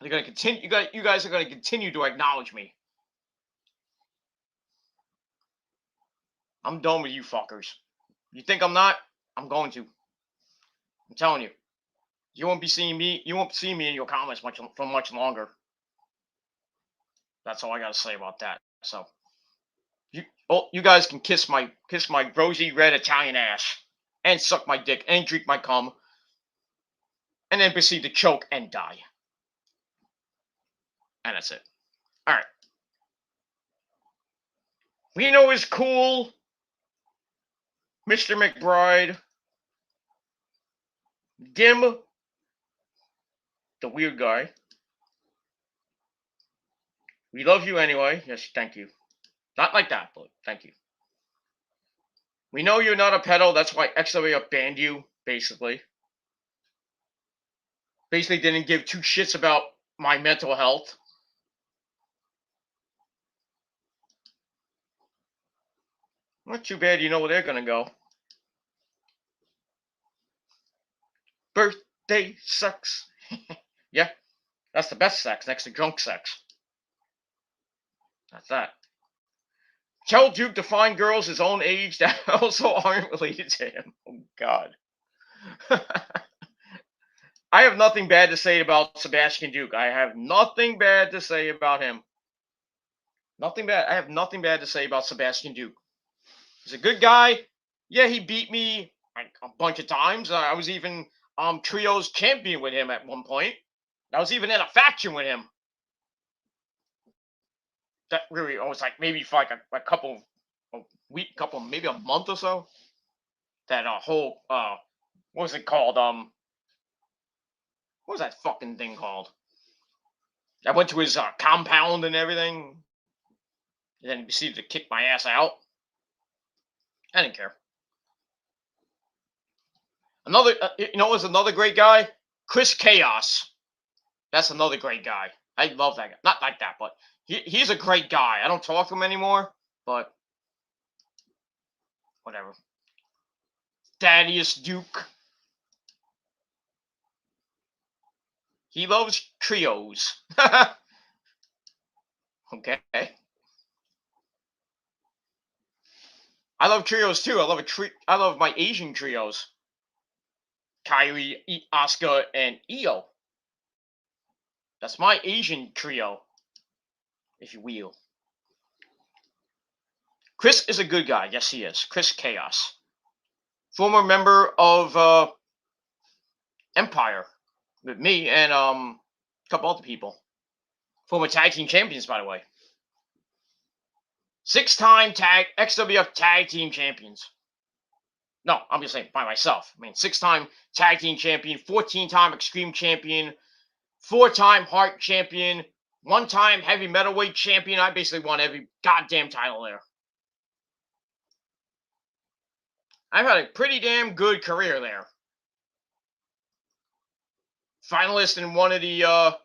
They're gonna continue. You guys are gonna continue to acknowledge me. I'm done with you fuckers. You think I'm not? I'm going to. I'm telling you. You won't be seeing me. You won't see me in your comments for much longer. That's all I gotta say about that. So you guys can kiss my rosy red Italian ass and suck my dick and drink my cum and then proceed to choke and die. And that's it. All right. Reno is cool. Mr. McBride. Dim. The weird guy. We love you anyway. Yes, thank you. Not like that, but thank you. We know you're not a pedo. That's why XWF banned you, basically. Basically didn't give two shits about my mental health. Not too bad you know where they're going to go. Birthday sex. Yeah, that's the best sex next to drunk sex. That's that. Tell Duke to find girls his own age that also aren't related to him. Oh, God. I have nothing bad to say about Sebastian Duke. I have nothing bad to say about him. Nothing bad. I have nothing bad to say about Sebastian Duke. He's a good guy. Yeah, he beat me like a bunch of times. I was even trios champion with him at one point. I was even in a faction with him. That really, I was like maybe for like a couple, maybe a month or so. That whole what was it called? What was that fucking thing called? I went to his compound and everything. And then he proceeded to kick my ass out. I didn't care. Another, was another great guy? Chris Chaos. That's another great guy. I love that guy. Not like that, but he's a great guy. I don't talk to him anymore, but whatever. Thaddeus Duke. He loves trios. Okay. I love trios too. I love my Asian trios. Kyrie, Asuka, and Io. That's my Asian trio, if you will. Chris is a good guy. Yes, he is. Chris Chaos. Former member of Empire with me and a couple other people. Former tag team champions, by the way. 6-time XWF tag team champions. No, I'm just saying by myself. I mean, 6-time tag team champion, 14-time Extreme champion, 4-time Heart champion, 1-time heavy metalweight champion. I basically won every goddamn title there. I've had a pretty damn good career there. Finalist in one of the,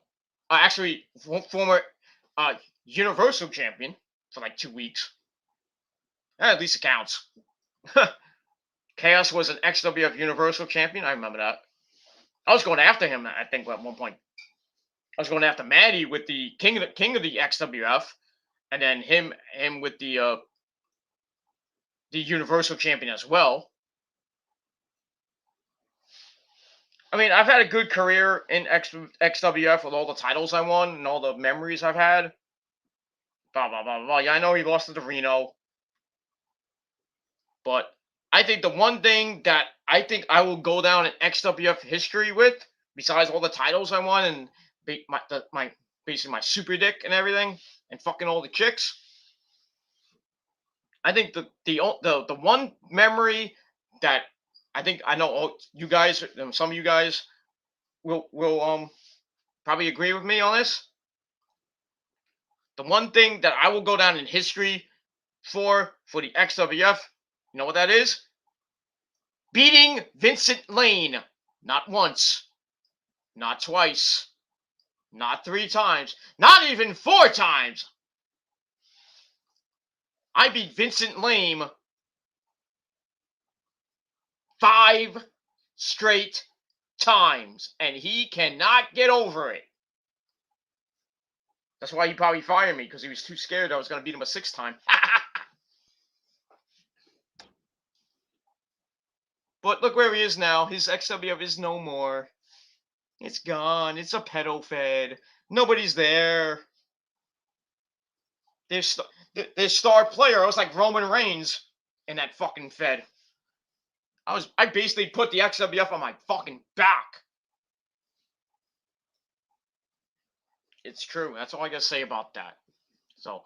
actually, former Universal champion for like 2 weeks. At least it counts. Chaos was an XWF Universal champion. I remember that. I was going after him, I think, at one point. I was going after Maddie with the king of the XWF, and then him with the Universal champion as well. I mean, I've had a good career in XWF with all the titles I won and all the memories I've had. Blah, blah, blah, blah. Yeah, I know he lost to Reno. But I think the one thing that I think I will go down in XWF history with, besides all the titles I won and basically my super dick and everything, and fucking all the chicks, I think the one memory that I think I know you guys, some of you guys will probably agree with me on this. The one thing that I will go down in history for the XWF, you know what that is? Beating Vincent Lane. Not once, not twice, not 3 times, not even 4 times. I beat Vincent Lane 5 straight times, and he cannot get over it. That's why he probably fired me, because he was too scared I was going to beat him a 6th time. But look where he is now. His XWF is no more. It's gone. It's a pedo fed. Nobody's there. Their star player was like Roman Reigns in that fucking fed. I basically put the XWF on my fucking back. It's true. That's all I gotta say about that. So,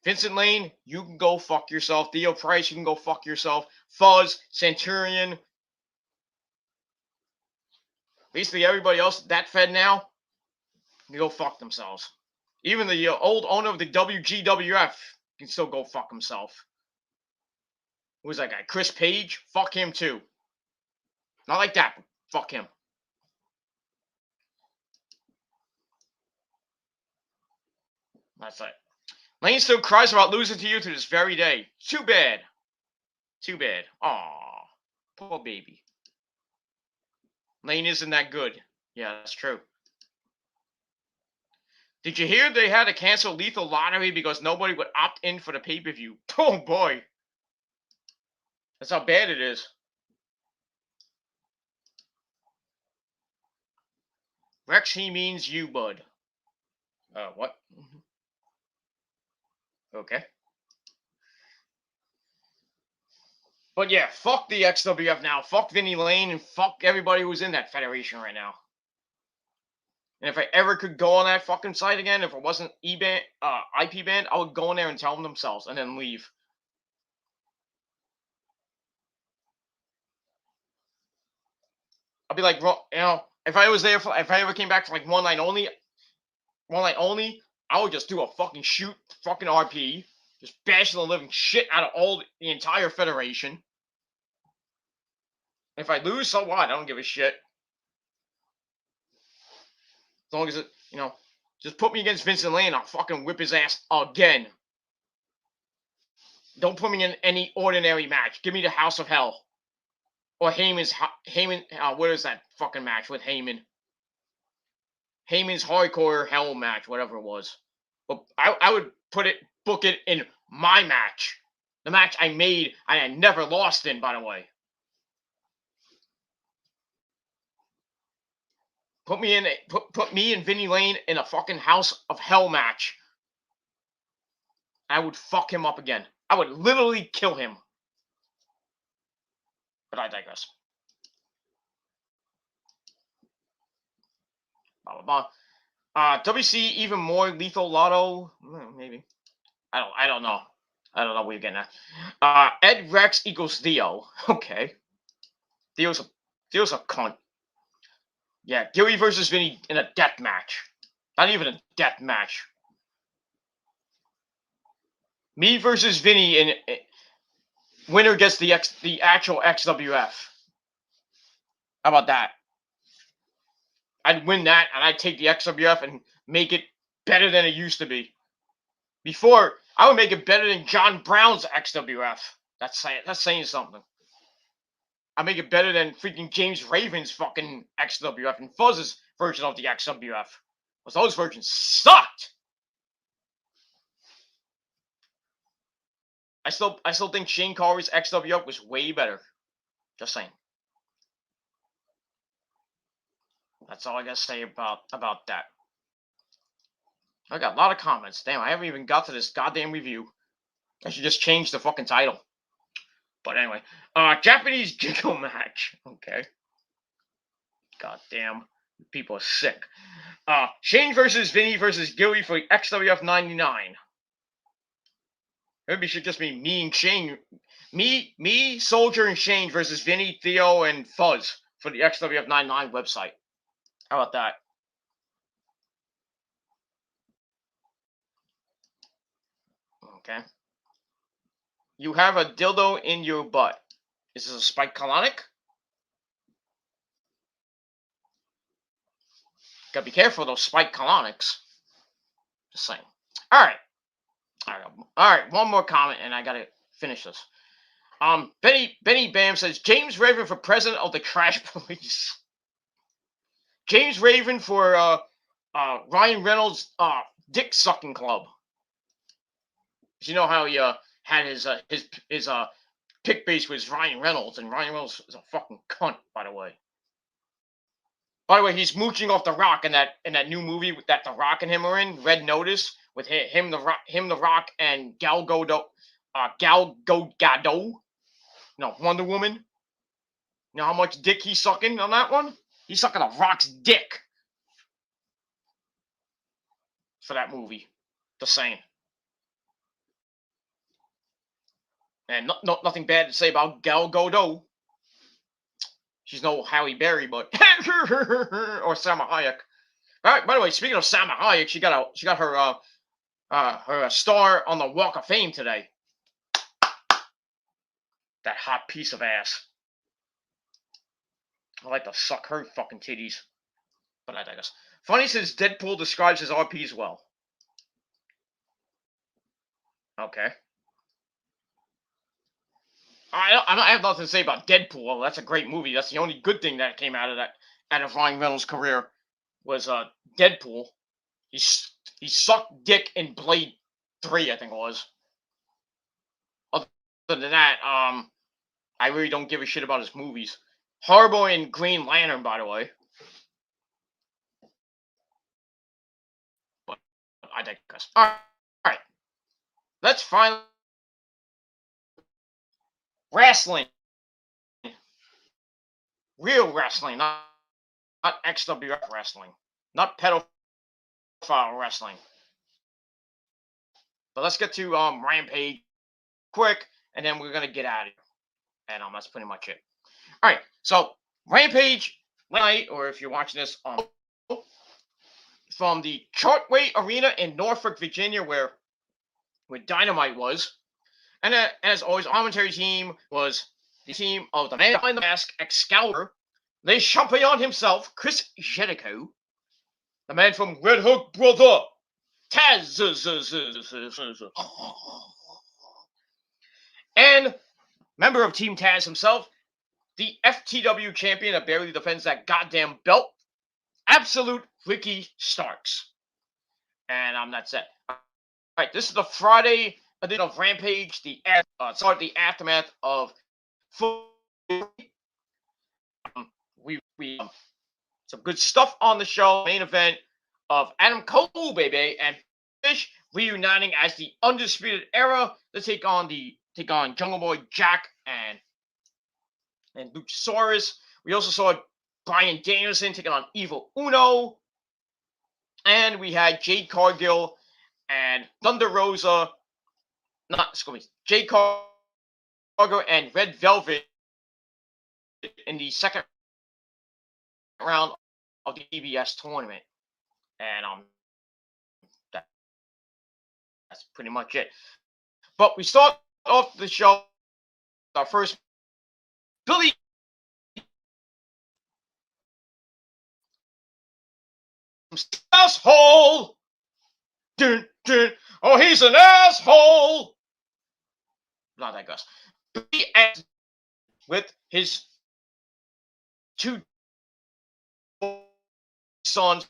Vincent Lane, you can go fuck yourself. Theo Price, you can go fuck yourself. Fuzz, Centurion. Basically, everybody else that fed now can go fuck themselves. Even the old owner of the WGWF can still go fuck himself. Who was that guy? Chris Page? Fuck him too. Not like that, but fuck him. That's it. Lane still cries about losing to you to this very day. Too bad. Too bad. Aww. Poor baby. Lane isn't that good. Yeah, that's true. Did you hear they had to cancel Lethal Lottery because nobody would opt in for the pay-per-view? Oh boy. That's how bad it is. Rex, he means you, bud. What? Okay. But yeah, fuck the XWF now. Fuck Vinny Lane and fuck everybody who's in that federation right now. And if I ever could go on that fucking site again, if it wasn't IP banned, I would go in there and tell them themselves and then leave. I'd be like, if I was there if I ever came back for like one night only, I would just do a fucking shoot fucking RP, just bash the living shit out of the entire federation. If I lose, so what? I don't give a shit. As long as it, just put me against Vincent Lane, I'll fucking whip his ass again. Don't put me in any ordinary match. Give me the House of Hell. Or Heyman, what is that fucking match with Heyman? Heyman's Hardcore Hell match, whatever it was. But I would book it in my match. The match I made and I never lost in, by the way. Put me and Vinny Lane in a fucking House of Hell match. I would fuck him up again. I would literally kill him. But I digress. Blah blah blah. WC even more Lethal Lotto? Maybe. I don't know. I don't know what you're getting at. Ed Rex equals Theo. Okay. Theo's a cunt. Yeah, Gilly versus Vinny in a death match. Not even a death match. Me versus Vinny in winner gets the actual XWF. How about that? I'd win that and I'd take the XWF and make it better than it used to be. Before, I would make it better than John Brown's XWF. That's saying something. I make it better than freaking James Raven's fucking XWF and Fuzz's version of the XWF. Because those versions sucked. I still think Shane Carver's XWF was way better. Just saying. That's all I gotta say about that. I got a lot of comments. Damn, I haven't even got to this goddamn review. I should just change the fucking title. But anyway, Japanese Jiggle match. Okay. Goddamn, people are sick. Shane versus Vinny versus Gilly for XWF 99. Maybe it should just be me and Shane. Me, Soldier, and Shane versus Vinny, Theo, and Fuzz for the XWF 99 website. How about that? Okay. You have a dildo in your butt. Is this a spike colonic? Gotta be careful of those spike colonics. Just saying. Alright. Alright, one more comment and I gotta finish this. Benny Bam says James Raven for president of the Crash Police. James Raven for Ryan Reynolds dick sucking club. You know how he had his pick base was Ryan Reynolds, and Ryan Reynolds is a fucking cunt, by the way. By the way, he's mooching off The Rock in that new movie that The Rock and him are in, Red Notice, with The Rock, and Gal Gadot, no, Wonder Woman. You know how much dick he's sucking on that one? He's sucking a Rock's dick for that movie. Just saying. And nothing bad to say about Gal Gadot. She's no Halle Berry, but or Salma Hayek. By the way, speaking of Salma Hayek, she got her star on the Walk of Fame today. That hot piece of ass. I like to suck her fucking titties. But I digress. Funny since Deadpool describes his RPs well. Okay. I have nothing to say about Deadpool. That's a great movie. That's the only good thing that came out of Ryan Reynolds' career was Deadpool. He sucked dick in Blade 3, I think it was. Other than that, I really don't give a shit about his movies. Horrible in Green Lantern, by the way. But I digress. All right. Let's finally wrestling. Real wrestling, not XWF wrestling. Not pedophile wrestling. But let's get to Rampage quick, and then we're gonna get out of here. And that's pretty much it. All right, so Rampage last night, or if you're watching this from the Chartway Arena in Norfolk, Virginia, where Dynamite was, and as always, our commentary team was the team of the man behind the mask, Excalibur, the champion himself, Chris Jericho, the man from Red Hook Brother, Taz, and member of Team Taz himself, the FTW champion that barely defends that goddamn belt, Absolute Ricky Starks. And that's it. All right, this is the Friday edition of Rampage, the aftermath of we some good stuff on the show. Main event of Adam Cole, baby, and Fish reuniting as the Undisputed Era to take on Jungle Boy Jack and Luchasaurus. We also saw Bryan Danielson taking on Evil Uno, and we had Jade Cargill and Thunder Rosa. Jade Cargill and Red Velvet in the second round of the EBS tournament. And that's pretty much it. But we start off the show our first Billy asshole. Dun, dun. Oh, he's an asshole. Not that goes. Billy with his two sons.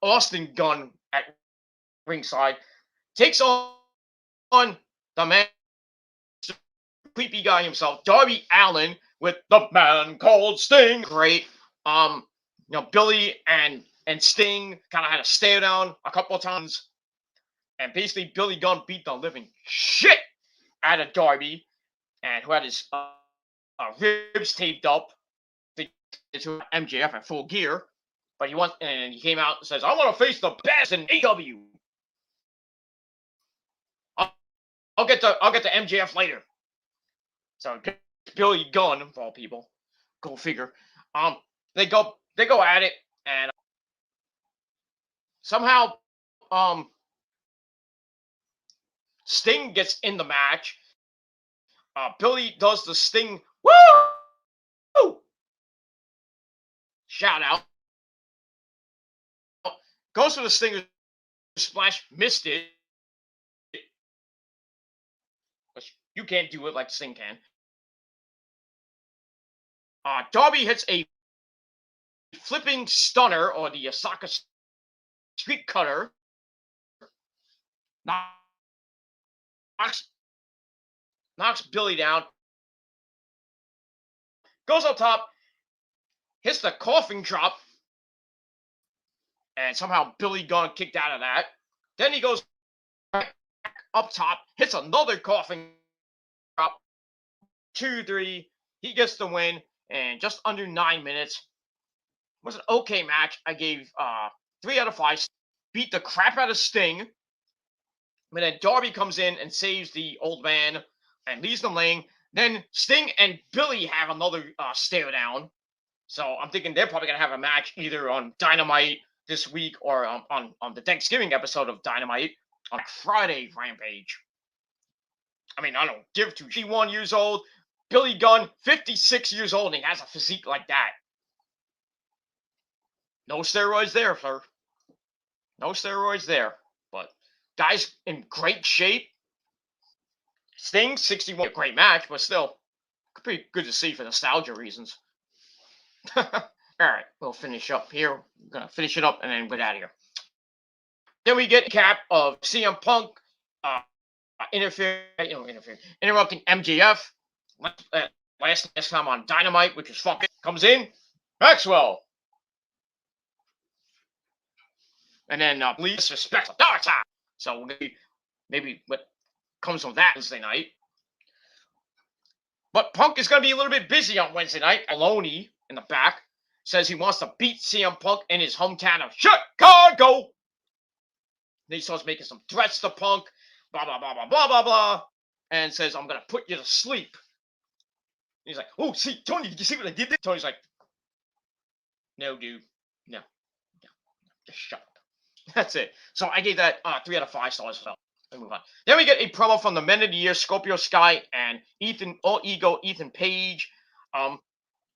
Austin Gunn at ringside takes on the man, creepy guy himself, Darby Allin, with the man called Sting. Great. Billy and Sting kind of had a stare down a couple of times, and basically Billy Gunn beat the living shit out of Darby, and who had his ribs taped up to MJF at Full Gear. But he came out and says, "I want to face the best in AEW. I'll get to MJF later." So Billy Gunn, of all people, go figure. They go at it, and somehow Sting gets in the match. Billy does the Sting woo shout out. Goes for the Stinger splash, missed it. You can't do it like Sting can. Darby hits a flipping stunner, or the Osaka street cutter. Knocks Billy down. goes up top, hits the coffin drop, and somehow Billy Gunn kicked out of that. Then he goes back up top, hits another coffin drop, 2-3. He gets the win, and just under 9 minutes. It was an okay match. I gave 3 out of 5. Beat the crap out of Sting. But then Darby comes in and saves the old man and leaves them laying. Then Sting and Billy have another stare down. So I'm thinking they're probably going to have a match either on Dynamite this week or on the Thanksgiving episode of Dynamite on Friday Rampage. I mean, I don't give two. 51 years old. Billy Gunn, 56 years old, and he has a physique like that. No steroids there, sir. No steroids there. But guy's in great shape. Sting, 61. A great match, but still pretty good to see for nostalgia reasons. All right, we'll finish up here. We're going to finish it up and then get out of here. Then we get a cap of CM Punk interrupting MJF. Last time on Dynamite, which is fucking comes in. Maxwell. And then Lee disrespects the dark side. So maybe what comes from that Wednesday night. But Punk is going to be a little bit busy on Wednesday night. Maloney in the back says he wants to beat CM Punk in his hometown of Chicago. Then he starts making some threats to Punk. Blah, blah, blah, blah, blah, blah, blah. And says, I'm going to put you to sleep. He's like, oh, see, Tony, did you see what I did there? Tony's like, no, dude. No. Just shut up. That's it. So I gave that 3 out of 5 stars. So move on. Then we get a promo from the Men of the Year, Scorpio Sky and Ethan Page.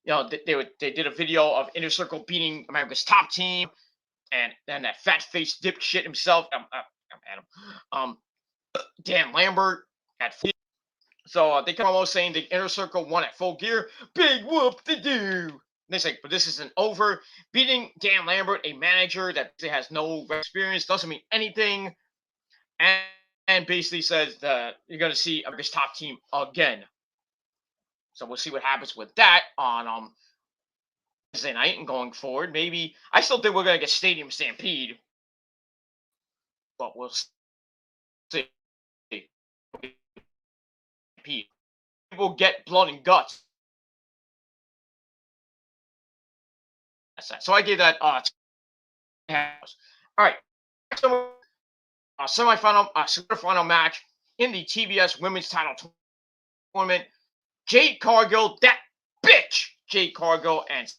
They did a video of Inner Circle beating America's Top Team, and then that fat face dipshit himself, Adam, Dan Lambert at full. So they come almost saying the Inner Circle won at Full Gear. Big whoop to do. They say, but this isn't over. Beating Dan Lambert, a manager that has no experience, doesn't mean anything, and basically says that you're going to see America's Top Team again. So we'll see what happens with that on Wednesday night and going forward. Maybe I still think we're going to get Stadium Stampede, but we'll see. People get blood and guts. So I gave that all right. Semifinal match in the TBS Women's Title Tournament. Jade Cargill, that bitch, Jade Cargill, and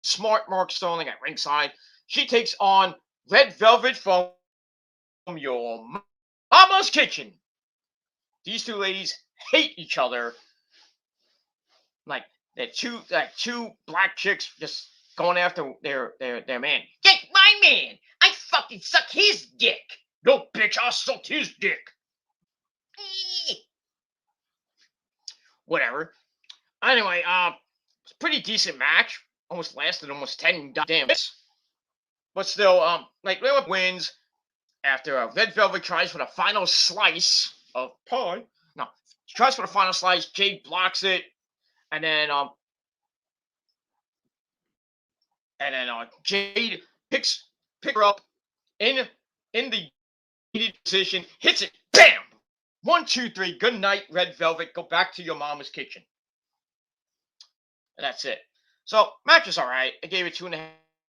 Smart Mark Sterling at ringside. She takes on Red Velvet from your mama's kitchen. These two ladies hate each other. Like they're two black chicks just going after their man. Get my man! I fucking suck his dick! No, bitch, I'll suck his dick. Whatever. Anyway, it's a pretty decent match. Lasted almost 10 damn minutes. But still, Layla wins after Red Velvet tries for the final slice of pie. No, she tries for the final slice. Jade blocks it, and then Jade picks her up in the position, hits it, bam! 1, 2, 3. Good night, Red Velvet. Go back to your mama's kitchen. And that's it. So match is all right. I gave it 2.5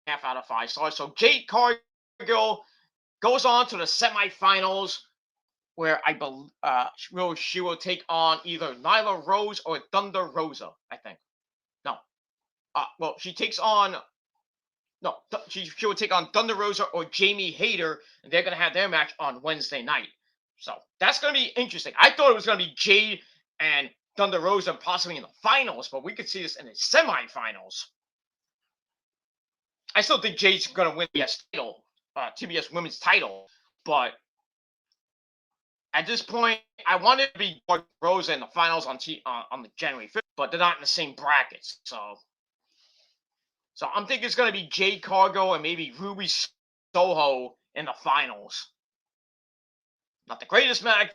out of 5 stars. So Jade Cargill goes on to the semifinals, where I believe she will take on either Nyla Rose or Thunder Rosa. I think. No. She takes on. No, she will take on Thunder Rosa or Jamie Hayter, and they're going to have their match on Wednesday night. So that's going to be interesting. I thought it was going to be Jade and Thunder Rosa possibly in the finals, but we could see this in the semifinals. I still think Jade's going to win the title, TBS Women's title, but at this point, I want it to be Rosa in the finals on the January 5th, but they're not in the same brackets, so I'm thinking it's going to be Jade Cargill and maybe Ruby Soho in the finals. Not the greatest match,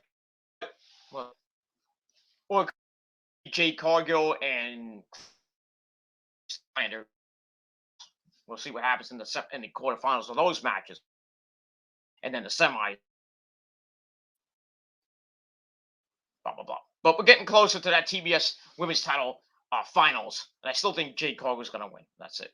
or Jade Cargill and We'll see what happens in the quarterfinals of those matches, and then the semis. Blah blah blah. But we're getting closer to that TBS Women's Title finals, and I still think Jade Cargill's gonna win. That's it.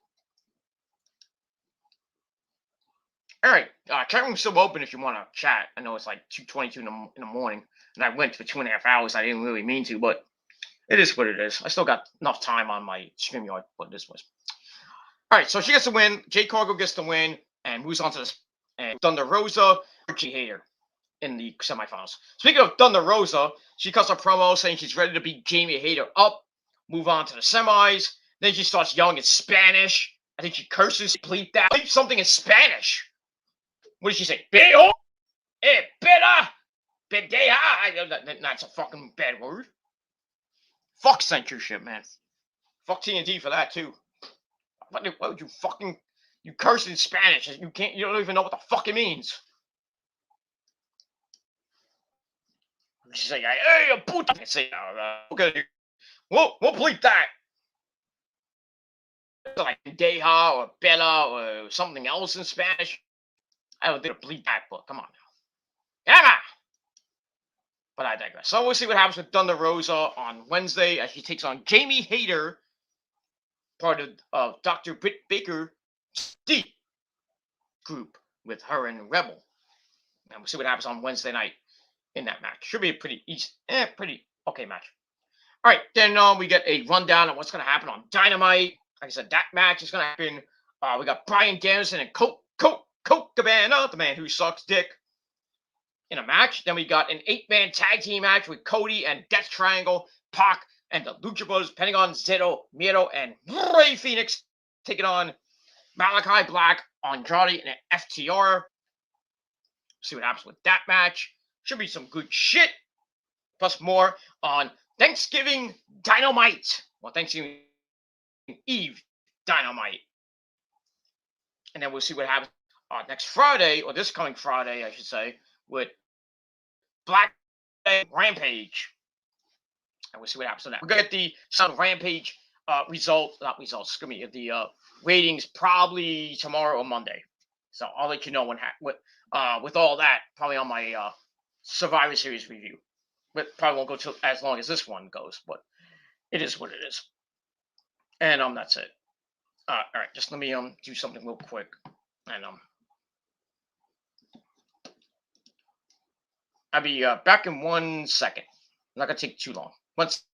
All right, chat room's still open if you want to chat. I know it's like 2:22 in the morning, and I went for 2.5 hours. I didn't really mean to, but it is what it is. I still got enough time on my StreamYard, but this was. All right, so she gets to win. Jade Cargill gets to win, and moves on to this. And Thunder Rosa, Richie Hayter in the semifinals. Speaking of Thunder Rosa, she cuts a promo saying she's ready to beat Jamie Hayter up, move on to the semis. Then she starts yelling in Spanish. I think she curses, bleep that, bleep something in Spanish. What did she say? Bejo? Beta? Bedeja? That's a fucking bad word. Fuck censorship, man. Fuck TNT for that, too. What would you fucking... You curse in Spanish. You don't even know what the fuck it means. She's like, hey, puta. I say, okay. We'll bleep that. Like Deja or Bella or something else in Spanish. I don't think to bleep that, but come on now. Yeah! But I digress. So we'll see what happens with Thunder Rosa on Wednesday as she takes on Jamie Hayter, part of Dr. Britt Baker's group with her and Rebel. And we'll see what happens on Wednesday night in that match. Should be a pretty okay match. All right, then we get a rundown of what's going to happen on Dynamite. Like I said, that match is going to happen. We got Bryan Danielson and Colt Cabana, the man who sucks dick, in a match. Then we got an 8-man tag team match with Cody and Death Triangle, Pac, and the Lucha Brothers, Pentagon, Zero, Miedo, and Rey Fenix taking on Malachi Black, Andrade, and FTR. See what happens with that match. Should be some good shit. Plus more on Thanksgiving Dynamite. Well, Thanksgiving Eve Dynamite. And then we'll see what happens next Friday, or this coming Friday, I should say, with Black Rampage. And we'll see what happens to that. We're going to get the Sound Rampage excuse me, the ratings probably tomorrow or Monday. So I'll let you know with all that, probably on my Survivor Series review. But probably won't go as long as this one goes, but it is what it is. And that's it. All right, just let me do something real quick. And I'll be back in 1 second. I'm not gonna take too long. Once.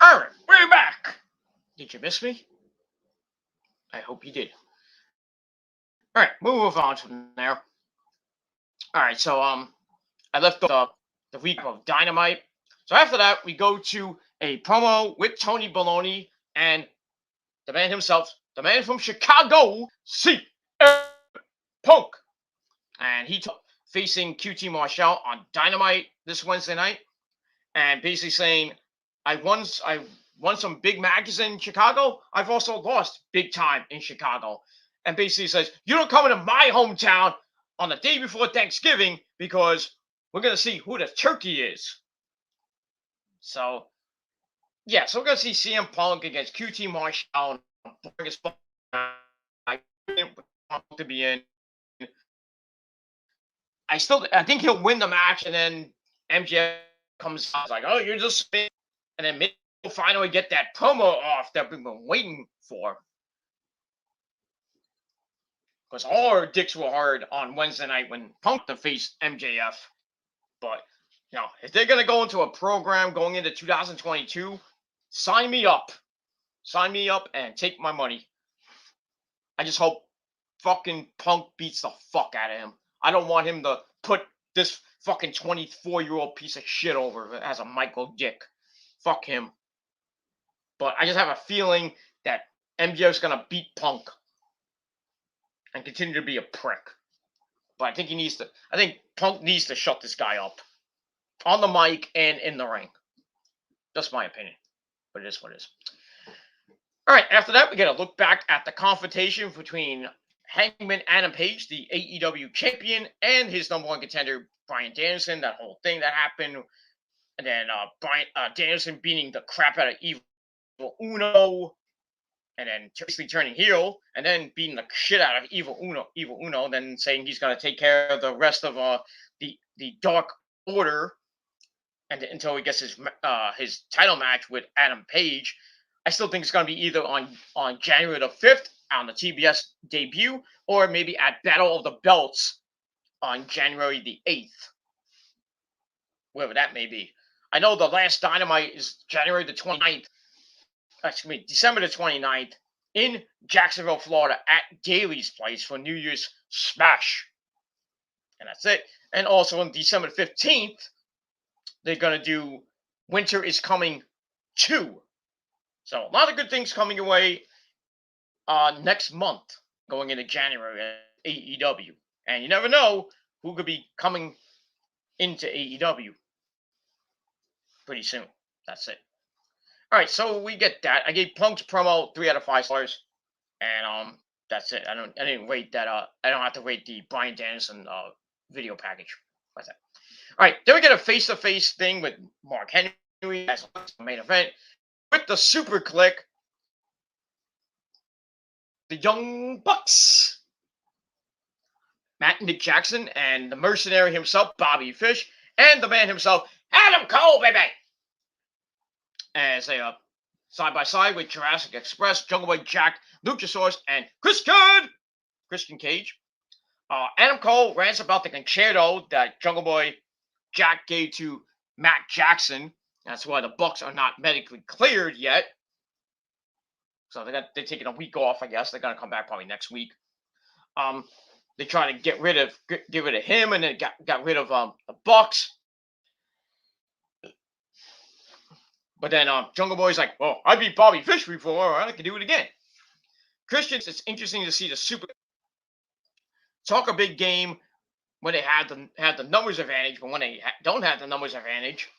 All right, we're back. Did you miss me? I hope you did. All right, move on from there. All right, so I left the week of Dynamite. So after that, we go to a promo with Tony Baloney and the man himself, the man from Chicago, CM Punk, and he facing QT Marshall on Dynamite this Wednesday night, and basically saying, I won some big matches in Chicago. I've also lost big time in Chicago. And basically says, you don't come into my hometown on the day before Thanksgiving because we're going to see who the turkey is. So, yeah, so we're going to see CM Punk against QT Marshall. to be in. I think he'll win the match, and then MJF comes out like, "Oh, you're just spin," and then maybe we'll finally get that promo off that we've been waiting for. Because all our dicks were hard on Wednesday night when Punk to face MJF. But if they're gonna go into a program going into 2022, sign me up. Sign me up and take my money. I just hope fucking Punk beats the fuck out of him. I don't want him to put this fucking 24-year-old piece of shit over as a Michael Dick. Fuck him. But I just have a feeling that MJF's gonna beat Punk and continue to be a prick. But I think Punk needs to shut this guy up. On the mic and in the ring. Just my opinion. But it is what it is. Alright, after that, we get a look back at the confrontation between Hangman Adam Page, the AEW champion, and his number one contender, Bryan Danielson. That whole thing that happened. And then Danielson beating the crap out of Evil Uno. And then basically turning heel. And then beating the shit out of Evil Uno. Then saying he's going to take care of the rest of the Dark Order. And until he gets his title match with Adam Page. I still think it's going to be either on January the 5th on the TBS debut, or maybe at Battle of the Belts on January the 8th. Wherever that may be. I know the last Dynamite is January the 29th. December the 29th in Jacksonville, Florida at Daly's Place for New Year's Smash. And that's it. And also on December 15th, they're going to do Winter is Coming 2. So, a lot of good things coming your way next month, going into January at AEW. And you never know who could be coming into AEW pretty soon. That's it. All right, so we get that. I gave Punk's promo 3 out of 5 stars, and that's it. I didn't rate that. I don't have to rate the Bryan Danielson video package. What's that? All right, then we get a face-to-face thing with Mark Henry as the main event. With the Super Click, the Young Bucks, Matt and Nick Jackson, and the mercenary himself, Bobby Fish, and the man himself, Adam Cole, baby! As they side by side with Jurassic Express, Jungle Boy Jack, Luchasaurus, and Christian Cage. Adam Cole rants about the concerto that Jungle Boy Jack gave to Matt Jackson. That's why the Bucks are not medically cleared yet. So they're taking a week off, I guess. They're gonna come back probably next week. They try to get rid of him, and then got rid of the Bucks. But then Jungle Boy's like, "Well, I beat Bobby Fish before, all right, I can do it again." Christians, it's interesting to see the Super talk a big game when they have the numbers advantage, but when they don't have the numbers advantage.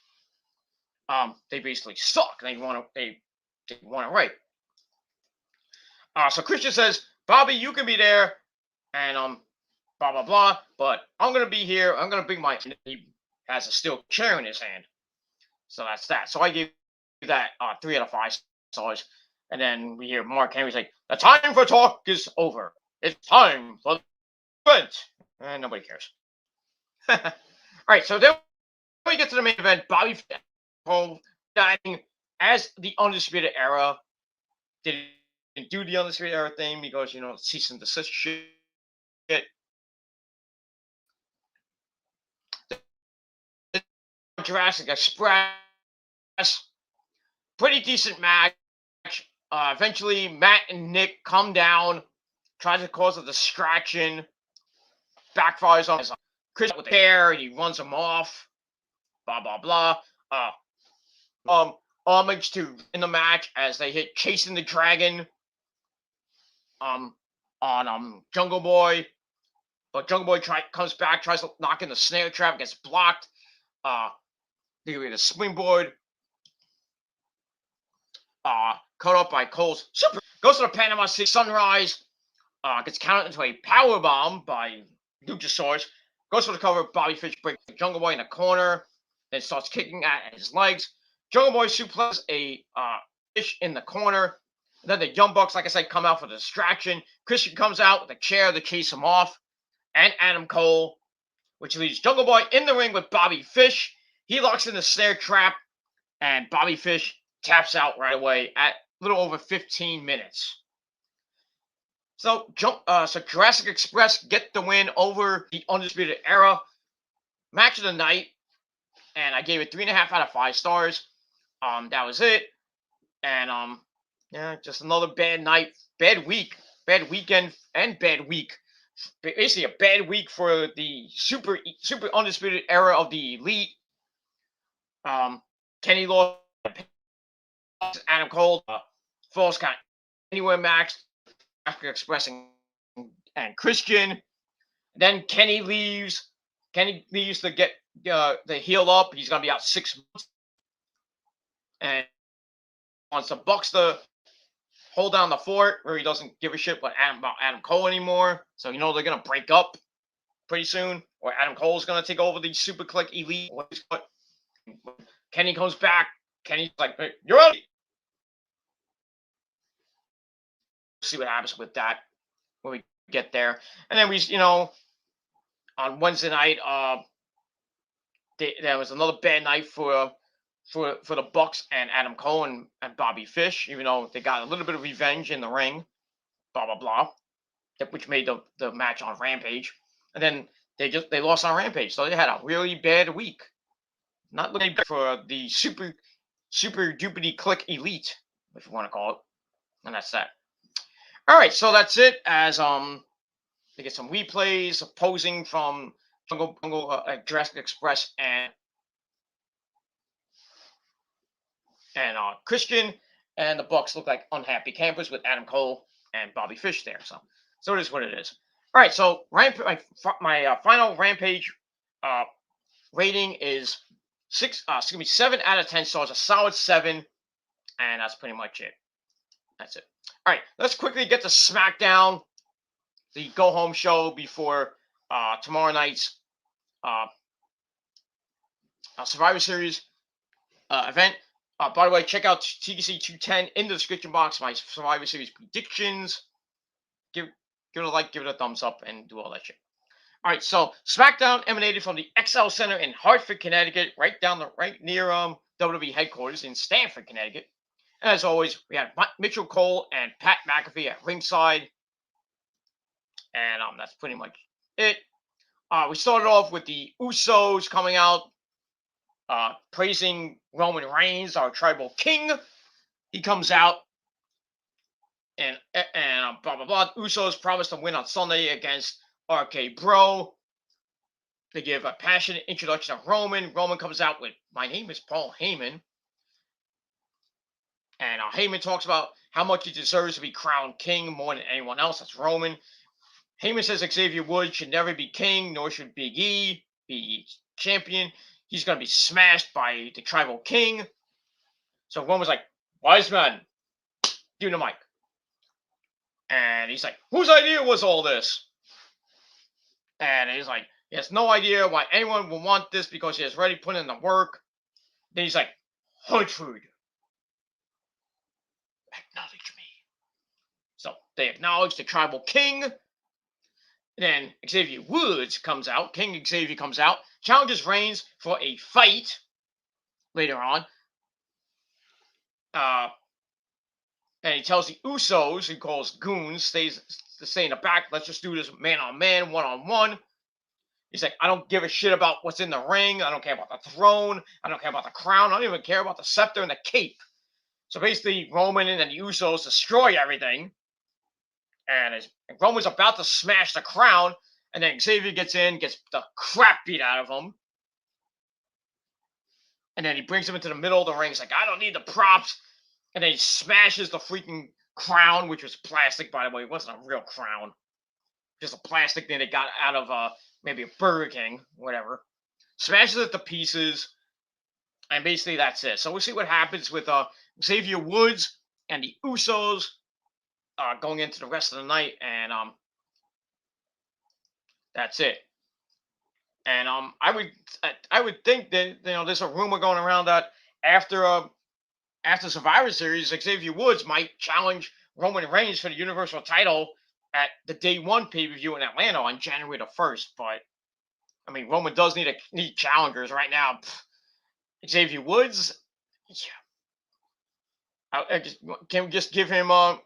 They basically suck. They want to right. So Christian says, "Bobby, you can be there, and blah blah blah. But I'm gonna be here. I'm gonna bring my." He has a steel chair in his hand. So that's that. So I gave that 3 out of 5 stars. And then we hear Mark Henry's like, "The time for talk is over. It's time for the event," and nobody cares. All right. So then we get to the main event. Bobby Home dining as the Undisputed Era. Didn't do the Undisputed Era thing because cease and desist shit. Jurassic Express, pretty decent match. Eventually, Matt and Nick come down, tries to cause a distraction, backfires on Chris with the hair, and he runs him off. Blah blah blah. Homage to in the match as they hit Chasing the Dragon on Jungle Boy, but Jungle Boy comes back, tries to knock in the snare trap, gets blocked. They get a springboard, cut up by Cole's super, goes to the Panama City Sunrise, gets counted into a power bomb by Luchasaurus, goes for the cover. Bobby Fish breaks Jungle Boy in the corner, then starts kicking at his legs. Jungle Boy suplexes a Fish in the corner. Then the Young Bucks, like I said, come out for the distraction. Christian comes out with a chair to chase him off, and Adam Cole, which leaves Jungle Boy in the ring with Bobby Fish. He locks in the snare trap, and Bobby Fish taps out right away at a little over 15 minutes. So Jurassic Express get the win over the Undisputed Era. Match of the night, and I gave it 3.5 out of 5 stars. That was it, and yeah, just another bad night, bad week, bad weekend, and bad week. Basically, a bad week for the super Undisputed Era of the Elite. Kenny lost, Adam Cole, Falls Count Anywhere match, after expressing and Christian. Then Kenny leaves. Kenny leaves to get the heal up. He's gonna be out 6 months, and wants the Bucks to hold down the fort, where he doesn't give a shit about Adam Cole anymore. So you know they're gonna break up pretty soon, or Adam Cole's gonna take over the Super Click Elite. Kenny comes back. Kenny's like, hey, "You're out." See what happens with that when we get there. And then we, on Wednesday night, there was another bad night for the Bucks and Adam Cole and Bobby Fish, even though they got a little bit of revenge in the ring, blah blah blah, which made the match on Rampage. And then they lost on Rampage, so they had a really bad week. Not looking good for the super duper click Elite, if you want to call it. And that's that. All right, so that's it. As they get some replays opposing from Jurassic Express and Christian, and the Bucks look like unhappy campers with Adam Cole and Bobby Fish there. So it is what it is. All right, so my final Rampage rating is 7 out of 10 stars, a solid 7, and that's pretty much it. That's it. All right, let's quickly get to Smackdown, the go-home show before tomorrow night's Survivor Series event. By the way, check out TDC 210 in the description box, my Survivor Series predictions. Give it a like, give it a thumbs up, and do all that shit. All right, so Smackdown emanated from the XL Center in Hartford, Connecticut, right near WWE headquarters in Stamford, Connecticut. And as always, we had Mitchell Cole and Pat McAfee at ringside. And that's pretty much it. We started off with the Usos coming out, praising Roman Reigns, our tribal king. He comes out and blah, blah, blah. Usos promised to win on Sunday against RK Bro. They give a passionate introduction of Roman. Roman comes out with, "My name is Paul Heyman." And Heyman talks about how much he deserves to be crowned king more than anyone else. That's Roman. Heyman says Xavier Woods should never be king, nor should Big E be champion. He's going to be smashed by the tribal king. So Roman's like, "Wise man, give the mic." And he's like, "Whose idea was all this?" And he's like, he has no idea why anyone would want this because he has already put in the work. Then he's like, "Hartford, acknowledge me." So they acknowledge the tribal king. Then Xavier Woods comes out. King Xavier comes out, challenges Reigns for a fight later on. And he tells the Usos, he calls goons, stay in the back. "Let's just do this man on man, one on one." He's like, "I don't give a shit about what's in the ring. I don't care about the throne. I don't care about the crown. I don't even care about the scepter and the cape." So basically, Roman and the Usos destroy everything. And Roman's about to smash the crown, and then Xavier gets in, gets the crap beat out of him. And then he brings him into the middle of the ring. He's like, "I don't need the props." And then he smashes the freaking crown, which was plastic, by the way. It wasn't a real crown. Just a plastic thing they got out of maybe a Burger King, whatever. Smashes it to pieces. And basically that's it. So we'll see what happens with Xavier Woods and the Usos going into the rest of the night. And that's it. And I would think that there's a rumor going around that after after Survivor Series, Xavier Woods might challenge Roman Reigns for the Universal title at the Day 1 pay-per-view in Atlanta on January the 1st. But, I mean, Roman does need challengers right now. Xavier Woods, can we just give him can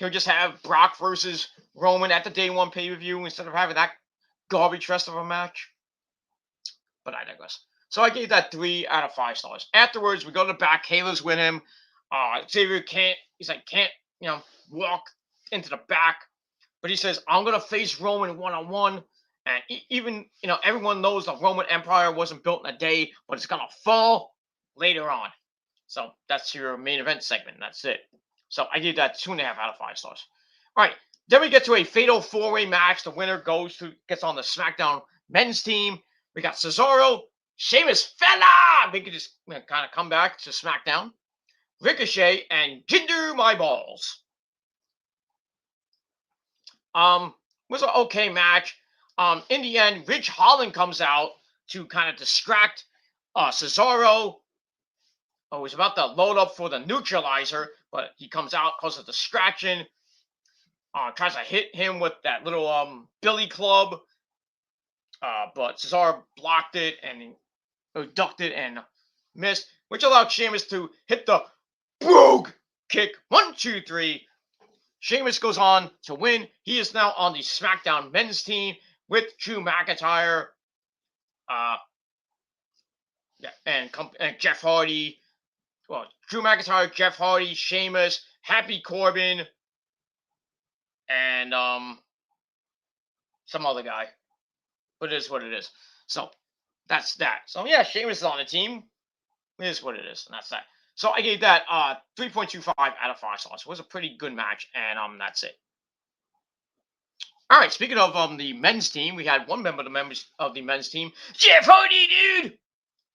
we just have Brock versus Roman at the Day 1 pay-per-view instead of having that garbage rest of a match? But I digress. So I gave that 3 out of 5 stars. Afterwards, we go to the back. Kayla's with him. Xavier can't walk into the back. But he says, I'm going to face Roman one-on-one. And even, everyone knows the Roman Empire wasn't built in a day, but it's going to fall later on. So that's your main event segment. That's it. So I give that 2.5 out of 5 stars. All right. Then we get to a fatal 4-way match. The winner gets on the Smackdown men's team. We got Cesaro, Sheamus, Fella. We could just kind of come back to Smackdown. Ricochet and Jinder Mahal. Was an okay match. In the end, Ridge Holland comes out to kind of distract Cesaro. He's about to load up for the neutralizer, but he comes out, causes a distraction. Tries to hit him with that little billy club. But Cesaro blocked it and ducked it and missed, which allowed Sheamus to hit the Brogue kick. 1, 2, 3. Sheamus goes on to win. He is now on the SmackDown men's team with Drew McIntyre, and Jeff Hardy. Well, Drew McIntyre, Jeff Hardy, Sheamus, Happy Corbin, and some other guy. But it is what it is. So that's that. So yeah, Sheamus is on the team. It is what it is, and that's that. So I gave that 3.25 out of 5 stars. It was a pretty good match, and that's it. All right, speaking of the men's team, we had one member of the men's team, Jeff Hardy, dude.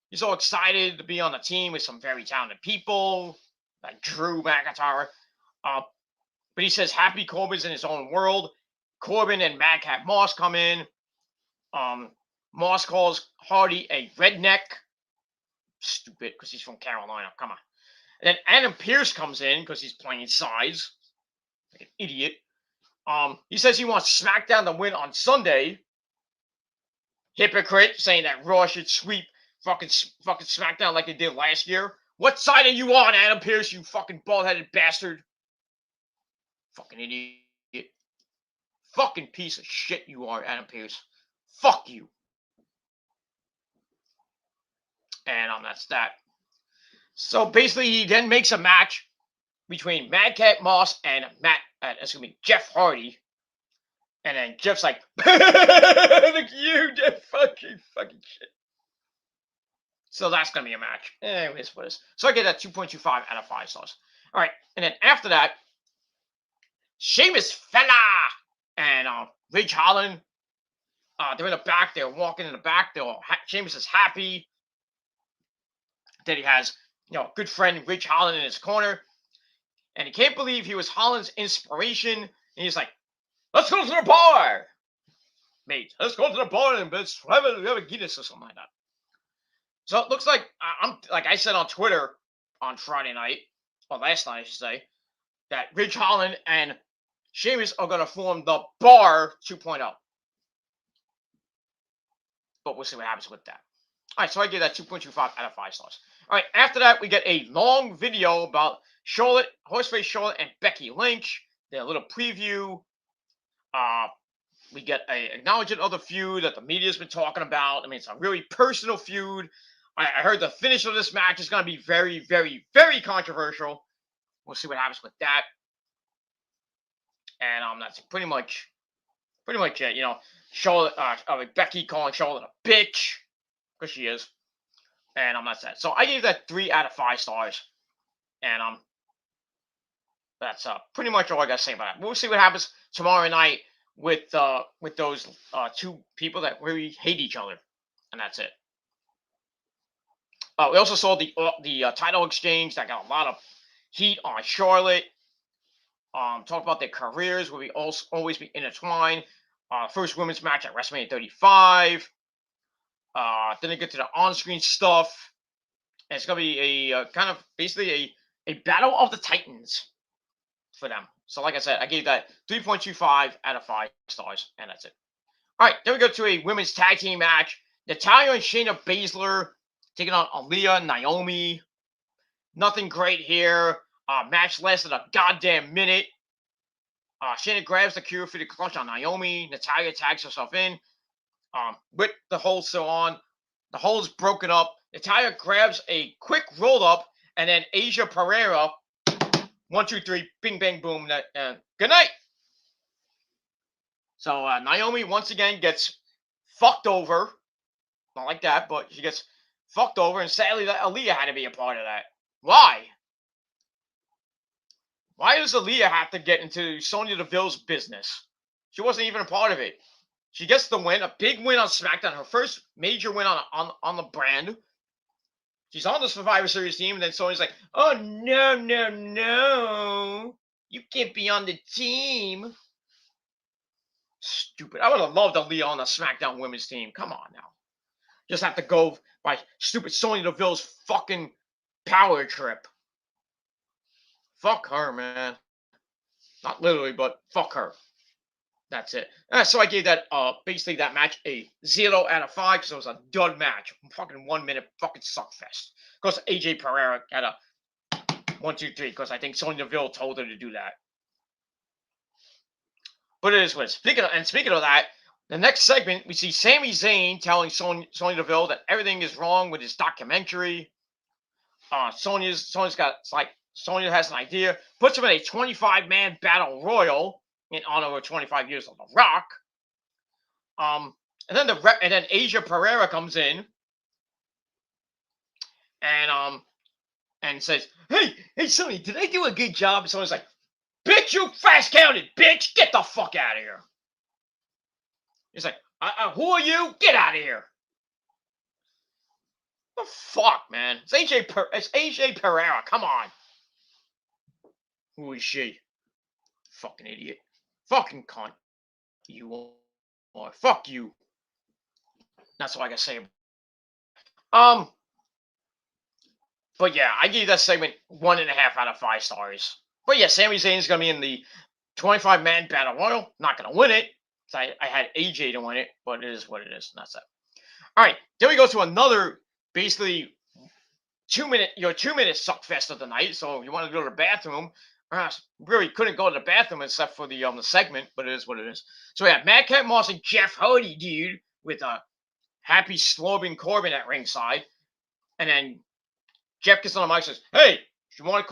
He's all excited to be on the team with some very talented people, like Drew McIntyre. But he says Happy Corbin's in his own world. Corbin and Madcap Moss come in. Moss calls Hardy a redneck. Stupid, because he's from Carolina. Come on. And then Adam Pearce comes in because he's playing sides. Like an idiot. He says he wants SmackDown to win on Sunday. Hypocrite, saying that Raw should sweep fucking SmackDown like they did last year. What side are you on, Adam Pearce, you fucking bald-headed bastard? Fucking idiot. Fucking piece of shit you are, Adam Pearce. Fuck you. And that's that. So basically, he then makes a match between Madcap Moss and Jeff Hardy. And then Jeff's like, look at you, that fucking shit. So that's going to be a match. Anyways, what is. So I get that 2.25 out of 5 stars. All right. And then after that, Sheamus Fella and Ridge Holland. They're in the back. They're walking in the back. Sheamus is happy that he has, good friend Ridge Holland in his corner. And he can't believe he was Holland's inspiration. And he's like, let's go to the bar, mate. Let's go to the bar and let's have a Guinness or something like that. So it looks like, like I said on Twitter on Friday night, or last night I should say, that Ridge Holland and Sheamus are going to form the Bar 2.0. But we'll see what happens with that. All right, so I give that 2.25 out of 5 stars. All right, after that, we get a long video about Horseface Charlotte and Becky Lynch. Their little preview. We get a acknowledgement of the feud that the media's been talking about. I mean, it's a really personal feud. I heard the finish of this match is going to be very, very, very controversial. We'll see what happens with that. And that's pretty much it. Charlotte, Becky calling Charlotte a bitch, because she is. And that's that. So I gave that 3 out of 5 stars. And that's pretty much all I got to say about it. We'll see what happens tomorrow night with those two people that really hate each other, and that's it. We also saw the title exchange that got a lot of heat on Charlotte. Talk about their careers, will always be intertwined. First women's match at WrestleMania 35. Then they get to the on-screen stuff. And it's going to be a kind of basically a battle of the Titans for them. So, like I said, I gave that 3.25 out of 5 stars, and that's it. All right, then we go to a women's tag team match. Natalya and Shayna Baszler taking on Aaliyah and Naomi. Nothing great here. Match lasted a goddamn minute. Shayna grabs the cue for the clutch on Naomi. Natalya tags herself in. With the hold still on. The hole's broken up. Natalya grabs a quick roll up, and then Asia Pereira, 1, 2, 3, bing, bang, boom. Good night. So Naomi once again gets fucked over. Not like that, but she gets fucked over, and sadly, Aaliyah had to be a part of that. Why? Why does Aaliyah have to get into Sonya Deville's business? She wasn't even a part of it. She gets the win, a big win on SmackDown, her first major win on the brand. She's on the Survivor Series team, and then Sonya's like, "Oh no, no, no! You can't be on the team." Stupid. I would have loved Aaliyah on the SmackDown women's team. Come on now. Just have to go by stupid Sonya Deville's fucking power trip. Fuck her, man. Not literally, but fuck her. That's it. So I gave that basically that match a 0 out of 5 because it was a dud match. Fucking 1 minute fucking suckfest. Because AJ Pereira had a 1, 2, 3 because I think Sonya Deville told her to do that. But it is what. Speaking of that, the next segment we see Sami Zayn telling Sonya Deville that everything is wrong with his documentary. Sonya has an idea, puts him in a 25-man battle royal in honor of 25 years of The Rock. And then Asia Pereira comes in and says, "Hey, Sonny, did I do a good job?" And Sonya's like, "Bitch, you fast counted, bitch! Get the fuck out of here!" He's like, "Who are you? Get out of here!" The fuck, man? It's AJ Pereira. Come on. Who is she? Fucking idiot. Fucking cunt. You are. Fuck you. That's all I gotta say. But yeah, I gave that segment 1.5 out of 5 stars. But yeah, Sami Zayn is gonna be in the 25-man battle royal. Not gonna win it. So I had AJ to win it, but it is what it is. And that's it. All right, then we go to another basically 2-minute suckfest of the night. So if you want to go to the bathroom, really couldn't go to the bathroom except for the segment, but it is what it is. So we have Madcap Moss and Jeff Hardy, dude, with Happy Slobin Corbin at ringside, and then Jeff gets on the mic and says, "Hey, if you want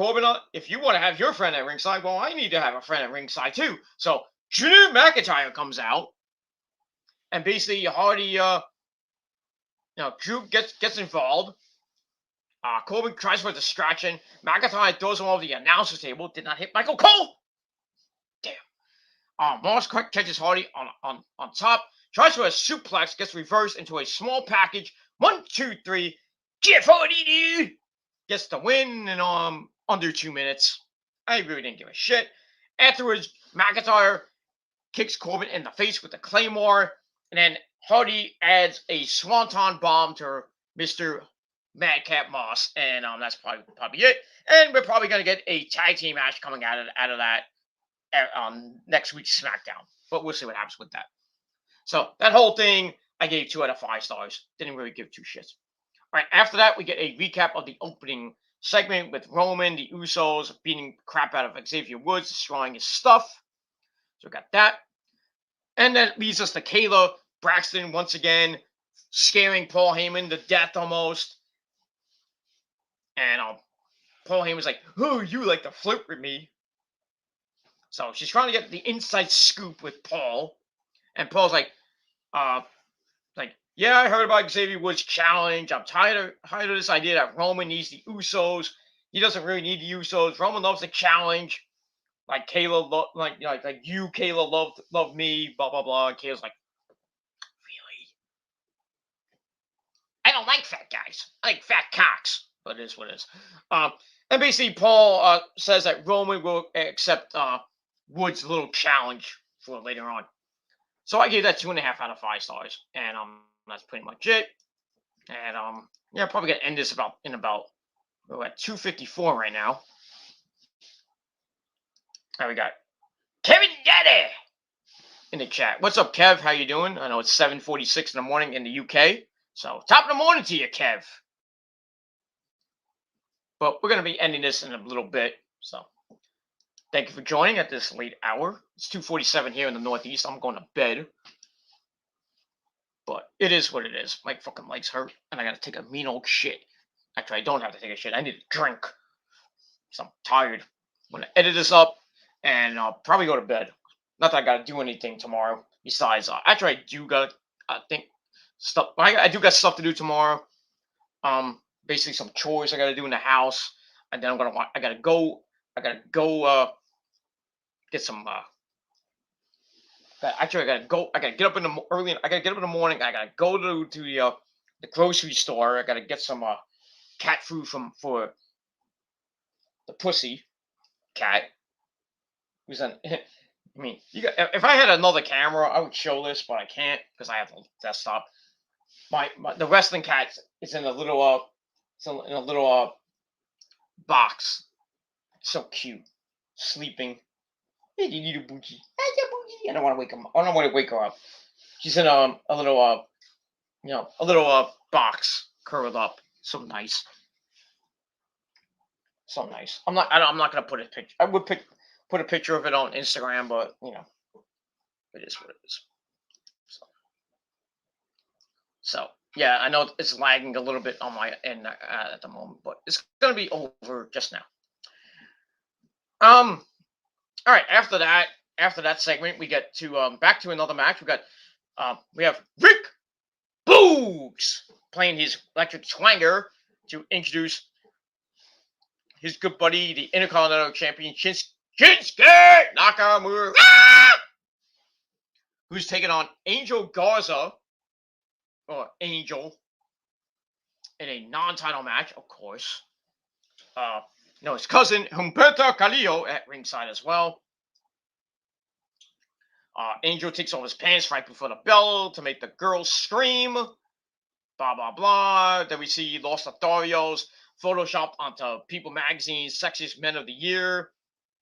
if you want to have your friend at ringside, well, I need to have a friend at ringside too." So Drew McIntyre comes out, and basically Hardy, Drew gets involved. Corbin tries for a distraction. McIntyre throws him over the announcer table. Did not hit Michael Cole. Damn. Moss catches Hardy on top. Tries for a suplex. Gets reversed into a small package. 1, 2, 3. Jeff Hardy, dude. Gets the win in under 2 minutes. I really didn't give a shit. Afterwards, McIntyre kicks Corbin in the face with the Claymore. And then Hardy adds a Swanton bomb to Mr. Madcap Moss, and that's probably it. And we're probably gonna get a tag team match coming out of that on next week's SmackDown. But we'll see what happens with that. So that whole thing, I gave 2 out of 5 stars. Didn't really give 2 shits. All right. After that, we get a recap of the opening segment with Roman, the Usos beating crap out of Xavier Woods, destroying his stuff. So we got that, and that leads us to Kayla Braxton once again scaring Paul Heyman to death almost. And Paul Heyman's like, "Oh, you like to flirt with me." So she's trying to get the inside scoop with Paul. And Paul's like, "Yeah, I heard about Xavier Woods' challenge. I'm tired of this idea that Roman needs the Usos. He doesn't really need the Usos. Roman loves the challenge. Like Kayla, like you, Kayla, love me, blah, blah, blah." And Kayla's like, "Really? I don't like fat guys. I like fat cocks." But it is what it is. And basically, Paul says that Roman will accept Woods' little challenge for later on. So I gave that 2.5 out of 5 stars. And that's pretty much it. And yeah, probably gonna end this we're at 2:54 right now. And we got Kevin Daddy in the chat. What's up, Kev? How you doing? I know it's 7:46 in the morning in the UK. So top of the morning to you, Kev. But we're gonna be ending this in a little bit. So thank you for joining at this late hour. It's 2:47 here in the Northeast. I'm going to bed. But it is what it is. My fucking legs hurt, and I gotta take a mean old shit. Actually, I don't have to take a shit. I need a drink. So I'm tired. I'm gonna edit this up, and I'll probably go to bed. Not that I gotta do anything tomorrow. Besides, actually, I do got, I think, stuff. I do got stuff to do tomorrow. Basically some chores I gotta do in the house, and then I gotta go. Get some. Actually, I gotta go. I gotta get up in the early. I gotta get up in the morning. I gotta go to the grocery store. I gotta get some cat food for the pussy cat. Who's on? I mean, if I had another camera, I would show this, but I can't because I have a desktop. The wrestling cat is in a little box. So cute, sleeping. Hey, you need a boogie. I don't want to wake him. I don't want to wake her up. She's in a little box curled up. So nice. So nice. I'm not gonna put a picture. I would put a picture of it on Instagram, but it is what it is. So yeah, I know it's lagging a little bit on my end at the moment, but it's gonna be over just now. All right. After that segment, we get to back to another match. We have Rick Boogs playing his electric twanger to introduce his good buddy, the Intercontinental Champion Shinsuke Nakamura, who's taking on Angel Garza, or Angel, in a non-title match, of course. His cousin Humberto Carrillo at ringside as well. Angel takes off his pants right before the bell to make the girls scream. Blah, blah, blah. Then we see Los Lotharios photoshopped onto People Magazine's Sexiest Men of the Year.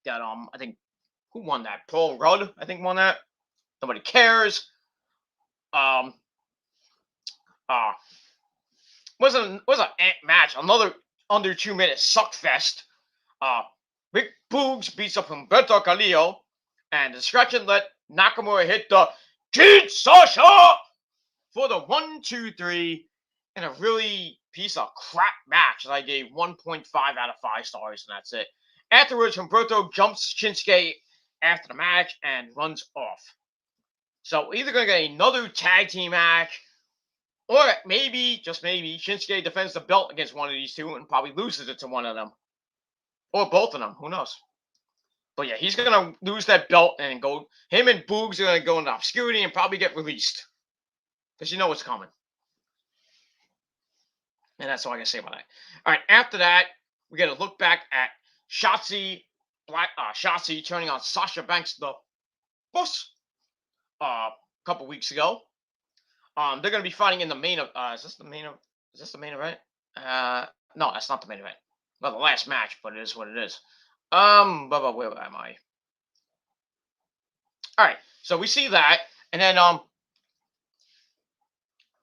That, I think, who won that? Paul Rudd, I think, won that. Nobody cares. Was a match. Another under 2 minute suck fest. Rick Boogs beats up Humberto Carrillo. And the scratch and let Nakamura hit the Kid Sasha for the 1, 2, 3 in a really piece of crap match that I gave 1.5 out of 5 stars, and that's it. Afterwards, Humberto jumps Shinsuke after the match and runs off. So we're either going to get another tag team match, or maybe, just maybe, Shinsuke defends the belt against one of these two and probably loses it to one of them. Or both of them, who knows? But yeah, he's going to lose that belt and go. Him and Boogs are going to go into obscurity and probably get released. Because you know what's coming. And that's all I can say about that. All right, after that, we get a look back at Shotzi turning on Sasha Banks the boss a couple weeks ago. They're going to be fighting in the main of. Is this the main event? No, that's not the main event. Well, the last match, but it is what it is. Where am I? All right, so we see that, and then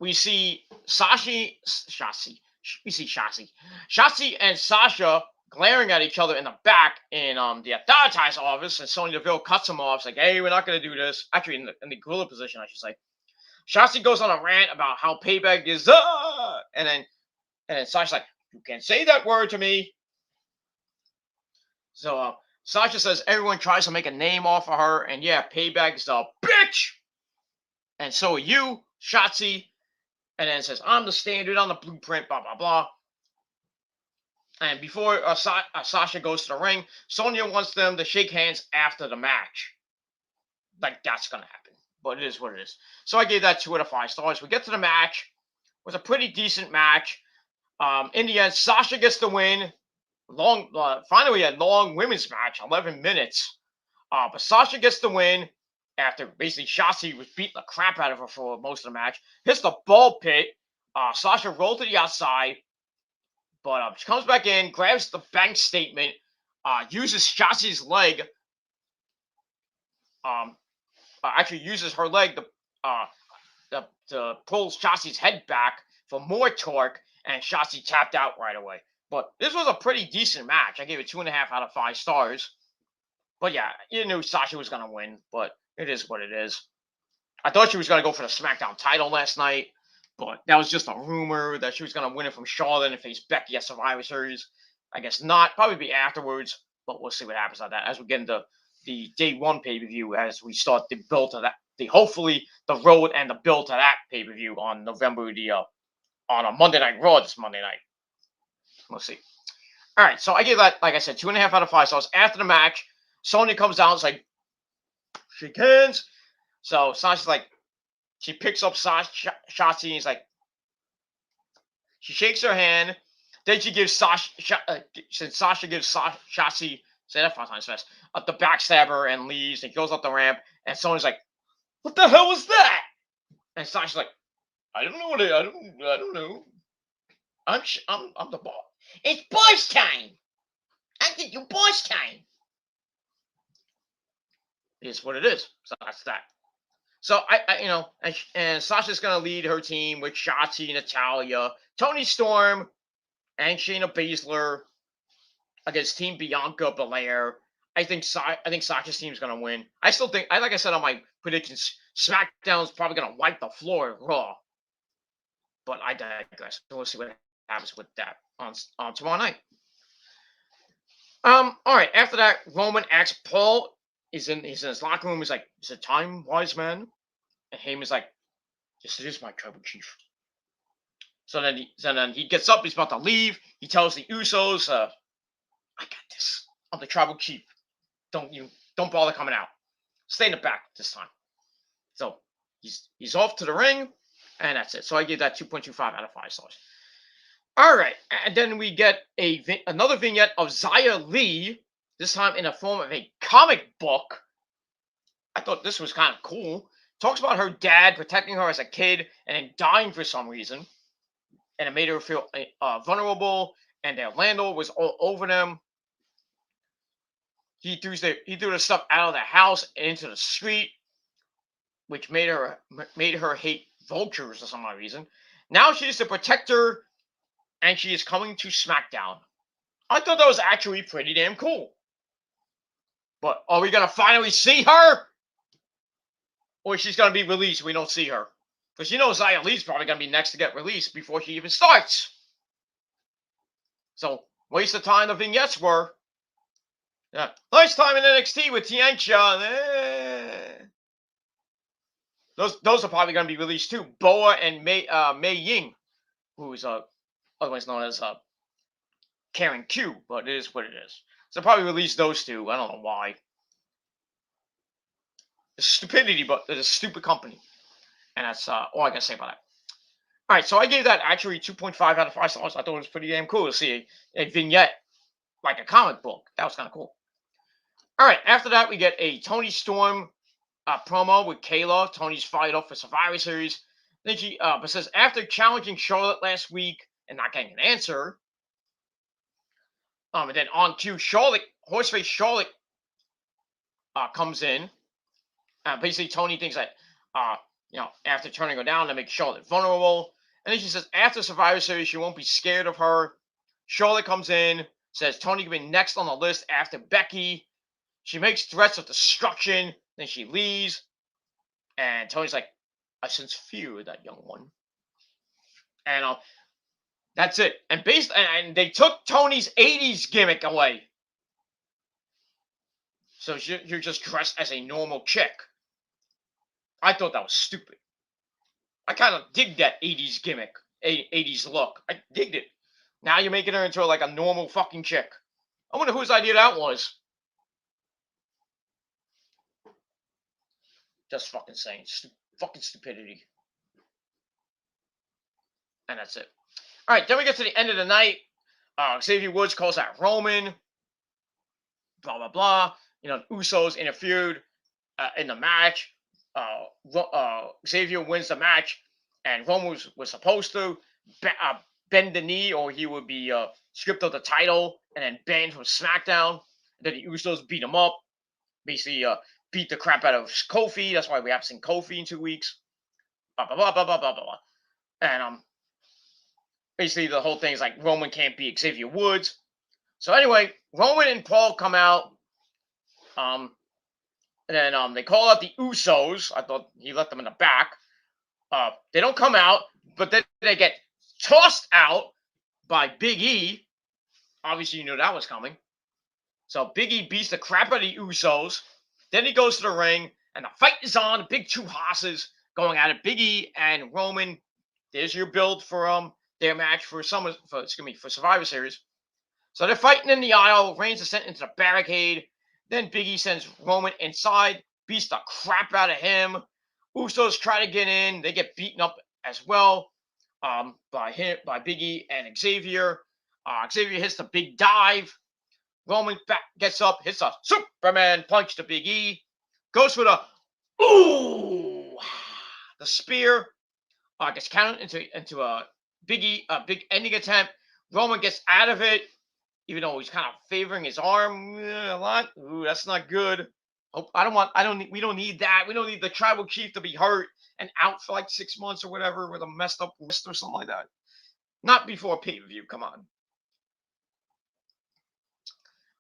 we see Shotzi and Sasha glaring at each other in the back in the Authority's office, and Sonya Deville cuts them off. It's like, hey, we're not going to do this. Actually, in the gorilla position, I should say. Shotzi goes on a rant about how Payback is, and then Sasha's like, you can't say that word to me. So Sasha says everyone tries to make a name off of her, and yeah, Payback is a bitch, and so are you, Shotzi. And then it says, I'm the standard, on the blueprint, blah, blah, blah. And before Sasha goes to the ring, Sonya wants them to shake hands after the match. Like, that's going to happen. But it is what it is. So I gave that 2 out of 5 stars. We get to the match. It was a pretty decent match. In the end, Sasha gets the win. Finally, a long women's match, 11 minutes. But Sasha gets the win. After basically Shotzi was beating the crap out of her for most of the match. Hits the ball pit Sasha rolled to the outside, but she comes back in, grabs the bank statement, uses Shotzi's leg, actually uses her leg uh, to pull Shotzi's head back for more torque, and Shotzi tapped out right away. But this was a pretty decent match. I gave it 2.5 out of 5 stars. But yeah, you knew Sasha was going to win, but it is what it is. I thought she was going to go for the SmackDown title last night, but that was just a rumor that she was going to win it from Charlotte and face Becky at Survivor Series. I guess not. Probably be afterwards, but we'll see what happens on that as we get into the Day 1 pay-per-view, as we start the build to that. Hopefully the road and the build to that pay-per-view on November on a Monday Night Raw this Monday night. We'll see. All right, so I gave that, like I said, 2.5 out of 5 stars. After the match, Sonya comes down, it's like, shake hands. So Sasha's like, she picks up Shotzi, and he's like, she shakes her hand. Then she gives since Sasha gives Shotzi, say that 5 times fast, the backstabber and leaves and goes up the ramp. And Sonya's like, what the hell was that? And Sasha's like, I don't know I don't know. I'm the boss. It's boss time. I think you boss time. It is what it is. So that's that. So and Sasha's gonna lead her team with Shotzi, Natalya, Toni Storm, and Shayna Baszler against Team Bianca Belair. I think Sasha's team's gonna win. I still think, like I said on my predictions, SmackDown's probably gonna wipe the floor at Raw. But I digress. So we'll see what happens with that on tomorrow night. All right. After that, Roman asks Paul. He's in his locker room. He's like, "Is it time, wise man?" And Heyman's like, "Yes, it is, my tribal chief." So then he gets up. He's about to leave. He tells the Usos, "I got this. I'm the tribal chief. Don't bother coming out. Stay in the back this time." So he's off to the ring, and that's it. So I gave that 2.25 out of 5 stars. All right, and then we get another vignette of Xia Li, this time in the form of a comic book. I thought this was kind of cool. Talks about her dad protecting her as a kid and then dying for some reason. And it made her feel vulnerable, and Orlando was all over them. He threw the stuff out of the house and into the street, which made her hate vultures for some reason. Now she's the protector, and she is coming to SmackDown. I thought that was actually pretty damn cool. But are we going to finally see her? Or she's going to be released and we don't see her? Because Xia Li's probably going to be next to get released before she even starts. So, waste of time the vignettes were. Yeah. Nice time in NXT with Tiancha. Those are probably going to be released too. Boa and Mei Ying, who is otherwise known as Karen Q, but it is what it is. So probably release those two. I don't know why. It's stupidity, but it's a stupid company. And that's all I can say about that. All right, so I gave that actually 2.5 out of 5 stars. I thought it was pretty damn cool to see a vignette like a comic book. That was kind of cool. All right, after that, we get a Toni Storm promo with Kayla. Tony's fired up for Survivor Series. Then she says, after challenging Charlotte last week and not getting an answer, and then on cue, Horseface Charlotte comes in. Basically, Tony thinks that, after turning her down, to make Charlotte vulnerable. And then she says, after Survivor Series, she won't be scared of her. Charlotte comes in, says Tony can be next on the list after Becky. She makes threats of destruction. Then she leaves. And Tony's like, I sense fear of that young one. And that's it. And and they took Tony's 80s gimmick away. So you're just dressed as a normal chick. I thought that was stupid. I kind of dig that 80s gimmick, 80s look. I digged it. Now you're making her into like a normal fucking chick. I wonder whose idea that was. Just fucking saying. Fucking stupidity. And that's it. All right, then we get to the end of the night. Xavier Woods calls out Roman. Blah, blah, blah. Usos interfered in the match. Xavier wins the match. and Roman was supposed to bend the knee, or he would be stripped of the title and then banned from SmackDown. Then the Usos beat him up, basically beat the crap out of Kofi. That's why we haven't seen Kofi in 2 weeks. Blah blah blah blah blah blah blah. And basically the whole thing is like Roman can't beat Xavier Woods. So anyway, Roman and Paul come out. And then they call out the Usos. I thought he let them in the back. They don't come out, but then they get tossed out by Big E. Obviously, you knew that was coming. So Big E beats the crap out of the Usos. Then he goes to the ring, and the fight is on. The big two hosses going at it. Big E and Roman. There's your build for their match for Survivor Series. So they're fighting in the aisle. Reigns is sent into the barricade. Then Big E sends Roman inside, beats the crap out of him. Usos try to get in. They get beaten up as well by Big E and Xavier. Xavier hits the big dive. Roman gets up, hits a Superman punch to Big E. Goes for the the spear. Gets counted into a big ending attempt. Roman gets out of it, even though he's kind of favoring his arm a lot. Ooh, that's not good. We don't need that. We don't need the tribal chief to be hurt and out for like 6 months or whatever with a messed up wrist or something like that. Not before pay-per-view, come on.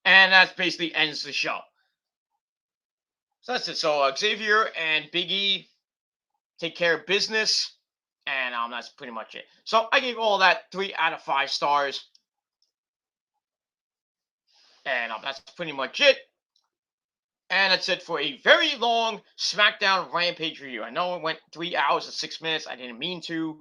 And that basically ends the show. So that's it. So Xavier and Big E take care of business, and that's pretty much it. So I gave all that 3 out of 5 stars, and that's pretty much it. And that's it for a very long SmackDown Rampage review. I know it went 3 hours and 6 minutes. I didn't mean to,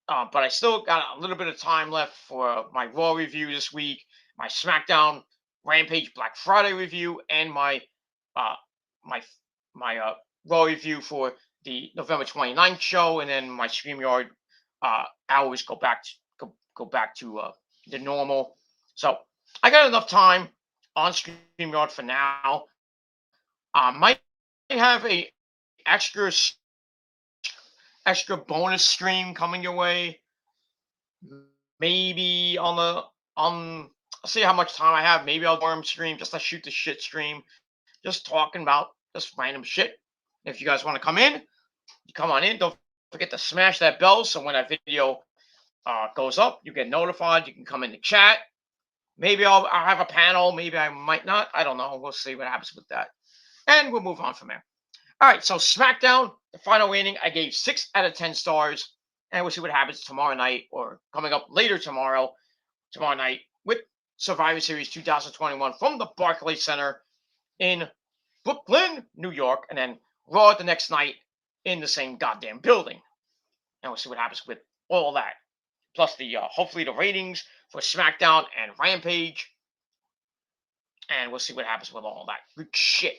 but I still got a little bit of time left for my Raw review this week, my SmackDown Rampage Black Friday review, and my Raw review for the November 29th show, and then my StreamYard hours go back to the normal. So I got enough time on StreamYard for now. Might have a extra bonus stream coming your way. Maybe I'll see how much time I have. Maybe I'll do a stream, just a shoot the shit stream, just talking about just random shit. If you guys want to come in, you come on in. Don't forget to smash that bell so when that video goes up, you get notified. You can come in the chat. Maybe I'll have a panel. Maybe I might not. I don't know. We'll see what happens with that. And we'll move on from there. All right, so SmackDown, the final rating, I gave 6 out of 10 stars. And we'll see what happens tomorrow night or coming up later tomorrow night with Survivor Series 2021 from the Barclays Center in Brooklyn, New York. And then Raw the next night in the same goddamn building. And we'll see what happens with all that. Plus the hopefully the ratings for SmackDown and Rampage. And we'll see what happens with all that good shit.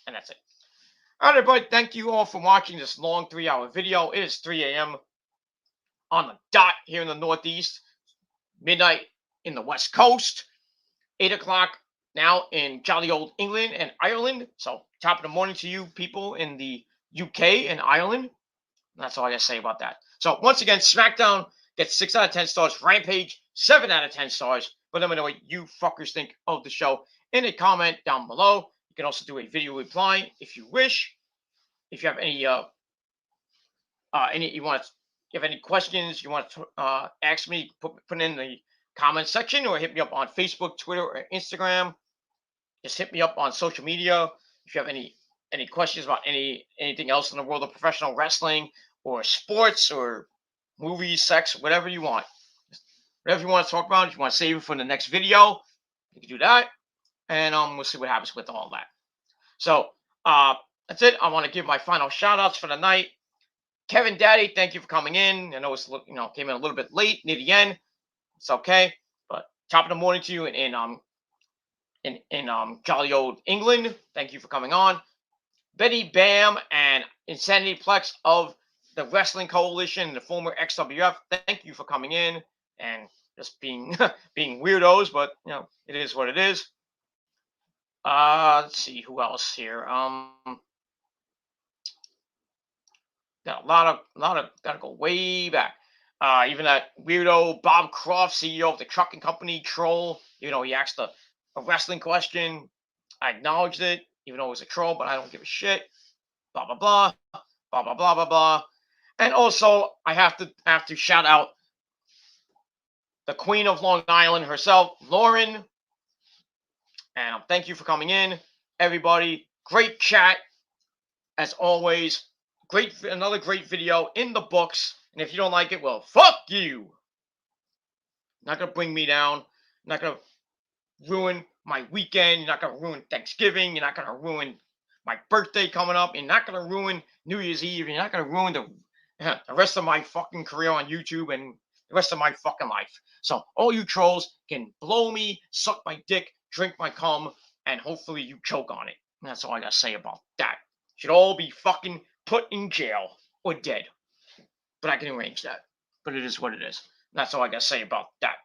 And that's it. All right, everybody. Thank you all for watching this long 3-hour video. It is 3 a.m. on the dot here in the Northeast. Midnight in the West Coast. 8 o'clock now in jolly old England and Ireland. So top of the morning to you people in the UK and Ireland. That's all I got to say about that. So once again, SmackDown gets 6 out of 10 stars. Rampage, 7 out of 10 stars. But let me know what you fuckers think of the show in a comment down below. You can also do a video reply if you wish. If you have any questions you want to ask me, put in the comment section or hit me up on Facebook, Twitter, or Instagram. Just hit me up on social media. If you have any questions about anything else in the world of professional wrestling or sports or movies, sex, whatever you want. Whatever you want to talk about, if you want to save it for the next video, you can do that. And we'll see what happens with all that. So that's it. I want to give my final shout outs for the night. Kevin Daddy, thank you for coming in. I know it's came in a little bit late near the end. It's okay, but top of the morning to you in jolly old England. Thank you for coming on. Betty Bam and Insanity Plex of the Wrestling Coalition, the former XWF. Thank you for coming in and just being being weirdos, but it is what it is. Let's see who else here. Got a lot of, gotta go way back. Even that weirdo Bob Croft, CEO of the trucking company, troll. He asked a wrestling question. I acknowledged it, even though it was a troll, but I don't give a shit. Blah blah blah, blah blah blah blah blah. And also, I have to shout out the Queen of Long Island herself, Lauren. And thank you for coming in, everybody. Great chat as always. Another great video in the books. And if you don't like it, well, fuck you. Not gonna bring me down. Not gonna ruin my weekend. You're not gonna ruin Thanksgiving. You're not gonna ruin my birthday coming up. You're not gonna ruin New Year's Eve. You're not gonna ruin the rest of my fucking career on YouTube and the rest of my fucking life. So all you trolls can blow me, suck my dick, drink my cum, and hopefully you choke on it. And that's all I gotta say about that. Should all be fucking put in jail or dead. But I can arrange that. But it is what it is. And that's all I gotta say about that.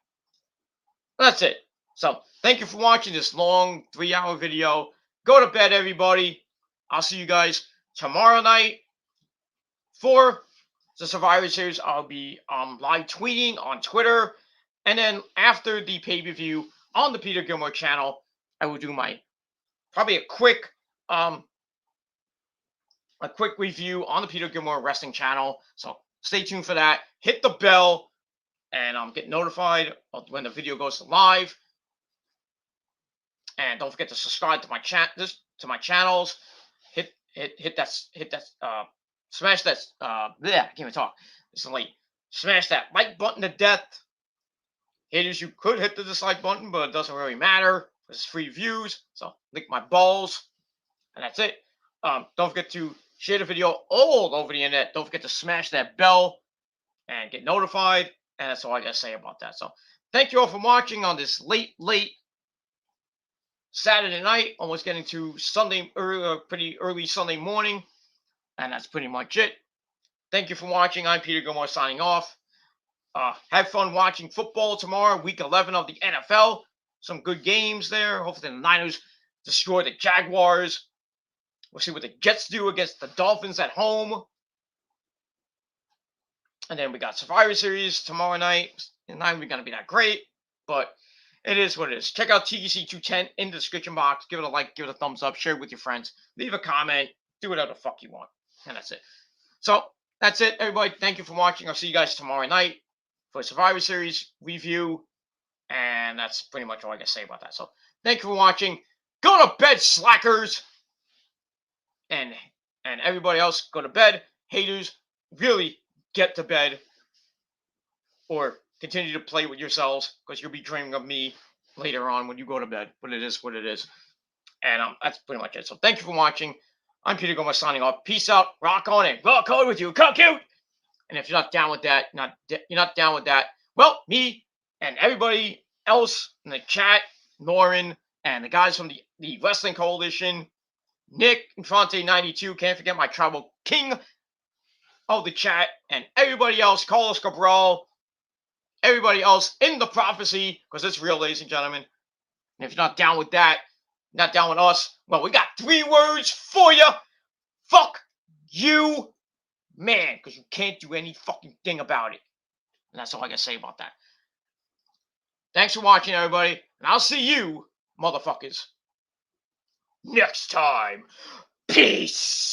That's it. So thank you for watching this long 3-hour video. Go to bed, everybody. I'll see you guys tomorrow night for the Survivor Series. I'll be live tweeting on Twitter. And then after the pay-per-view on the Peter Gilmore channel, I will do probably a quick review on the Peter Gilmore Wrestling channel. So stay tuned for that. Hit the bell and get notified when the video goes live. And don't forget to subscribe to my channels. Hit that smash that I can't even talk. It's late. Smash that like button to death. Haters, you could hit the dislike button, but it doesn't really matter. It's free views. So lick my balls. And that's it. Don't forget to share the video all over the internet. Don't forget to smash that bell and get notified. And that's all I gotta say about that. So thank you all for watching on this late Saturday night, almost getting to Sunday, pretty early Sunday morning. And that's pretty much it. Thank you for watching. I'm Peter Gilmore signing off. Have fun watching football tomorrow, week 11 of the NFL. Some good games there. Hopefully the Niners destroy the Jaguars. We'll see what the Jets do against the Dolphins at home. And then we got Survivor Series tomorrow night. It's not even going to be that great, but it is what it is. Check out TGC 210 in the description box. Give it a like, give it a thumbs up, share it with your friends. Leave a comment. Do whatever the fuck you want. And that's it. So, that's it, everybody. Thank you for watching. I'll see you guys tomorrow night for a Survivor Series review. And that's pretty much all I got to say about that. So, thank you for watching. Go to bed, slackers. And everybody else, go to bed. Haters, really get to bed. Or continue to play with yourselves, because you'll be dreaming of me later on when you go to bed. But it is what it is. And that's pretty much it. So thank you for watching. I'm Peter Gomez signing off. Peace out. Rock on and rock on with you. Come cute. And if you're not down with that, you're not down with that, well, me and everybody else in the chat, Lauren and the guys from the Wrestling Coalition, Nick Infante 92, can't forget my tribal king of the chat, and everybody else, Carlos Cabral, everybody else in the prophecy, because it's real, ladies and gentlemen. And if you're not down with that, not down with us, well, we got 3 words for you. Fuck you, man, because you can't do any fucking thing about it. And that's all I got to say about that. Thanks for watching, everybody, and I'll see you, motherfuckers, next time. Peace.